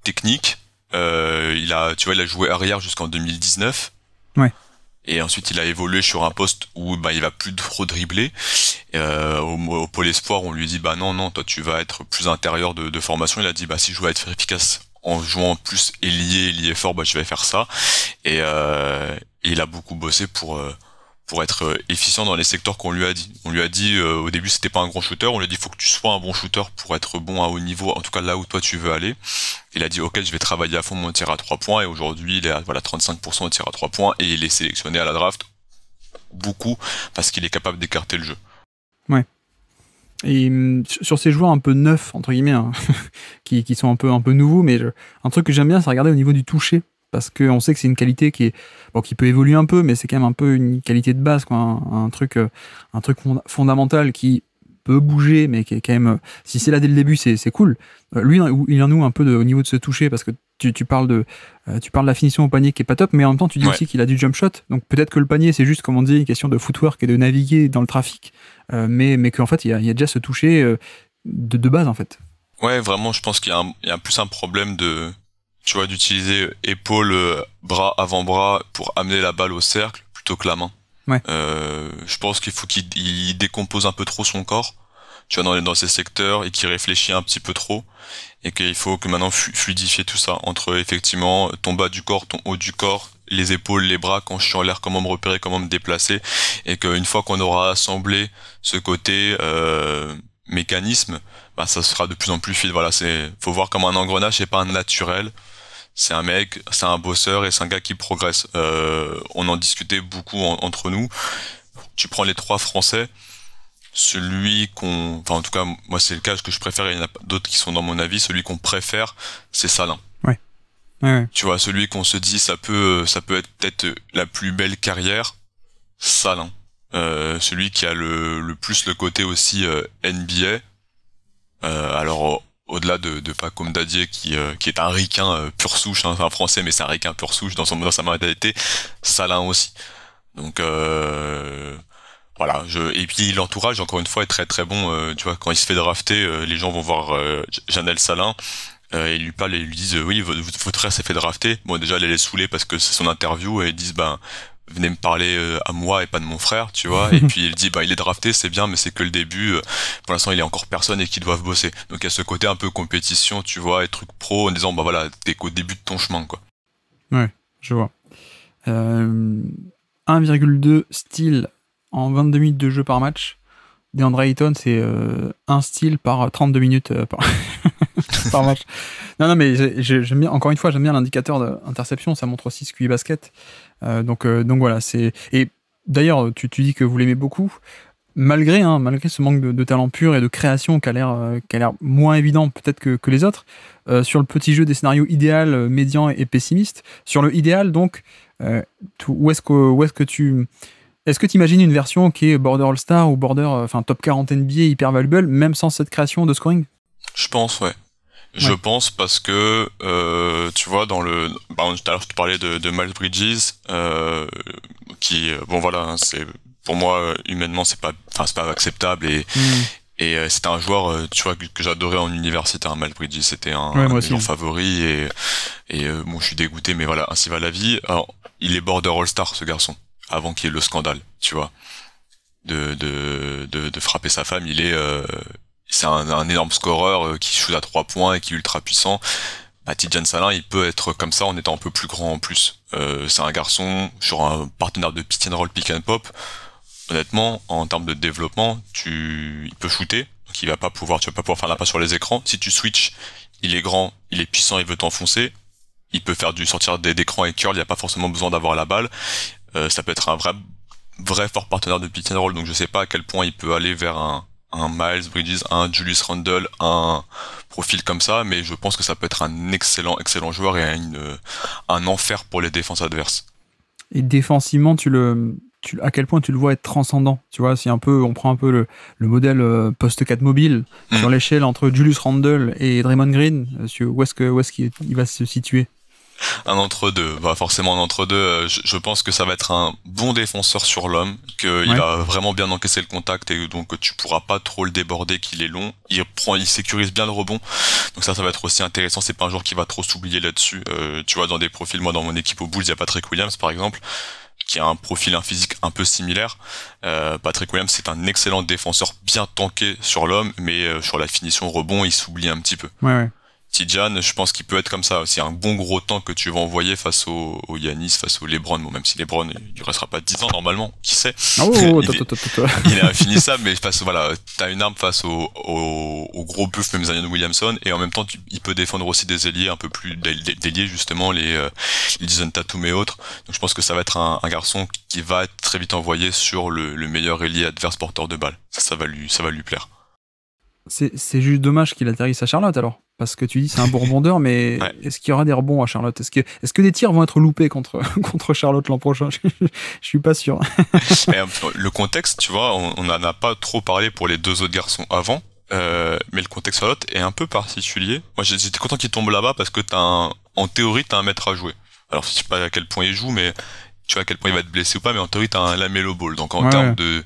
techniques. Il a joué arrière jusqu'en 2019. Ouais. Et ensuite, il a évolué sur un poste où il va plus trop dribbler. Au pôle espoir, on lui dit non, toi tu vas être plus intérieur de formation. Il a dit si je veux être efficace en jouant plus ailier fort, je vais faire ça. Et il a beaucoup bossé pour être efficient dans les secteurs qu'on lui a dit. On lui a dit au début c'était pas un grand shooter, on lui a dit faut que tu sois un bon shooter pour être bon à haut niveau, en tout cas là où toi tu veux aller. Il a dit ok, je vais travailler à fond mon tir à 3 points, et aujourd'hui il est à 35% au tir à 3 points, et il est sélectionné à la draft beaucoup parce qu'il est capable d'écarter le jeu. Ouais. Et sur ces joueurs un peu neufs entre guillemets, hein, qui sont un peu nouveaux, mais un truc que j'aime bien, c'est regarder au niveau du toucher, parce qu'on sait que c'est une qualité qui peut évoluer un peu, mais c'est quand même un peu une qualité de base, quoi, un truc fondamental qui peut bouger, mais qui est quand même, si c'est là dès le début, c'est cool. Lui, il en nous un peu au niveau de se toucher, parce que tu parles de la finition au panier qui est pas top, mais en même temps tu dis aussi qu'il a du jump shot, donc peut-être que le panier c'est juste, comme on dit, une question de footwork et de naviguer dans le trafic, mais qu'en fait il y a déjà ce toucher de base en fait. Ouais, vraiment, je pense qu'il y a plus un problème d'utiliser épaule, bras, avant-bras pour amener la balle au cercle plutôt que la main. Ouais. Je pense qu'il faut qu'il décompose un peu trop son corps, tu vois, dans ces secteurs, et qu'il réfléchit un petit peu trop, et qu'il faut que maintenant fluidifier tout ça entre effectivement ton bas du corps, ton haut du corps, les épaules, les bras, quand je suis en l'air, comment me repérer, comment me déplacer, et qu'une fois qu'on aura assemblé ce côté mécanisme, ça sera de plus en plus fluide. Voilà, faut voir comme un engrenage, c'est pas un naturel. C'est un mec, c'est un bosseur, et c'est un gars qui progresse. On en discutait beaucoup entre nous. Tu prends les 3 Français, en tout cas, moi c'est le cas que je préfère, il y en a d'autres qui sont dans mon avis, celui qu'on préfère, c'est Salin. Ouais. Tu vois, celui qu'on se dit, ça peut être peut-être la plus belle carrière, Salin. Celui qui a le plus le côté aussi NBA. Alors, au-delà de Pacôme Dadier qui est un ricain pur souche, hein, c'est un français, mais c'est un ricain pur souche dans sa mentalité, Salin aussi. Donc voilà, et puis l'entourage, encore une fois, est très très bon. Tu vois, quand il se fait drafter, les gens vont voir Janelle Salin, et ils lui parlent et lui disent oui, votre frère s'est fait drafter. Bon, déjà, elle les saouler parce que c'est son interview, et ils disent venez me parler à moi et pas de mon frère, tu vois. Et puis il dit il est drafté, c'est bien, mais c'est que le début. Pour l'instant, il est encore personne et qu'ils doivent bosser. Donc il y a ce côté un peu compétition, tu vois, et truc pro, en disant voilà, t'es qu'au début de ton chemin, quoi. Ouais, je vois. 1,2 steal en 22 minutes de jeu par match. DeAndre Ayton, c'est 1 steal par 32 minutes par match. Non, mais j'aime bien, encore une fois, j'aime bien l'indicateur d'interception, ça montre aussi ce QI basket. Donc voilà, et d'ailleurs, tu dis que vous l'aimez beaucoup, malgré ce manque de talent pur et de création qui a l'air moins évident peut-être que les autres, sur le petit jeu des scénarios idéal, médian et pessimiste. Sur le idéal, donc, est-ce que tu imagines une version qui est border All-Star ou border top 40 NBA hyper valuable, même sans cette création de scoring? Je pense, ouais. Je pense parce que tu vois, tout à l'heure tu parlais de Miles Bridges, qui c'est pour moi humainement c'est pas acceptable, Et c'était un joueur, tu vois, que j'adorais en université, Miles Bridges. C'était un Ouais, de moi mes aussi. joueurs favoris. Et bon, je suis dégoûté, mais voilà, ainsi va la vie. Alors, il est border All-Star, ce garçon, avant qu'il y ait le scandale, tu vois, de frapper sa femme. C'est un énorme scoreur qui shoot à 3 points et qui est ultra puissant. Bah, Tidjane Salin, il peut être comme ça en étant un peu plus grand en plus. C'est un garçon sur un partenaire de pick and roll, pick and pop. Honnêtement, en termes de développement, il peut shooter, donc tu vas pas pouvoir faire la passe sur les écrans. Si tu switches, il est grand, il est puissant, il veut t'enfoncer. Il peut faire du sortir d'écran et curl, il n'y a pas forcément besoin d'avoir la balle. Ça peut être un vrai fort partenaire de pick and roll, donc je sais pas à quel point il peut aller vers un Miles Bridges, un Julius Randle, un profil comme ça, mais je pense que ça peut être un excellent joueur et un enfer pour les défenses adverses. Et défensivement, à quel point tu le vois être transcendant, tu vois, si on prend un peu le modèle poste 4 mobile sur l'échelle entre Julius Randle et Draymond Green, où est-ce qu'il va se situer? Un entre-deux, forcément un entre-deux. Je pense que ça va être un bon défenseur sur l'homme, qu'il va vraiment bien encaisser le contact et donc tu pourras pas trop le déborder, qu'il est long. Il sécurise bien le rebond, donc ça va être aussi intéressant. C'est pas un joueur qui va trop s'oublier là-dessus. Tu vois, dans des profils, moi dans mon équipe aux Bulls, il y a Patrick Williams par exemple, qui a un profil, un physique un peu similaire. Patrick Williams, c'est un excellent défenseur, bien tanké sur l'homme, mais sur la finition rebond, il s'oublie un petit peu. Ouais. Tidjane, je pense qu'il peut être comme ça aussi, un bon gros tank que tu vas envoyer face au Giannis, face au LeBron, bon, même si LeBron, il restera pas 10 ans normalement, qui sait. Il est infinissable, mais t'as une arme face au gros buff, même Zion Williamson, et en même temps, il peut défendre aussi des ailiers un peu plus déliés, justement, les Jason Tatum et autres. Donc je pense que ça va être un garçon qui va être très vite envoyé sur le meilleur ailier adverse porteur de balle. Ça va lui plaire. C'est juste dommage qu'il atterrisse à Charlotte alors, parce que tu dis c'est un bon rebondeur, mais est-ce qu'il y aura des rebonds à Charlotte? Est-ce que des tirs vont être loupés contre Charlotte l'an prochain? Je suis pas sûr. Mais, le contexte, tu vois, on n'en a pas trop parlé pour les deux autres garçons avant, mais le contexte Charlotte est un peu particulier. Moi j'étais content qu'il tombe là-bas parce que en théorie t'as un maître à jouer. Alors je sais pas à quel point il joue, mais tu vois à quel point il va être blessé ou pas, mais en théorie t'as un Lamelo Ball. Donc en termes de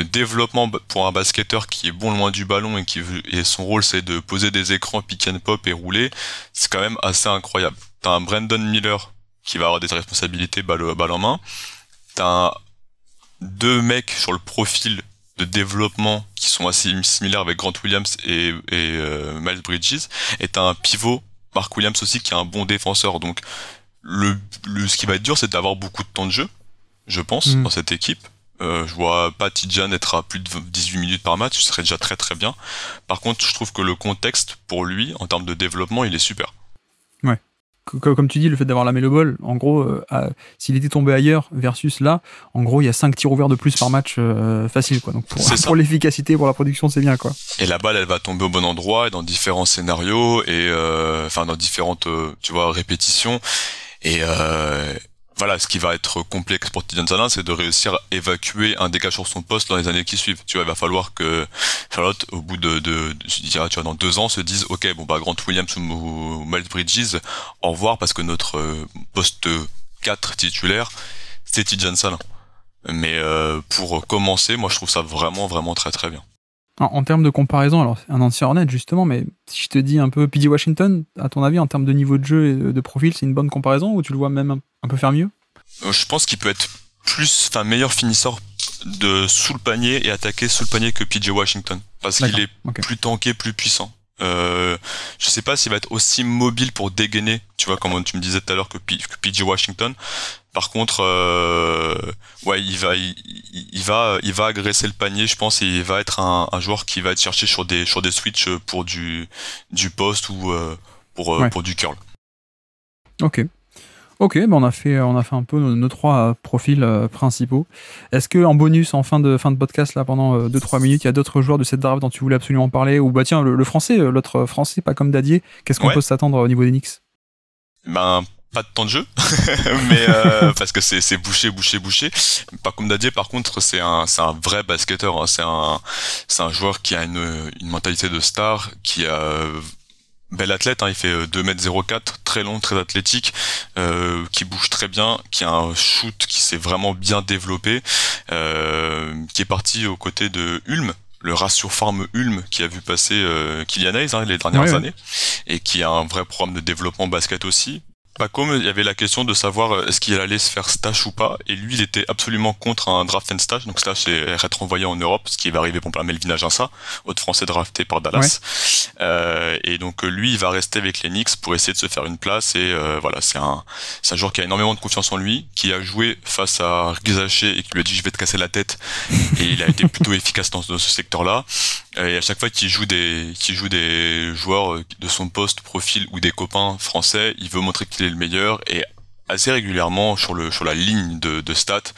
développement pour un basketteur qui est bon loin du ballon et son rôle c'est de poser des écrans pick and pop et rouler, c'est quand même assez incroyable. T'as un Brandon Miller qui va avoir des responsabilités balle en main. T'as deux mecs sur le profil de développement qui sont assez similaires avec Grant Williams et Miles Bridges. Et t'as un pivot, Mark Williams aussi, qui est un bon défenseur. Donc ce qui va être dur, c'est d'avoir beaucoup de temps de jeu, je pense, dans cette équipe. Je vois pas Tidjane être à plus de 18 minutes par match, ce serait déjà très très bien. Par contre, je trouve que le contexte pour lui, en termes de développement, il est super. Ouais. Comme tu dis, le fait d'avoir la Melo Ball, en gros, s'il était tombé ailleurs versus là, en gros, il y a 5 tirs ouverts de plus par match facile, quoi. Donc pour l'efficacité, pour la production, c'est bien, quoi. Et la balle, elle va tomber au bon endroit, et dans différents scénarios, et dans différentes, tu vois, répétitions. Et voilà, ce qui va être complexe pour Tidjane Salin, c'est de réussir à évacuer un dégât sur son poste dans les années qui suivent. Tu vois, il va falloir que Charlotte, au bout je dirais, tu vois, dans 2 ans, se dise, ok, Grant Williams ou Miles Bridges, au revoir, parce que notre poste 4 titulaire, c'est Tidjane Salin. Mais pour commencer, moi, je trouve ça vraiment, vraiment très, très bien. En termes de comparaison, alors un ancien Hornet justement, mais si je te dis un peu PJ Washington, à ton avis, en termes de niveau de jeu et de profil, c'est une bonne comparaison ou tu le vois même un peu faire mieux? Je pense qu'il peut être meilleur finisseur sous le panier et attaquer sous le panier que PJ Washington, parce qu'il est plus tanké, plus puissant. Je sais pas s'il va être aussi mobile pour dégainer, tu vois, comme tu me disais tout à l'heure, que PJ Washington. Par contre, il va agresser le panier, je pense, et il va être un joueur qui va être cherché sur des switches pour du post ou pour du curl. Ok, on a fait un peu nos 3 profils principaux. Est-ce que en bonus, en fin de podcast, là, pendant 2-3 minutes, il y a d'autres joueurs de cette draft dont tu voulais absolument parler? Ou tiens, le français, l'autre français, pas comme Dadier, qu'est-ce qu'on peut s'attendre au niveau des Knicks? Pas de temps de jeu, mais parce que c'est bouché. Pas comme Dadier, par contre, c'est un vrai basketteur, hein. C'est un joueur qui a une mentalité de star, qui a bel athlète, hein. Il fait 2m04, très long, très athlétique, qui bouge très bien, qui a un shoot qui s'est vraiment bien développé, qui est parti aux côtés de Ulm, le ratio Farm Ulm qui a vu passer Kylian Hayes les dernières années, et qui a un vrai programme de développement basket aussi. Pacom, il y avait la question de savoir est-ce qu'il allait se faire stash ou pas, et lui il était absolument contre un draft and stash, donc stash c'est être envoyé en Europe, ce qui va arriver pour Melvin Aginsa, autre français drafté par Dallas, et donc lui il va rester avec les Knicks pour essayer de se faire une place, et voilà, c'est un joueur qui a énormément de confiance en lui, qui a joué face à Rizaché et qui lui a dit je vais te casser la tête, et il a été plutôt efficace dans ce secteur-là. Et à chaque fois qu'il joue des joueurs de son poste, profil ou des copains français, il veut montrer qu'il est le meilleur, et assez régulièrement sur la ligne de stats,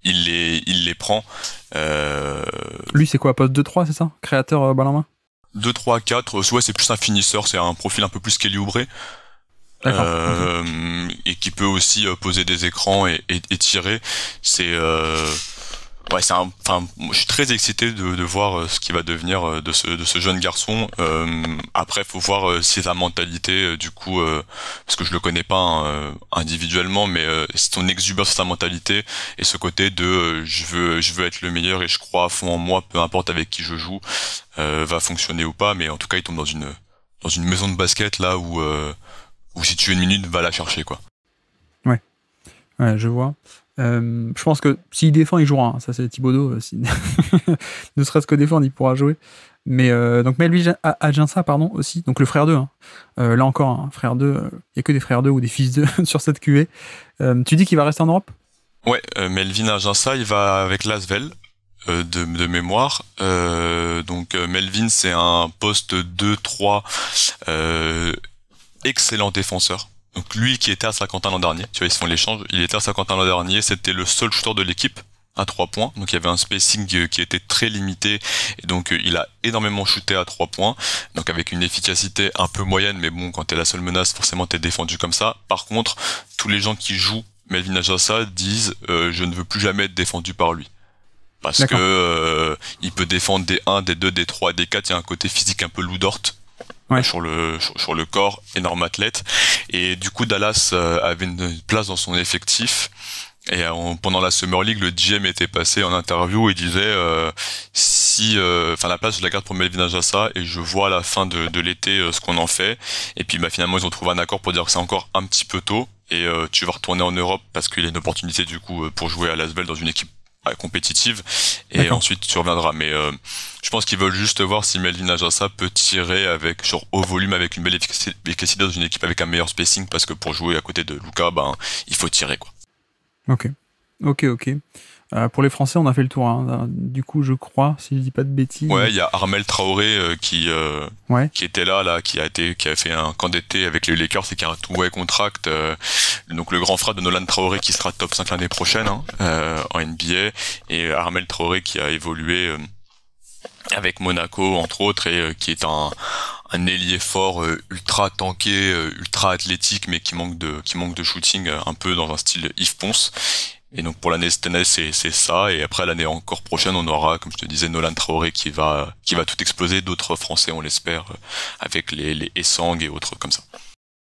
il les prend. Lui c'est quoi, poste 2-3, c'est ça? Créateur balle en main? 2, 3, 4, soit c'est plus un finisseur, c'est un profil un peu plus Kelly Oubre. Et qui peut aussi poser des écrans et tirer. Je suis très excité de voir ce qui va devenir de ce jeune garçon. Après, faut voir si sa mentalité, du coup, parce que je le connais pas individuellement, mais son exubérance, sa mentalité et ce côté de je veux être le meilleur et je crois à fond en moi, peu importe avec qui je joue, va fonctionner ou pas. Mais en tout cas, il tombe dans une maison de basket là où si tu veux une minute, va la chercher, quoi. Ouais, je vois. Je pense que s'il défend, il jouera. Ça, c'est Thibodeau. Ne serait-ce que défendre, il pourra jouer. Mais donc Melvin Aginsa, pardon, aussi. Donc le frère 2. Là encore, un frère 2. Il n'y a que des frères 2 ou des fils 2 sur cette QV. Tu dis qu'il va rester en Europe? Ouais, Melvin Aginsa, il va avec l'Asvel. De mémoire. Donc Melvin, c'est un poste 2-3 excellent défenseur. Donc lui qui était à Saint-Quentin l'an dernier, tu vois, ils se font l'échange, il était à Saint-Quentin l'an dernier, c'était le seul shooter de l'équipe à 3 points, donc il y avait un spacing qui était très limité, et donc il a énormément shooté à 3 points, donc avec une efficacité un peu moyenne, mais bon, quand t'es la seule menace, forcément t'es défendu comme ça. Par contre, tous les gens qui jouent Melvin Aginsa disent je ne veux plus jamais être défendu par lui. Parce D'accord. que il peut défendre des 1, des 2, des 3, des 4, il y a un côté physique un peu Lou Dort. Ouais. Sur le corps, énorme athlète, et du coup Dallas avait une place dans son effectif, et pendant la Summer League le GM était passé en interview et disait la place je la garde pour Melvin Aginsa et je vois à la fin de l'été ce qu'on en fait, et puis finalement ils ont trouvé un accord pour dire que c'est encore un petit peu tôt et tu vas retourner en Europe parce qu'il y a une opportunité du coup pour jouer à Lasvel dans une équipe compétitive, et D'accord. ensuite tu reviendras, mais je pense qu'ils veulent juste voir si Melvin Aginsa peut tirer avec au volume avec une belle efficacité dans une équipe avec un meilleur spacing, parce que pour jouer à côté de Luka, il faut tirer, quoi. Ok. Pour les Français, on a fait le tour, hein. Du coup, je crois, si je dis pas de bêtises. Ouais, il y a Armel Traoré qui était là, qui a fait un camp d'été avec les Lakers et qui a un two-way contract. Donc le grand frère de Nolan Traoré qui sera top 5 l'année prochaine en NBA, et Armel Traoré qui a évolué avec Monaco entre autres, et qui est un ailier fort, ultra tanké, ultra athlétique, mais qui manque de shooting, un peu dans un style Yves Ponce. Et donc pour l'année cette année c'est ça, et après l'année encore prochaine on aura, comme je te disais, Nolan Traoré qui va tout exploser, d'autres Français on l'espère, avec les Essang et autres comme ça.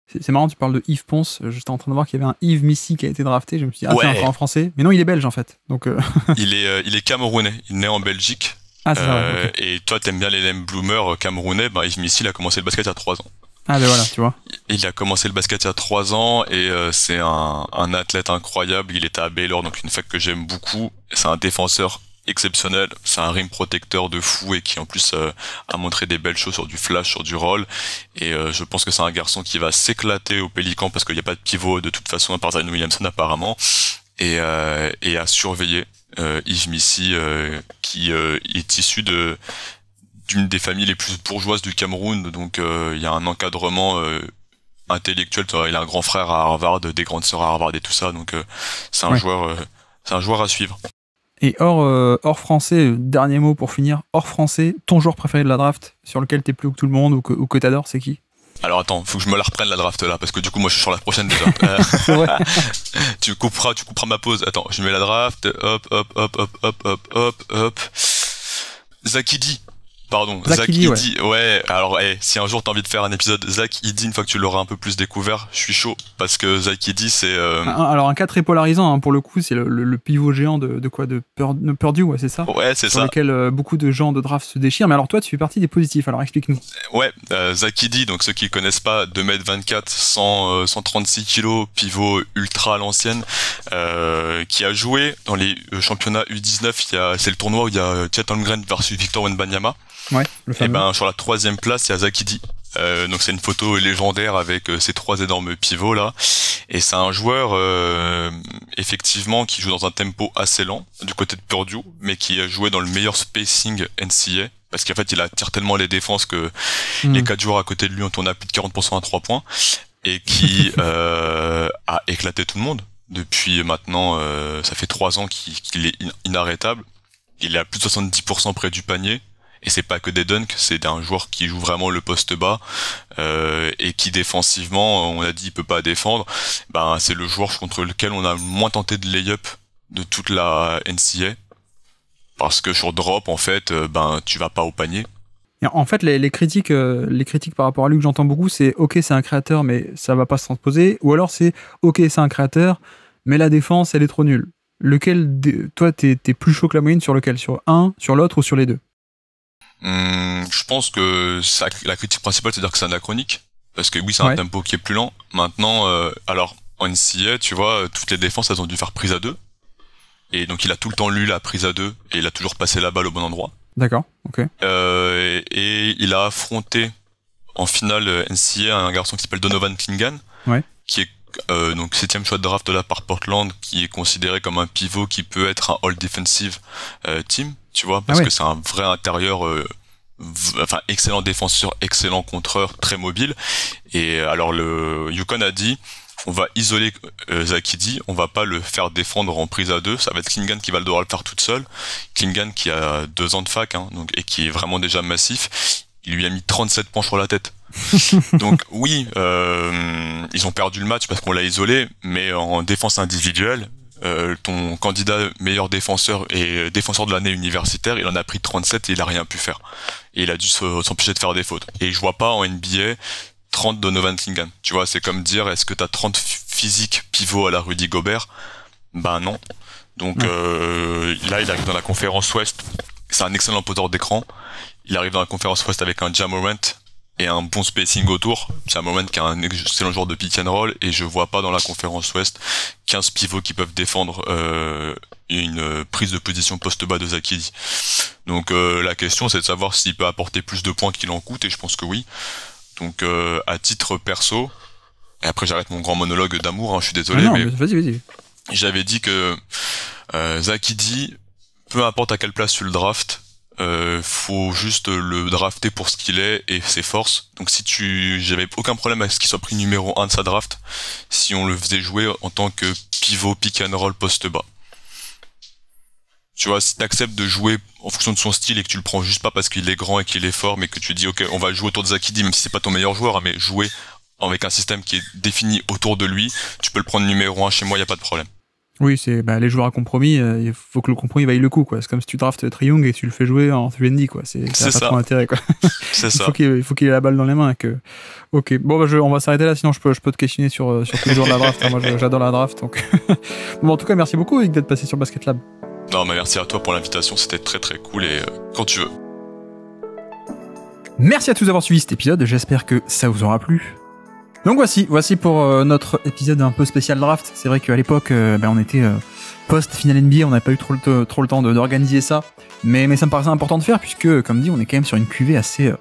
C'est marrant, tu parles de Yves Ponce, j'étais en train de voir qu'il y avait un Yves Missy qui a été drafté, je me suis dit c'est encore un Français, mais non, il est belge en fait. Donc il est camerounais, il est né en Belgique. Ah, c'est vrai, okay. Et toi t'aimes bien les name bloomers camerounais, Yves Missy il a commencé le basket à 3 ans. Ah ben voilà, tu vois. Il a commencé le basket il y a 3 ans, et c'est un athlète incroyable. Il était à Baylor, donc une fac que j'aime beaucoup. C'est un défenseur exceptionnel, c'est un rim protecteur de fou, et qui en plus a montré des belles choses sur du flash, sur du roll, et je pense que c'est un garçon qui va s'éclater au Pélican, parce qu'il n'y a pas de pivot de toute façon à part Zion Williamson apparemment, et à surveiller Yves Missy qui est issu d'une des familles les plus bourgeoises du Cameroun, donc il y a un encadrement intellectuel. Il a un grand frère à Harvard, des grandes sœurs à Harvard et tout ça, donc c'est un joueur à suivre. Et hors français, dernier mot pour finir, hors français, ton joueur préféré de la draft, sur lequel t'es plus haut que tout le monde ou que t'adores, c'est qui? Alors attends, faut que je me la reprenne la draft là, parce que du coup moi je suis sur la prochaine déjà. C'est vrai. Tu couperas ma pause. Attends, je mets la draft. Hop. Zakidi. Pardon, Zach Edey, ouais. Alors, si un jour t'as envie de faire un épisode Zach Edey, une fois que tu l'auras un peu plus découvert, je suis chaud, parce que Zach Edey, c'est... Alors, un cas très polarisant, hein, pour le coup, c'est le pivot géant de Purdue, ouais, c'est ça? Ouais, c'est sur ça. lequel beaucoup de gens de draft se déchirent, mais alors toi, tu fais partie des positifs, alors explique-nous. Ouais, Zach Edey, donc ceux qui connaissent pas, 2m24, 136 kilos, pivot ultra à l'ancienne, qui a joué dans les championnats U19, c'est le tournoi où il y a Chet Holmgren versus Victor Wembanyama. Ouais, le fameux. Et sur la 3e place, il y a Zach Edey. Donc c'est une photo légendaire avec ces 3 énormes pivots là. Et c'est un joueur effectivement qui joue dans un tempo assez lent du côté de Purdue, mais qui a joué dans le meilleur spacing NCAA. Parce qu'en fait, il attire tellement les défenses que les 4 joueurs à côté de lui ont tourné à plus de 40% à 3 points. Et qui a éclaté tout le monde. Depuis maintenant, ça fait 3 ans qu'il est inarrêtable. Il est à plus de 70% près du panier. Et c'est pas que des dunks, c'est un joueur qui joue vraiment le poste bas et qui défensivement, on a dit, il peut pas défendre. C'est le joueur contre lequel on a le moins tenté de lay-up de toute la NCAA. Parce que sur drop, en fait, tu vas pas au panier. Et en fait, les critiques par rapport à lui que j'entends beaucoup, c'est ok, c'est un créateur, mais ça va pas se transposer. Ou alors c'est ok, c'est un créateur, mais la défense, elle est trop nulle. Lequel, toi, t'es plus chaud que la moyenne sur lequel? Sur un, sur l'autre ou sur les deux? Je pense que la critique principale, c'est de dire que c'est anachronique. Parce que oui, c'est un tempo qui est plus lent. Maintenant, alors, en NCAA, tu vois, toutes les défenses, elles ont dû faire prise à 2. Et donc, il a tout le temps lu la prise à 2 et il a toujours passé la balle au bon endroit. D'accord, ok. Et il a affronté en finale NCAA un garçon qui s'appelle Donovan Clingan, qui est donc 7e choix de draft là par Portland, qui est considéré comme un pivot qui peut être un all-defensive team, tu vois, parce que c'est un vrai intérieur, excellent défenseur, excellent contreur, très mobile. Et alors le UConn a dit, on va isoler Zach Edey, on va pas le faire défendre en prise à 2, ça va être Clingan qui va devoir le faire toute seule. Clingan qui a 2 ans de fac, donc, et qui est vraiment déjà massif, il lui a mis 37 points sur la tête. Donc oui, ils ont perdu le match parce qu'on l'a isolé, mais en défense individuelle, ton candidat meilleur défenseur et défenseur de l'année universitaire, il en a pris 37 et il a rien pu faire. Et il a dû s'empêcher de faire des fautes. Et je vois pas en NBA 30 Donovan Clingan. Tu vois, c'est comme dire, est-ce que t'as 30 physiques pivots à la Rudy Gobert? Non. Donc là, il arrive dans la conférence Ouest. C'est un excellent poseur d'écran. Il arrive dans la conférence Ouest avec un Ja Morant et un bon spacing autour. Ja Morant qui est un excellent joueur de pick and roll, et je vois pas dans la conférence Ouest 15 pivots qui peuvent défendre une prise de position poste bas de Zach Edey. Donc la question, c'est de savoir s'il peut apporter plus de points qu'il en coûte, et je pense que oui. Donc à titre perso, et après j'arrête mon grand monologue d'amour, je suis désolé, mais vas-y. J'avais dit que Zach Edey, peu importe à quelle place tu le draftes, faut juste le drafter pour ce qu'il est et ses forces. Donc j'avais aucun problème avec ce qu'il soit pris numéro 1 de sa draft si on le faisait jouer en tant que pivot pick and roll poste bas. Tu vois, si t'acceptes de jouer en fonction de son style et que tu le prends juste pas parce qu'il est grand et qu'il est fort, mais que tu dis ok, on va jouer autour de Zach Edey, même si c'est pas ton meilleur joueur, mais jouer avec un système qui est défini autour de lui, tu peux le prendre numéro 1 chez moi, y a pas de problème. Oui, c'est les joueurs à compromis, il faut que le compromis vaille le coup, quoi. C'est comme si tu draftes Trae Young et tu le fais jouer en 3&D, quoi. Ça n'a pas trop intérêt, quoi. C'est ça. Il faut qu'il ait la balle dans les mains. Ok, bon, on va s'arrêter là, sinon je peux te questionner sur tous les joueurs de la draft. Moi, j'adore la draft, donc. Bon, en tout cas, merci beaucoup, Eric, d'être passé sur Basket Lab. Non, mais merci à toi pour l'invitation, c'était très très cool, et quand tu veux. Merci à tous d'avoir suivi cet épisode, j'espère que ça vous aura plu. Donc voici pour notre épisode un peu spécial draft. C'est vrai qu'à l'époque, on était post-finale NBA, on n'avait pas eu trop le temps d'organiser ça. Mais ça me paraissait important de faire, puisque, comme dit, on est quand même sur une cuvée assez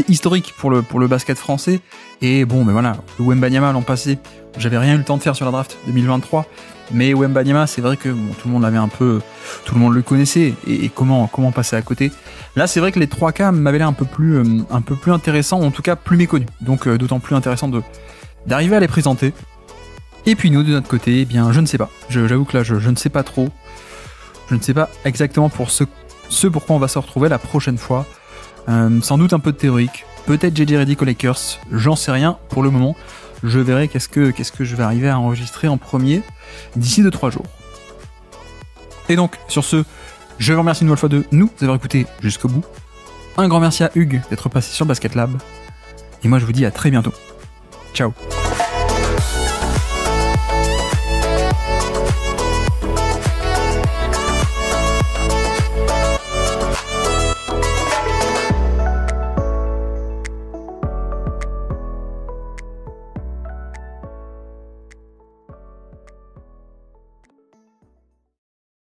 historique pour le basket français. Et bon, voilà, le Wembanyama l'an passé, j'avais rien eu le temps de faire sur la draft 2023. Mais Wembanyama, c'est vrai que tout le monde l'avait tout le monde le connaissait, et comment passer à côté. Là, c'est vrai que les 3 cas m'avaient l'air un peu plus intéressants, en tout cas plus méconnus. Donc d'autant plus intéressant d'arriver à les présenter. Et puis nous, de notre côté, eh bien, je ne sais pas. J'avoue que là, je ne sais pas trop. Je ne sais pas exactement pour ce pourquoi on va se retrouver la prochaine fois. Sans doute un peu de théorique. Peut-être JJ Redick aux Lakers. J'en sais rien pour le moment. Je verrai qu'est-ce que je vais arriver à enregistrer en premier d'ici 2-3 jours. Et donc, sur ce, je vous remercie une nouvelle fois de nous avoir écoutés jusqu'au bout. Un grand merci à Hugues d'être passé sur Basket Lab. Et moi, je vous dis à très bientôt. Ciao.